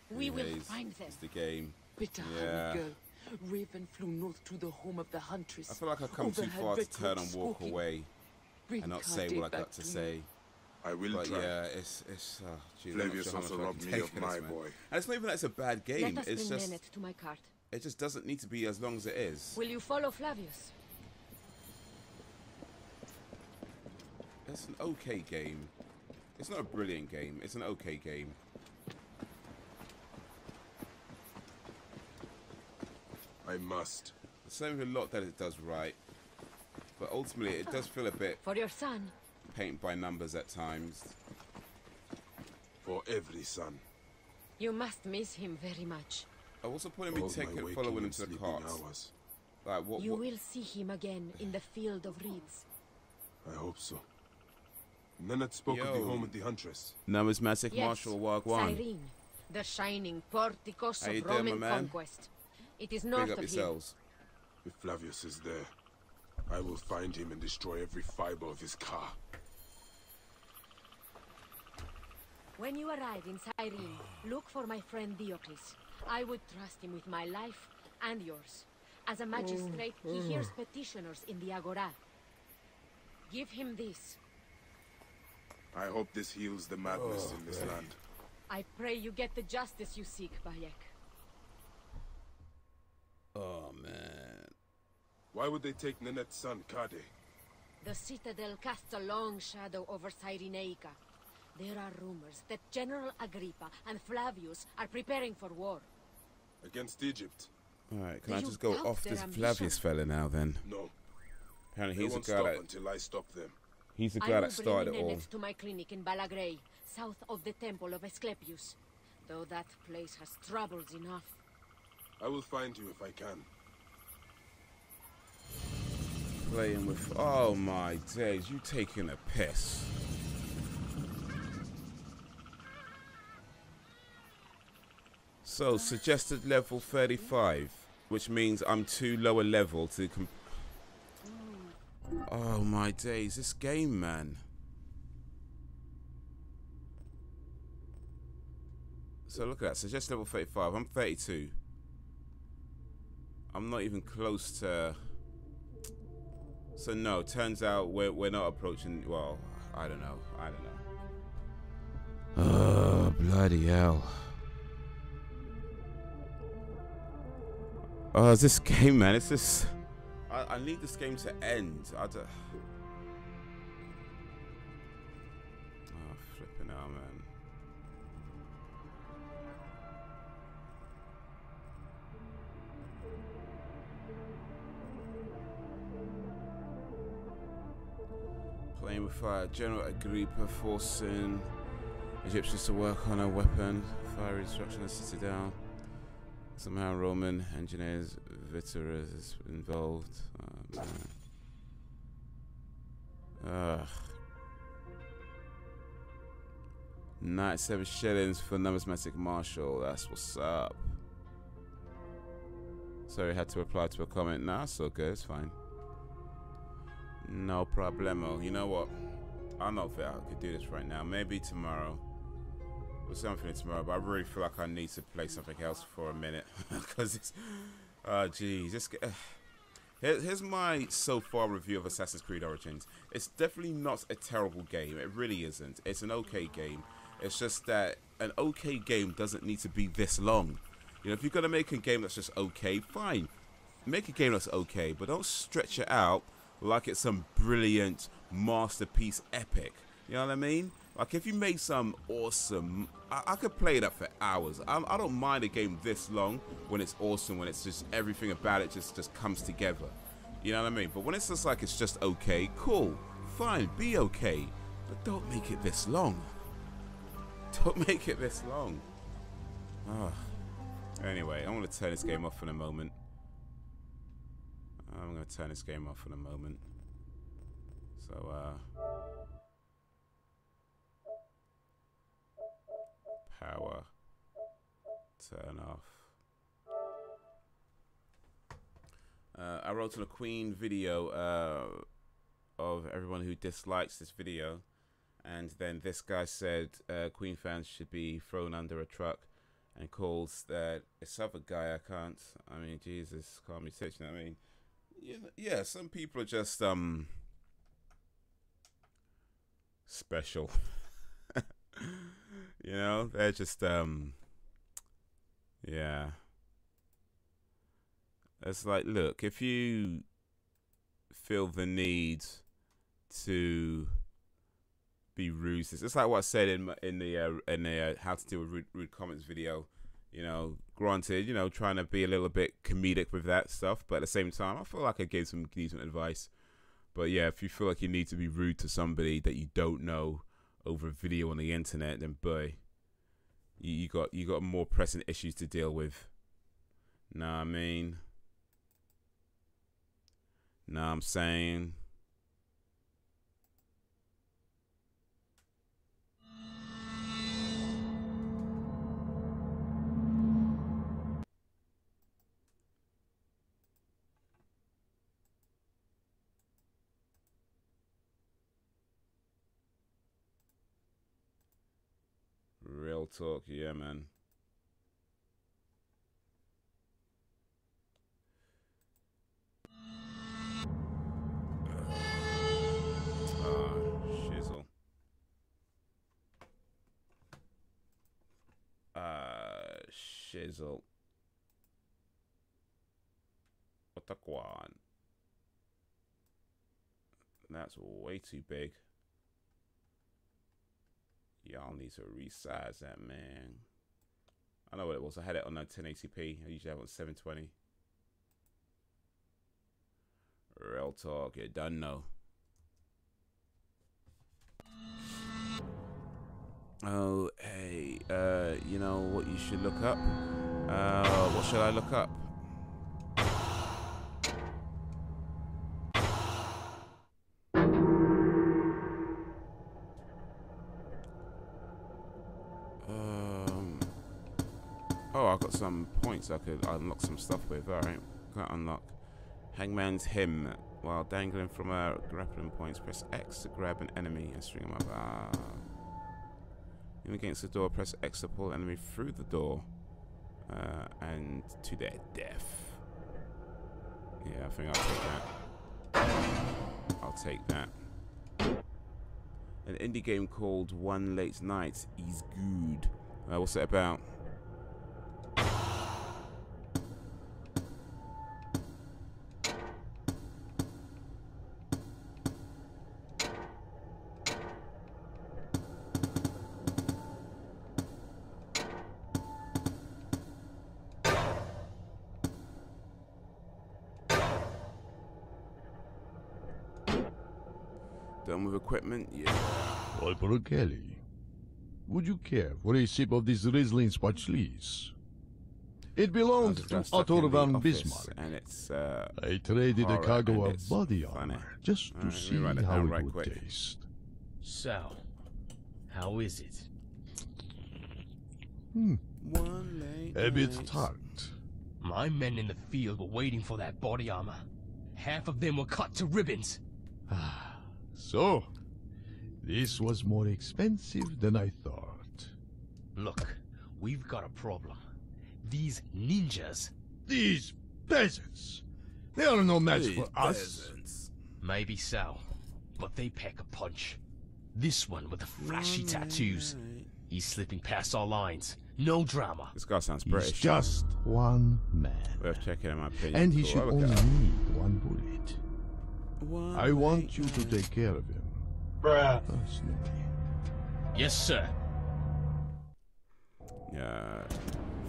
we will Haze, find them. It's the game. Bitter Yeah. honey girl. Raven flew north to the home of the huntress. I feel like I've come too Overheard far to red turn cloaks and walk squawking. away Bring and not say Kade what I back got to to me. say. I will But try. yeah, it's geez, I'm not Flavius sure how also much I robbed can me take of this, my man. boy. And it's not even that it's a bad game. Let us It's bring just Ninette to my cart. it just doesn't need to be as long as it is. Will you follow Flavius? It's an okay game. It's not a brilliant game. It's an okay game. I must. There's a lot that it does right, but ultimately it does feel a bit For your son. paint by numbers at times. For every son. You must miss him very much. What's the point of me Both my taking waking following him and to the sleeping carts? hours. Like what? You will see him again in the field of reeds. I hope so. Ninette spoke of the Yo. home of the huntress. Numismatic Yes, Marshal Wagwan. Cyrene, the shining porticos How you of doing, Roman my man? conquest. It is Big north up of here. yourselves. If Flavius is there, I will find him and destroy every fiber of his car. When you arrive in Cyrene, look for my friend Diocles. I would trust him with my life and yours. As a magistrate, he hears petitioners in the Agora. Give him this. I hope this heals the madness in this land. I pray you get the justice you seek, Bayek. Oh man. Why would they take Ninette's son, Kade? The citadel casts a long shadow over Cyrenaica. There are rumors that General Agrippa and Flavius are preparing for war. Against Egypt? Alright, can Do I you just go doubt off their this ambition? Flavius fella now then? No. Apparently They he's the won't guy stop that until I stop them. he's the I guy will that started bring it all. Ninette to my clinic in Balagrey, south of the temple of Asclepius. Though that place has troubles enough. I will find you if I can. Playing with... Oh my days, you taking a piss. So, suggested level 35, which means I'm too low a level to... Oh my days, this game, man. So look at that, suggested level 35, I'm 32. I'm not even close to... So no, turns out we're not approaching... Well, I don't know. Oh, bloody hell. Oh, this game, man. It's just... I need this game to end. Oh, flipping out, man. Playing with fire. General Agrippa forcing Egyptians to work on a weapon. Fire instruction the city down. Somehow Roman engineers, Viteras involved. Oh, man. Ugh. 97 shillings for numismatic marshal. That's what's up. Sorry, I had to reply to a comment. Nah, it's all good. It's fine. No problemo. You know what? I'm not fair. I could do this right now. Maybe tomorrow. Or something tomorrow. But I really feel like I need to play something else for a minute. Because it's... Oh, geez. Here's my so far review of Assassin's Creed Origins. It's definitely not a terrible game. It really isn't. It's an okay game. It's just that an okay game doesn't need to be this long. You know, if you're going to make a game that's just okay, fine. Make a game that's okay. But don't stretch it out like it's some brilliant masterpiece epic. You know what I mean? Like, if you make some awesome... I could play that for hours. I don't mind a game this long when it's awesome, when it's just everything about it just comes together. You know what I mean? But when it's just like it's just okay, cool, fine, be okay. But don't make it this long. Don't make it this long. Oh. Anyway, I'm going to turn this game off in a moment. So, power, turn off. I wrote on a Queen video of everyone who dislikes this video, and then this guy said Queen fans should be thrown under a truck, and calls that this other guy, I mean, Jesus, calm me touching. I mean, yeah, some people are just special. You know, they're just yeah. It's like, look, if you feel the need to be rude, it's like what I said in the how to deal with rude comments video. You know, granted, you know, trying to be a little bit comedic with that stuff, but at the same time, I feel like I gave some decent advice. But yeah, if you feel like you need to be rude to somebody that you don't know over a video on the internet, then boy, you got more pressing issues to deal with. Know what I mean? Know what I'm saying? Real talk, yeah, man. Shizzle. Shizzle. Otakwan. That's way too big. Y'all need to resize that, man. I know what it was. I had it on a 1080p. I usually have it on 720. Real talk, you done know. Oh, hey, you know what you should look up? What should I look up? Oh, I've got some points I could unlock some stuff with. Alright, can't unlock. Hangman's Hymn. While dangling from a grappling point, press X to grab an enemy and string him up. In against the door, press X to pull an enemy through the door and to their death. Yeah, I think I'll take that. I'll take that. An indie game called One Late Night is good. What's it about? Done with equipment? Yeah. Corporal Kelly, would you care for a sip of this Riesling Spatschlis? It belonged to Otto von Bismarck. And it's, I traded a cargo of body armor just to see how it would taste. So, how is it? A bit tart. My men in the field were waiting for that body armor. Half of them were cut to ribbons. So, this was more expensive than I thought. Look, we've got a problem. These ninjas... These peasants! They are no match for us. Maybe so, but they pack a punch. This one with the flashy tattoos. He's slipping past our lines. No drama. This guy sounds British. He's just one man. Worth checking, in my opinion. And he should only need one bullet. I want you to take care of him. Personally. Yes, sir.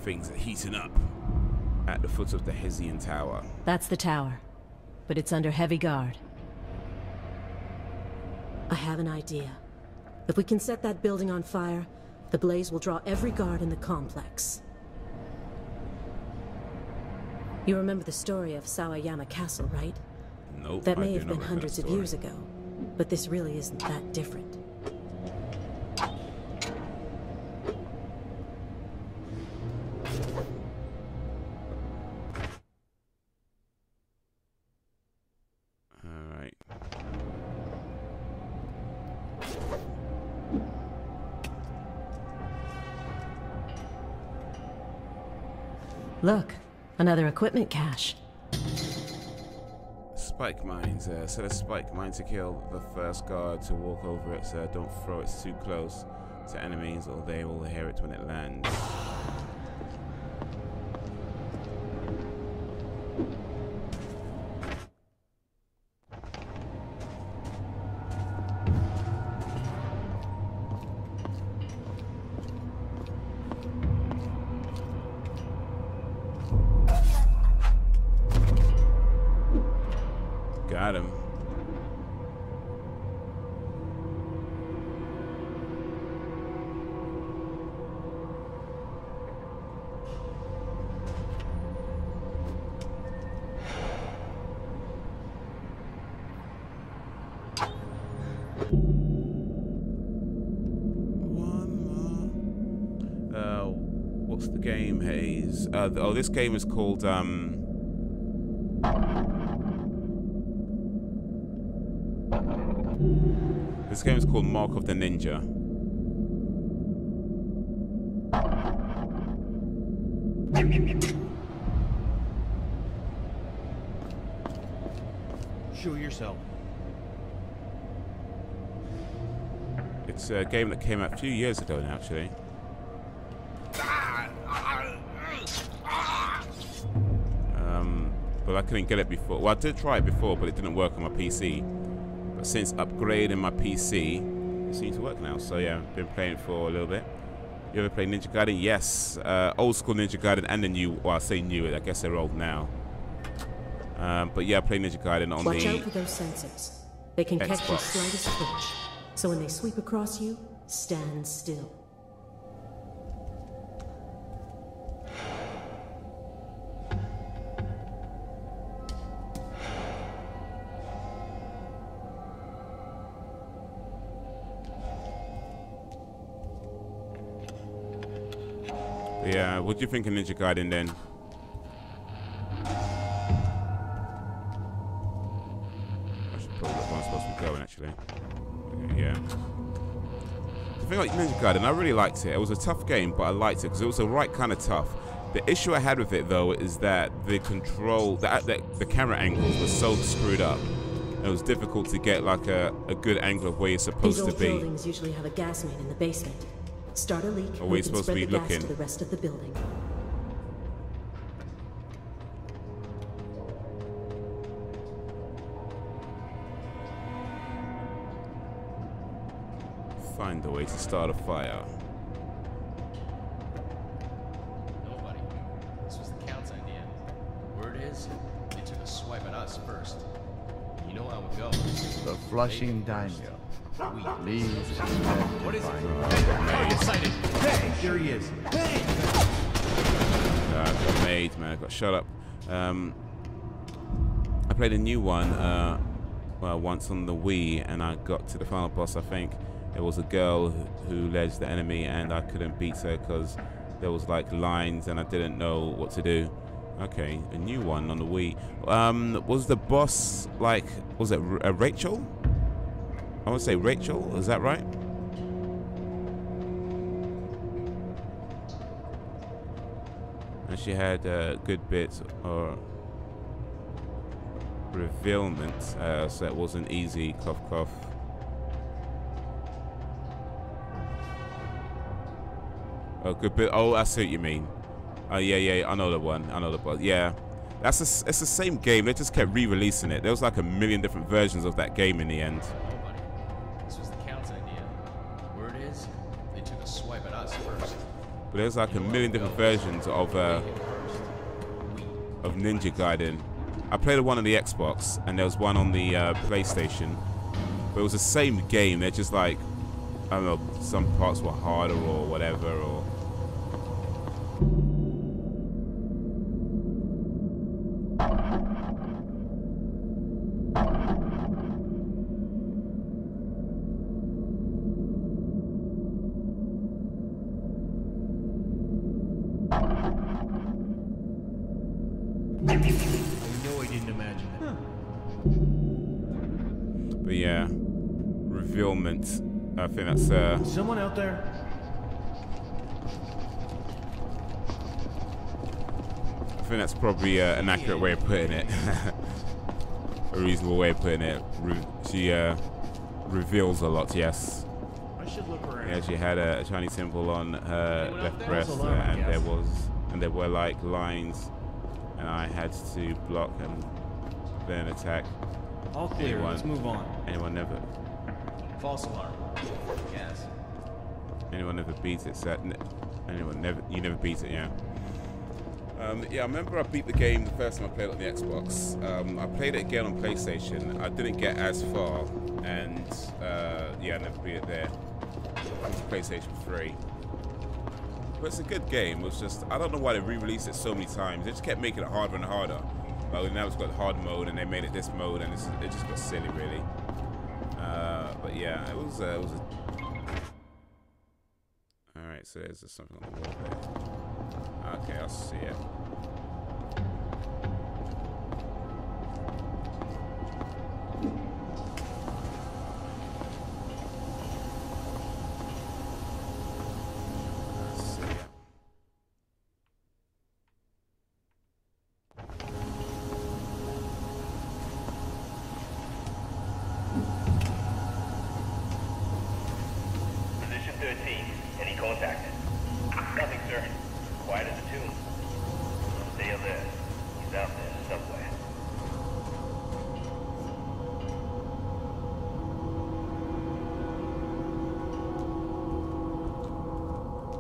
Things are heating up at the foot of the Hessian Tower. That's the tower, but it's under heavy guard. I have an idea. If we can set that building on fire, the blaze will draw every guard in the complex. You remember the story of Sawayama Castle, right? Nope. That may have been hundreds of years ago, but this really isn't that different. Alright. Look, another equipment cache. Spike mines. Set a spike mine to kill the first guard to walk over it, so don't throw it too close to enemies or they will hear it when it lands. Got him. What's the game, Haze? Oh, this game is called This game is called Mark of the Ninja. Show yourself. It's a game that came out a few years ago now, actually. But I couldn't get it before. Well, I did try it before, but it didn't work on my PC. But since upgrading my PC, it seems to work now. So yeah, I've been playing it for a little bit. You ever play Ninja Gaiden? Yes. Old school Ninja Gaiden and the new, well, I say new, I guess they're old now. But yeah, I play Ninja Gaiden on Watch the out for those sensors. They can catch your slightest twitch. So when they sweep across you, stand still. Yeah, what do you think of Ninja Gaiden then? I should probably look where I'm supposed to be going actually. Yeah. The thing like Ninja Gaiden, I really liked it. It was a tough game, but I liked it because it was the right kind of tough. The issue I had with it though is that the control, the camera angles were so screwed up. It was difficult to get like a good angle of where you're supposed to be. These old buildings usually have a gas main in the basement. Start a leak, or where you're and supposed to be spread the looking. gas to the rest of the building. Find a way to start a fire. Nobody. This was the Count's idea. Word is, they took a swipe at us first. You know how it goes. The Flushing Daimyo. Please. What is it? Hey, excited. Hey, there he is. Hey! I got made, man. I got shut up. I played a new one once on the Wii, and I got to the final boss. I think it was a girl who led the enemy, and I couldn't beat her because there was like lines, and I didn't know what to do. Okay, a new one on the Wii. Was the boss like? Was it Rachel? I want to say Rachel. Is that right? And she had a good bit or revealment, so it wasn't easy. Cough, cough. Oh, good bit. Oh, I see what you mean. Oh, yeah. I know the one. I know the one. Yeah, it's the same game. They just kept re-releasing it. There was like a million different versions of that game in the end. Nobody. This was the Count's idea. Word is, they took a swipe at us first. But there's like a million different versions of Ninja Gaiden. I played the one on the Xbox, and there was one on the PlayStation. But it was the same game. They're just like, I don't know, some parts were harder or whatever, or... I know I didn't imagine that. But yeah, revealment. I think that's someone out there. I think that's probably an accurate way of putting it. A reasonable way of putting it. She reveals a lot. Yes. I should look around. Yeah, she had a Chinese symbol on her left breast, and there were like lines, and I had to block and then attack. All clear. Let's move on. Anyone never. False alarm. Yes. Anyone never beats it, so you never beat it, yeah. Yeah, I remember I beat the game the first time I played it on the Xbox. I played it again on PlayStation. I didn't get as far, and yeah, I never beat it there. It was PlayStation 3. But it's a good game. It was just, I don't know why they re-released it so many times. They just kept making it harder and harder. Now it's got hard mode, and they made it this mode, and it just got silly, really. But yeah, it was a... Alright, so there's just something on the wall there. Okay, I'll see it. Position 13. Any contact? Nothing, sir. Quiet as a tune. Stay alert. He's out there somewhere.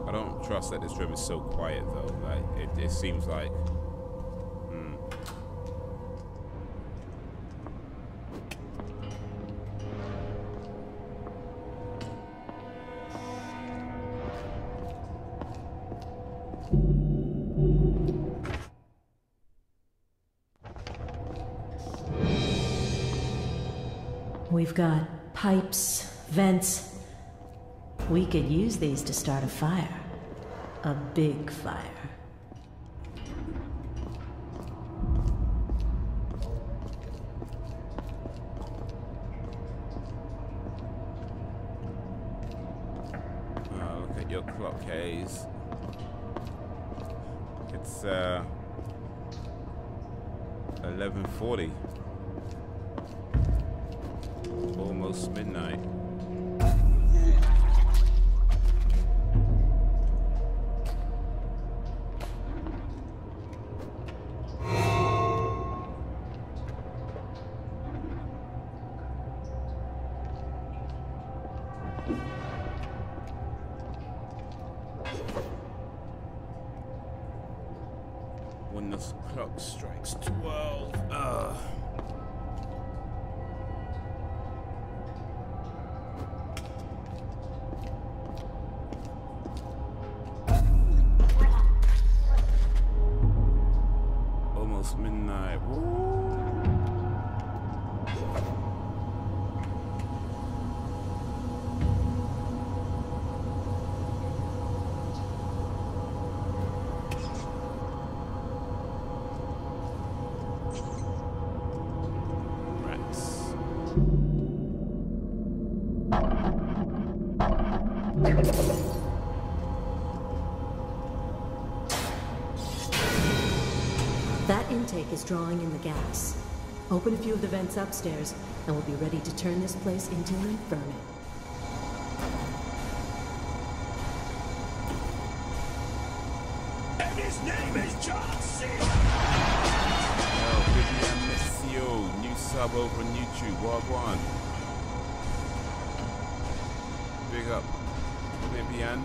I don't trust that this room is so quiet though. Like it seems like. We've got pipes, vents. We could use these to start a fire. A big fire. Oh, look at your clock, Haze. It's 11:40. Almost midnight. When the clock strikes 12. Almost midnight. Woo. That intake is drawing in the gas. Open a few of the vents upstairs, and we'll be ready to turn this place into an inferno. And his name is John C. Oh, Vivian Messio, new sub over on YouTube, Wagwan. Big up, Vivian.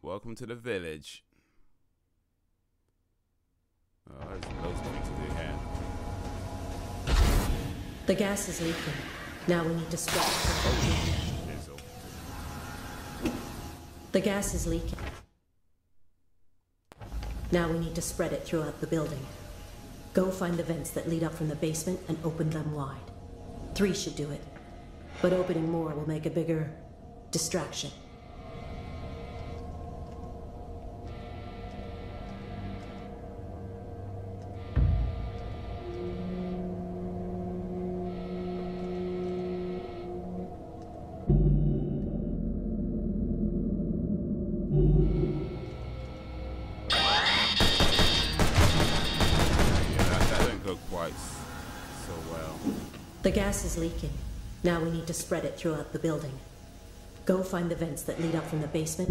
Welcome to the village. Oh, there's loads of things to do here. The gas is leaking. Now we need to spread it. The gas is leaking. Now we need to spread it throughout the building. Go find the vents that lead up from the basement and open them wide. 3 should do it. But opening more will make a bigger distraction. The gas is leaking. Now we need to spread it throughout the building. Go find the vents that lead up from the basement.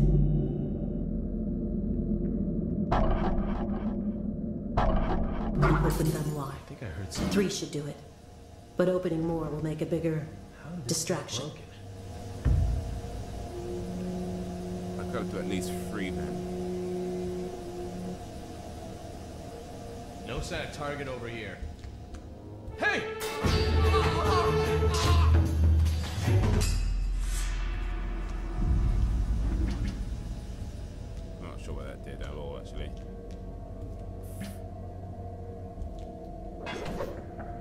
And open them wide. I think I heard something. 3 should do it. But opening more will make a bigger distraction. I gotta do at least 3 then. No sign of target over here. Hey! Not sure what that did at all, actually.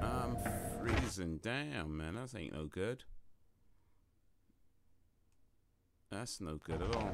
I'm freezing. Damn, man, that ain't no good. That's no good at all.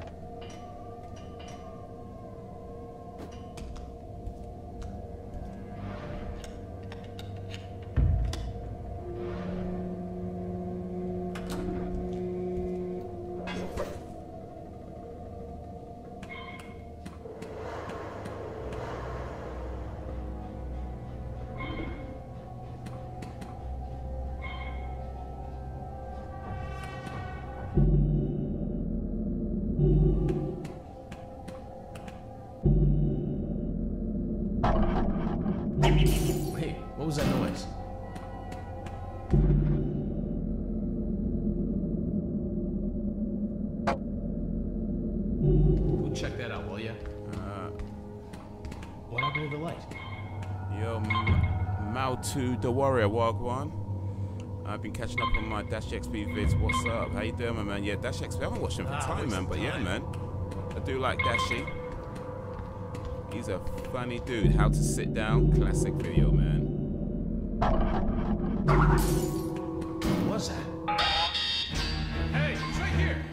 Wait, what was that noise? Go check that out, will ya? What happened to the light? Yo, Mao2 the Warrior, Wagwan. I've been catching up on my Dash XP vids. What's up? How you doing, my man? Yeah, Dash XP. I haven't watched him for time, man. But yeah, man. I do like Dashy. He's a funny dude. How to sit down. Classic video, man. What was that? Hey, he's right here.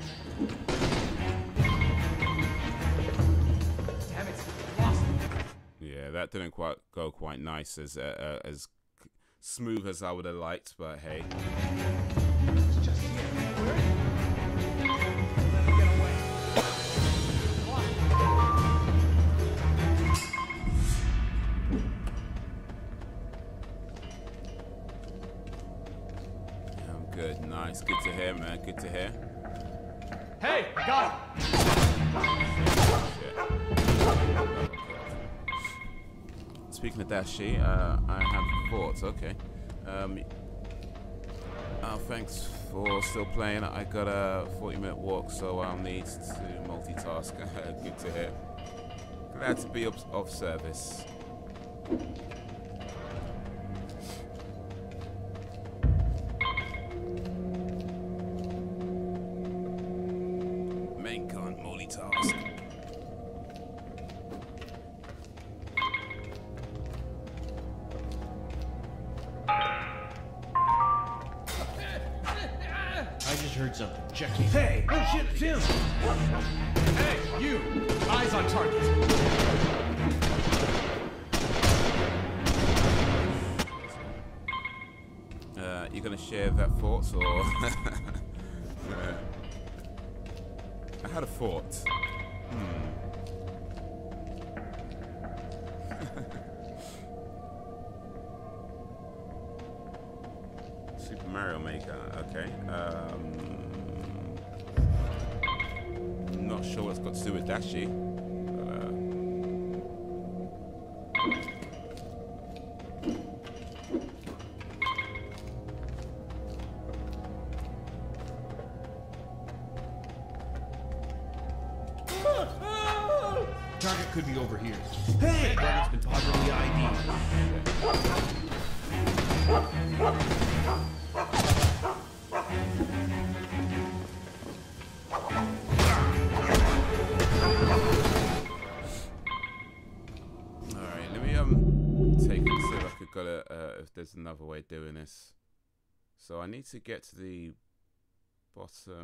that didn't quite go quite nice as smooth as I would have liked, but hey. Good, nice. Good to hear, man. Good to hear. Hey, I got him! Speaking of Dashi, I have thoughts. Okay. Thanks for still playing. I got a 40-minute walk, so I'll need to multitask. Good to hear. Glad to be of service. Something. Check it. Hey! Oh shit, it's him! Hey, you! Eyes on target. You gonna share that thoughts or? I had a thought. Super Mario Maker. Okay. Not sure what's got to do with Dashi. Target could be over here. Hey! Target's been properly ID'd. If there's another way of doing this. So I need to get to the bottom.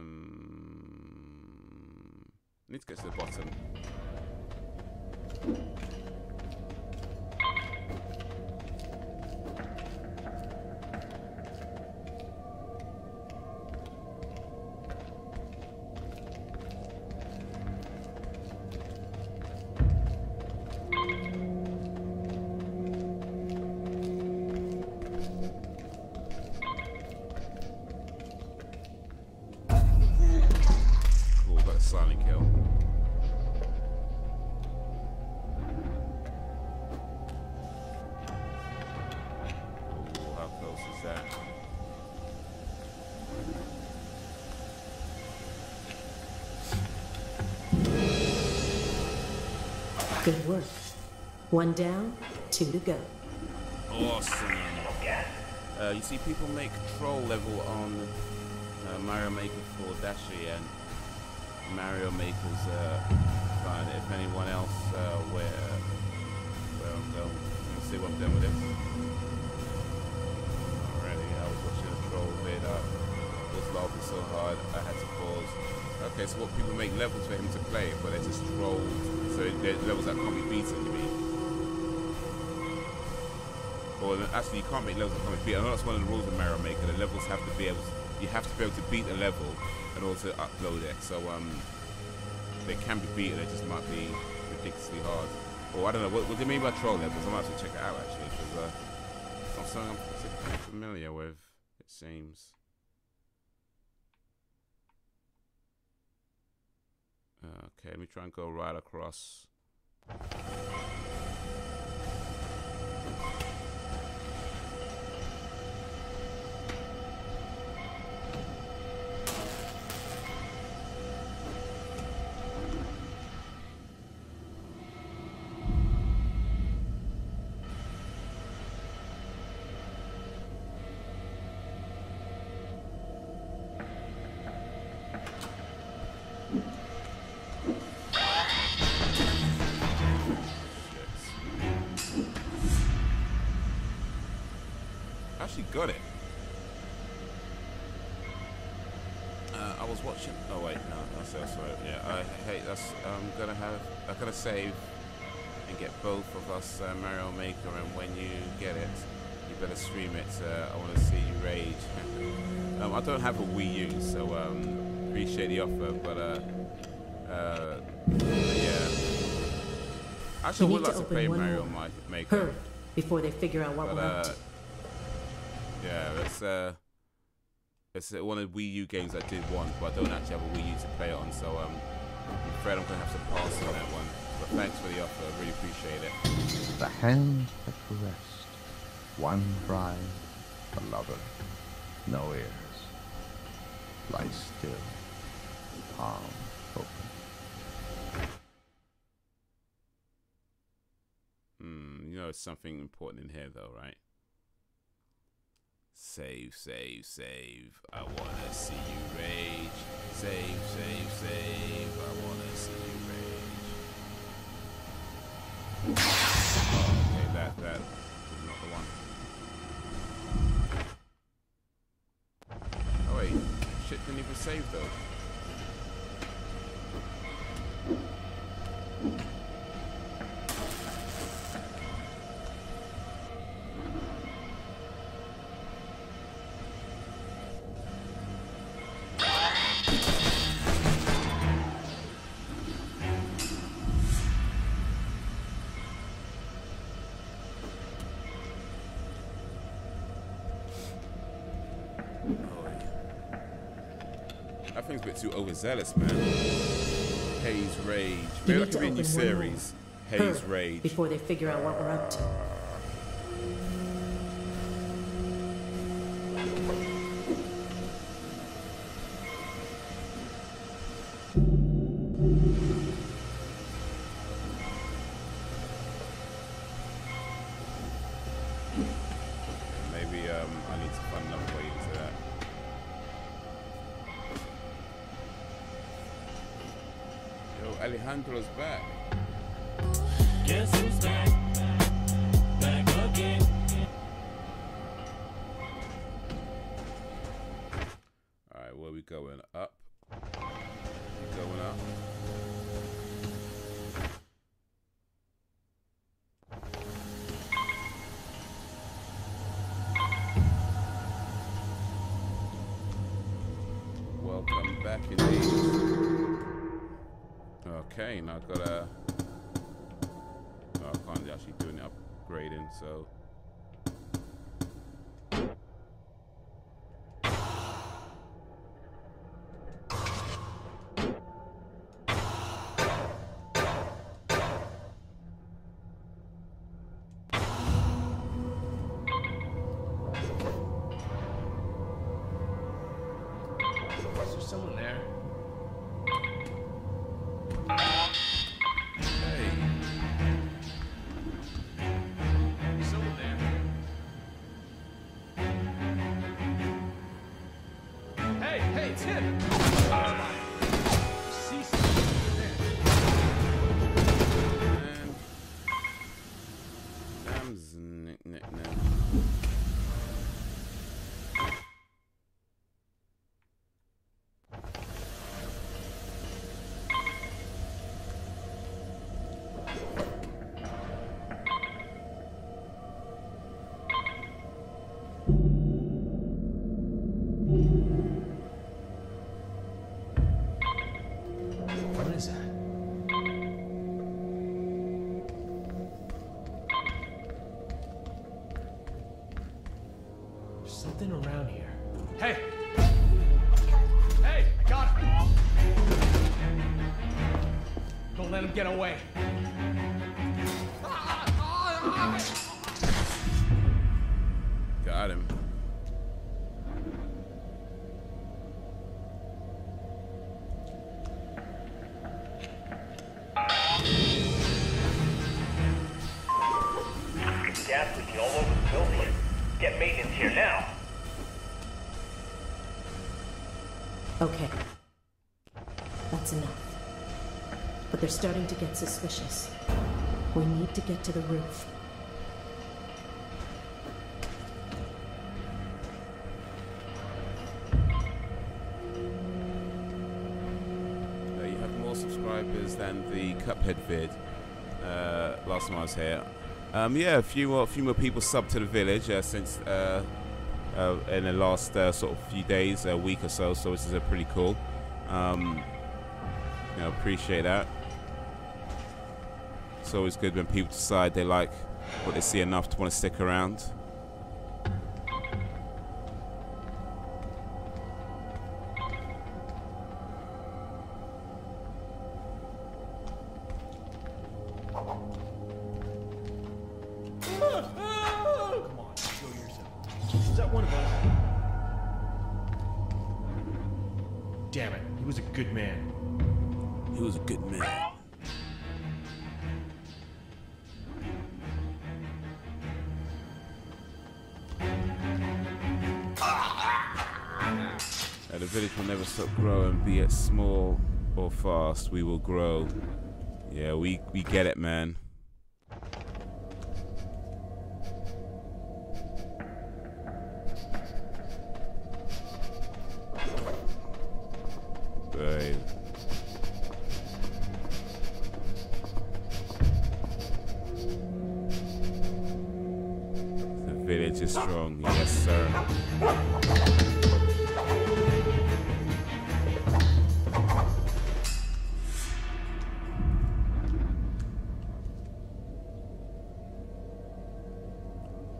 I need to get to the bottom. Silent kill. Ooh, how close is that? Good work. One down, 2 to go. Awesome. You see people make troll level on Mario Maker for Dashi and Mario Maker's fine. If anyone else where I'm going, let's see what I'm doing with it. Alrighty, I was watching a troll vid up. It was laughing so hard I had to pause. Okay, so what people make levels for him to play, but they're just trolled. So they're levels that can't be beaten, you mean? Or actually, you can't make levels that can't be beaten. I know that's one of the rules of Mario Maker. The levels have to be able to, you have to be able to beat a level and also upload it. So they can be beaten, they just might be ridiculously hard. Or I don't know, what do you mean by troll levels? I might have to check it out actually, because it's not something I'm particularly familiar with, it seems. Okay, let me try and go right across. Actually got it. I was watching. Oh wait, no, that's right. Yeah, I hate. I'm gonna save and get both of us Mario Maker, and when you get it, you better stream it. I want to see you rage. I don't have a Wii U, so appreciate the offer, but yeah. Actually, I would like to play Mario Maker. Hurry, before they figure out what we're up to. Yeah, it's one of the Wii U games I did want, but I don't actually have a Wii U to play it on, so I'm afraid I'm going to have to pass on that one. But thanks for the offer, I really appreciate it. The hands that rest, one bride, a lover, no ears, lie still, palm open. You know, it's something important in here, though, right? Save, save, save. I wanna see you rage. Save, save, save. I wanna see you rage. Okay, that is not the one. Oh wait, shit didn't even save though. That thing's a bit too overzealous, man. Haze Rage. Maybe that could be a new series. Haze Rage. Before they figure out what we're up to. Maybe I need to find another way into that. Yo, Alejandro's back. Guess who's back? Back again. Alright, where we going? Up. Going up. Welcome back indeed. Okay, now I've got a... No, I can't actually do any upgrading, so... Is there someone there? Someone there. Hey, it's him! See someone there. What is that? There's something around here. Hey! Hey, I got him! Don't let him get away. Got him. Gas leaking all over the building. Get maintenance here now. Okay. That's enough. But they're starting to get suspicious. We need to get to the roof. You have more subscribers than the Cuphead vid. last time I was here. Yeah, a few more people subbed to the village since in the last sort of few days, a week or so. So this is pretty cool. You know, appreciate that. It's always good when people decide they like what they see enough to want to stick around. Damn it, he was a good man. He was a good man. The village will never stop growing, be it small or fast, we will grow. Yeah, we get it, man. Right. The village is strong, yes sir.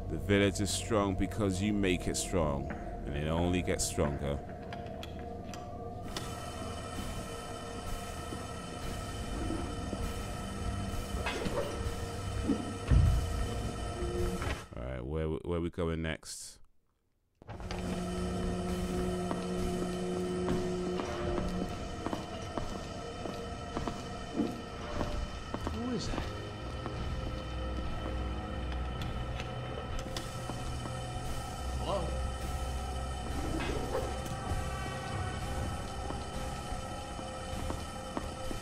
The village is strong because you make it strong, and it only gets stronger. Alright, where we going next? Who is that? Hello?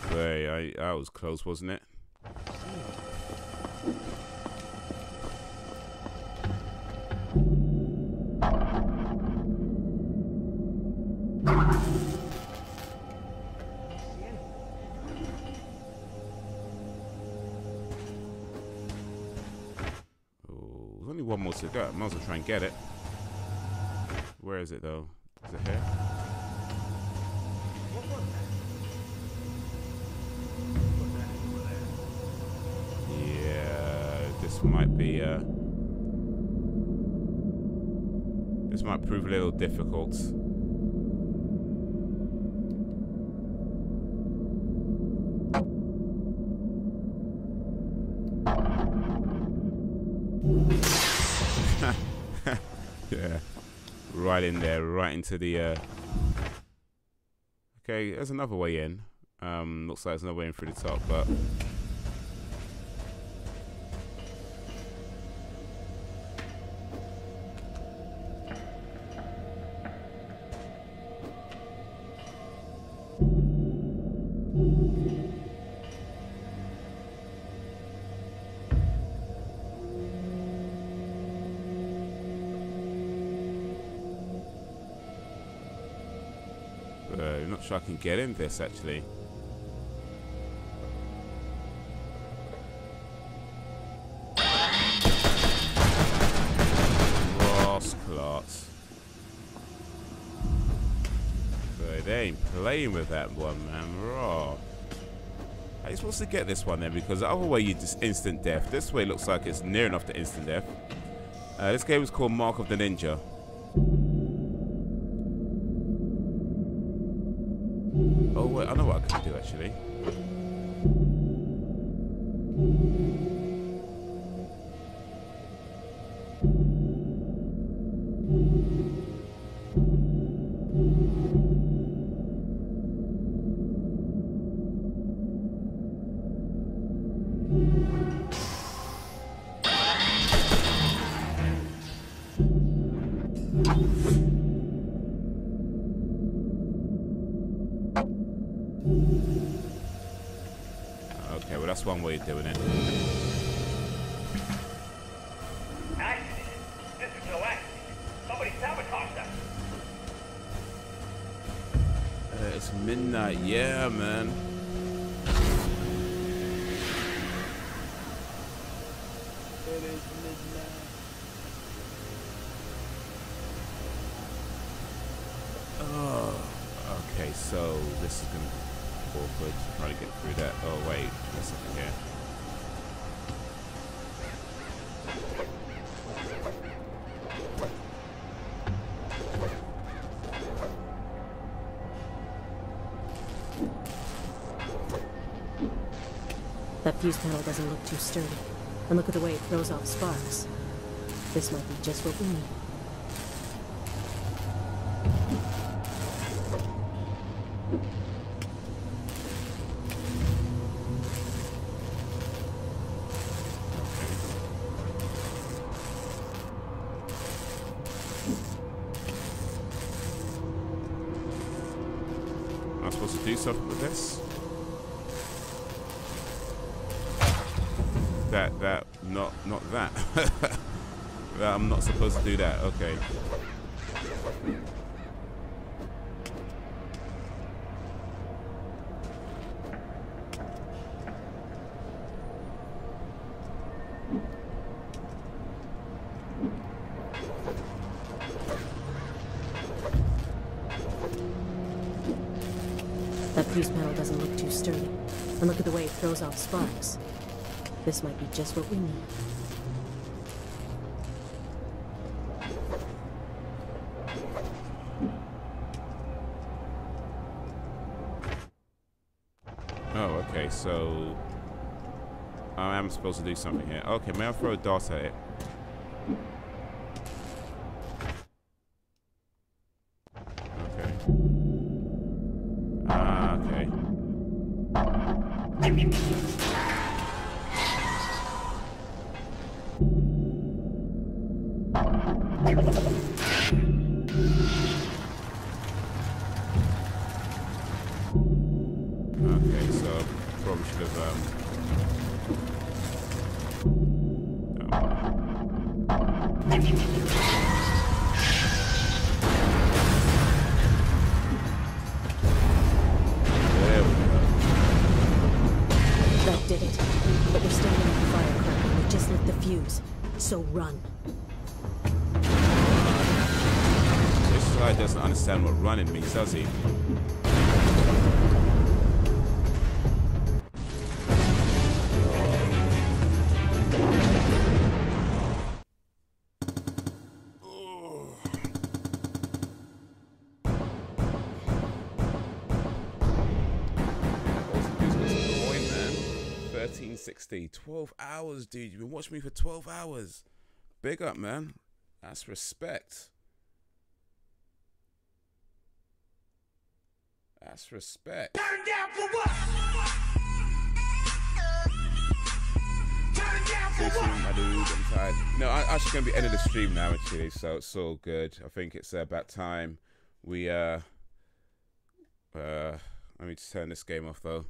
Hey, that was close, wasn't it? Oh, there's only one more to go. Might as well try and get it. Where is it though? Is it here? This might be this might prove a little difficult. Yeah, right in there, right into the okay, there's another way in. Looks like there's another way in through the top, but I'm not sure I can get in this actually. Rossclots. They ain't playing with that one, man. Raw. How are you supposed to get this one then? Because the other way you just instant death. This way looks like it's near enough to instant death. This game is called Mark of the Ninja. Oh wait, I know what I can do actually. Okay, well that's one way of doing it. Accident? This is no accident. Somebody sabotaged us. It's midnight, yeah, man. Oh, okay, so this is going to be awkward. Trying to get through that. Oh, wait. There's something here. That fuse panel doesn't look too sturdy. And look at the way it throws off sparks. This might be just what we need. Am I supposed to do something with this? Not that. I'm not supposed to do that. Okay. That fuse panel doesn't look too sturdy. And look at the way it throws off sparks. This might be just what we need. Oh, okay, so I am supposed to do something here. Okay, may I throw a dart at it? Okay. Okay. Okay, so probably should have there we go. That did it. But we're standing on the firecracker and we just lit the fuse. So run. This guy doesn't understand what running means, does he? $13.60. 12 hours, dude. You've been watching me for 12 hours. Big up, man. That's respect. That's respect. Turn down for what? Turn down for what? My dude, I'm tired. No, I'm actually going to be ending the stream now, actually, so it's all good. I think it's about time we, let me just turn this game off, though.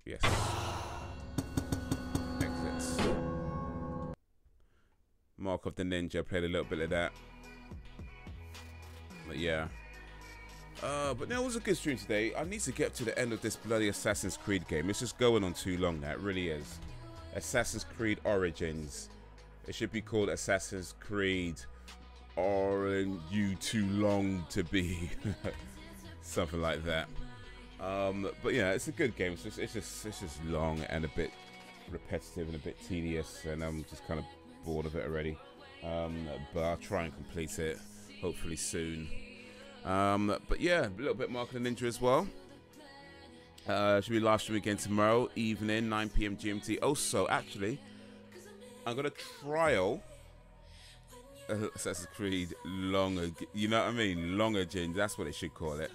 Yes. Exits. Mark of the Ninja, played a little bit of that. But yeah. But no, it was a good stream today. I need to get to the end of this bloody Assassin's Creed game. It's just going on too long now. It really is. Assassin's Creed Origins. It should be called Assassin's Creed Aren't You Too Long to Be? Something like that. But yeah, it's a good game. It's just long and a bit repetitive and a bit tedious, and I'm just kind of bored of it already. But I'll try and complete it hopefully soon. But yeah, a little bit Marketing Ninja as well. Should be live stream again tomorrow evening, 9 PM GMT. Also, actually, I'm gonna trial Assassin's Creed Longer. You know what I mean? Longer Gin. That's what it should call it.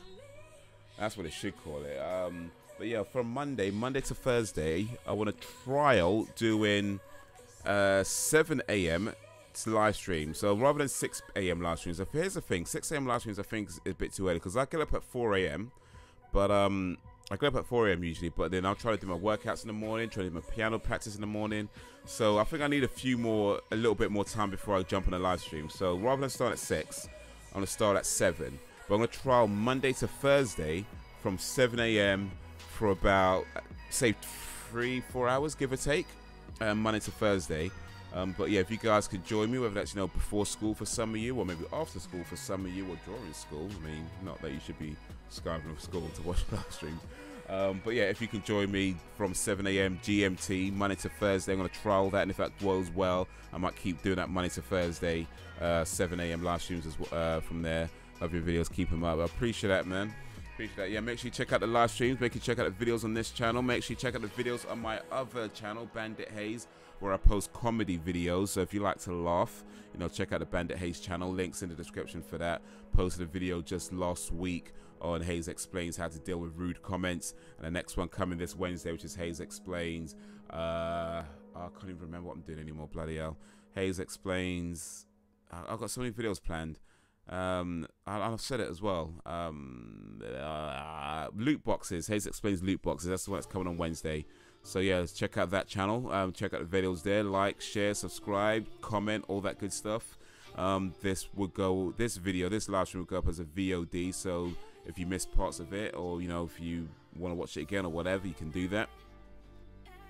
That's what it should call it. But yeah, from Monday to Thursday, I want to trial doing 7 AM live stream. So rather than 6 AM live streams. So here's the thing: 6 AM live streams I think is a bit too early because I get up at 4 AM. But I get up at 4 AM usually. But then I'll try to do my workouts in the morning, try to do my piano practice in the morning. So I think I need a little bit more time before I jump on a live stream. So rather than start at 6, I'm gonna start at 7. But I'm going to trial Monday to Thursday from 7 AM for about, say, 3-4 hours, give or take. Monday to Thursday. But yeah, if you guys could join me, whether that's, you know, before school for some of you, or maybe after school for some of you, or during school. I mean, not that you should be skiving off school to watch live streams. But yeah, if you can join me from 7 a.m. GMT, Monday to Thursday, I'm going to trial that, and if that goes well, I might keep doing that Monday to Thursday, 7 a.m. live streams as from there. Love your videos, keep them up. I appreciate that, man. Appreciate that. Yeah, make sure you check out the live streams, make sure you check out the videos on this channel, make sure you check out the videos on my other channel, Bandit Haze, where I post comedy videos. So if you like to laugh, you know, check out the Bandit Haze channel. Links in the description for that. Posted a video just last week on Haze Explains how to deal with rude comments, and the next one coming this Wednesday, which is Haze Explains. I can't even remember what I'm doing anymore. Bloody hell. Haze Explains. I've got so many videos planned. I've said it as well. Loot boxes. Haze Explains loot boxes. That's the one that's coming on Wednesday. So yeah, let's check out that channel. Check out the videos there. Like, share, subscribe, comment, all that good stuff. This live stream will go up as a VOD. So if you missed parts of it, or you know, if you want to watch it again or whatever, you can do that.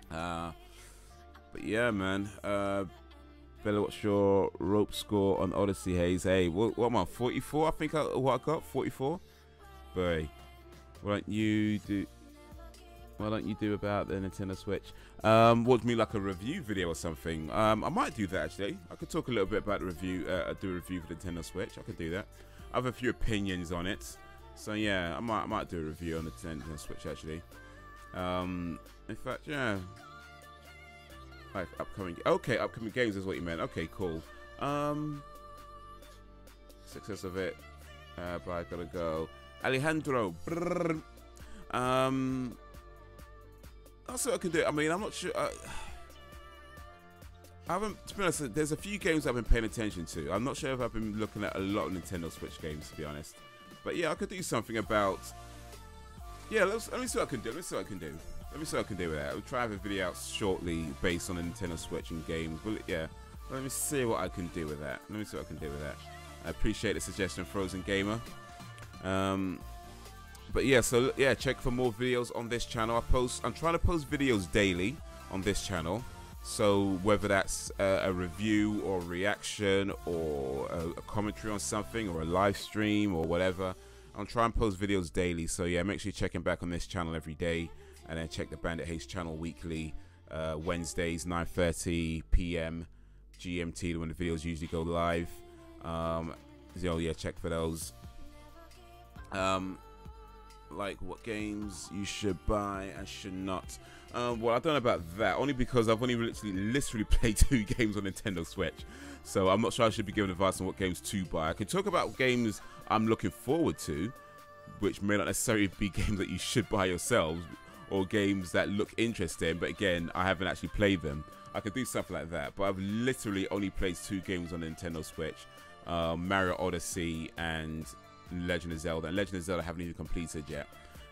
But yeah, man. Bella, what's your rope score on Odyssey, Haze? Hey, what am I? 44? I think what I got? 44. Boy, why don't you do about the Nintendo Switch? What do you mean, like a review video or something? I might do that actually. I could talk a little bit about the review. Do a review for the Nintendo Switch. I could do that. I have a few opinions on it, so yeah, I might do a review on the Nintendo Switch actually. In fact, yeah. Like upcoming games is what you meant. Okay, cool. Success of it. But I gotta go. Alejandro. That's what I can do. I mean, I'm not sure. I haven't, to be honest, there's a few games I've been paying attention to. I'm not sure if I've been looking at a lot of Nintendo Switch games, to be honest. But yeah, I could do something about. Yeah, let me see what I can do. Let me see what I can do with that. I'll try to have a video out shortly based on the Nintendo Switch and games. Well, yeah, let me see what I can do with that. I appreciate the suggestion, Frozen Gamer. But yeah, so yeah, check for more videos on this channel. I'm trying to post videos daily on this channel. So whether that's a review or reaction or a commentary on something or a live stream or whatever, I'm trying to post videos daily. So yeah, make sure you're checking back on this channel every day. And then check the Bandit Haze channel weekly, Wednesdays, 9:30 p.m. GMT, when the videos usually go live. So yeah, check for those. Like what games you should buy and should not. Well, I don't know about that, only because I've only literally played 2 games on Nintendo Switch. So I'm not sure I should be giving advice on what games to buy. I can talk about games I'm looking forward to, which may not necessarily be games that you should buy yourselves, or games that look interesting, but again, I haven't actually played them. I could do something like that, but I've literally only played 2 games on the Nintendo Switch. Mario Odyssey and Legend of Zelda. And Legend of Zelda I haven't even completed yet.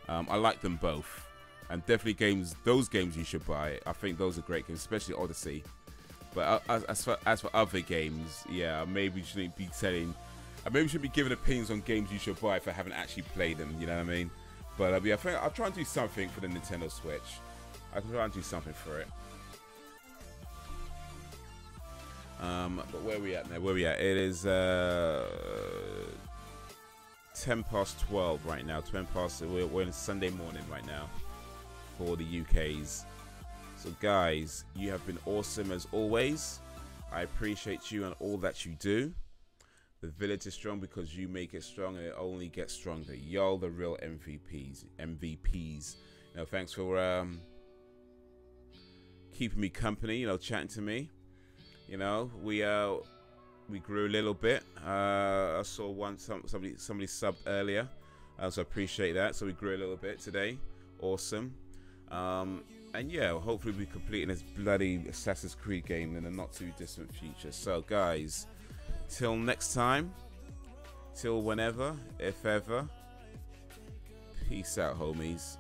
I like them both. And definitely those games you should buy. I think those are great games, especially Odyssey. But as for other games, yeah, maybe shouldn't be giving opinions on games you should buy if I haven't actually played them, you know what I mean? But yeah, I think I'll try and do something for the Nintendo Switch. I can try and do something for it. But where are we at now? It is 10:12 right now. 10 past. We're in Sunday morning right now for the UK's. So guys, you have been awesome as always. I appreciate you and all that you do. The village is strong because you make it strong, and it only gets stronger. Y'all the real MVPs. You know, thanks for keeping me company, you know, chatting to me. You know, we grew a little bit. I saw somebody subbed earlier. So I appreciate that. So we grew a little bit today. Awesome. And yeah, hopefully we'll be completing this bloody Assassin's Creed game in a not too distant future. So guys, till next time, till whenever, if ever, peace out, homies.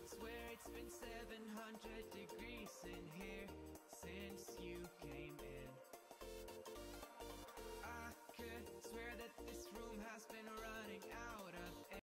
Swear it's been 700 degrees in here since you came.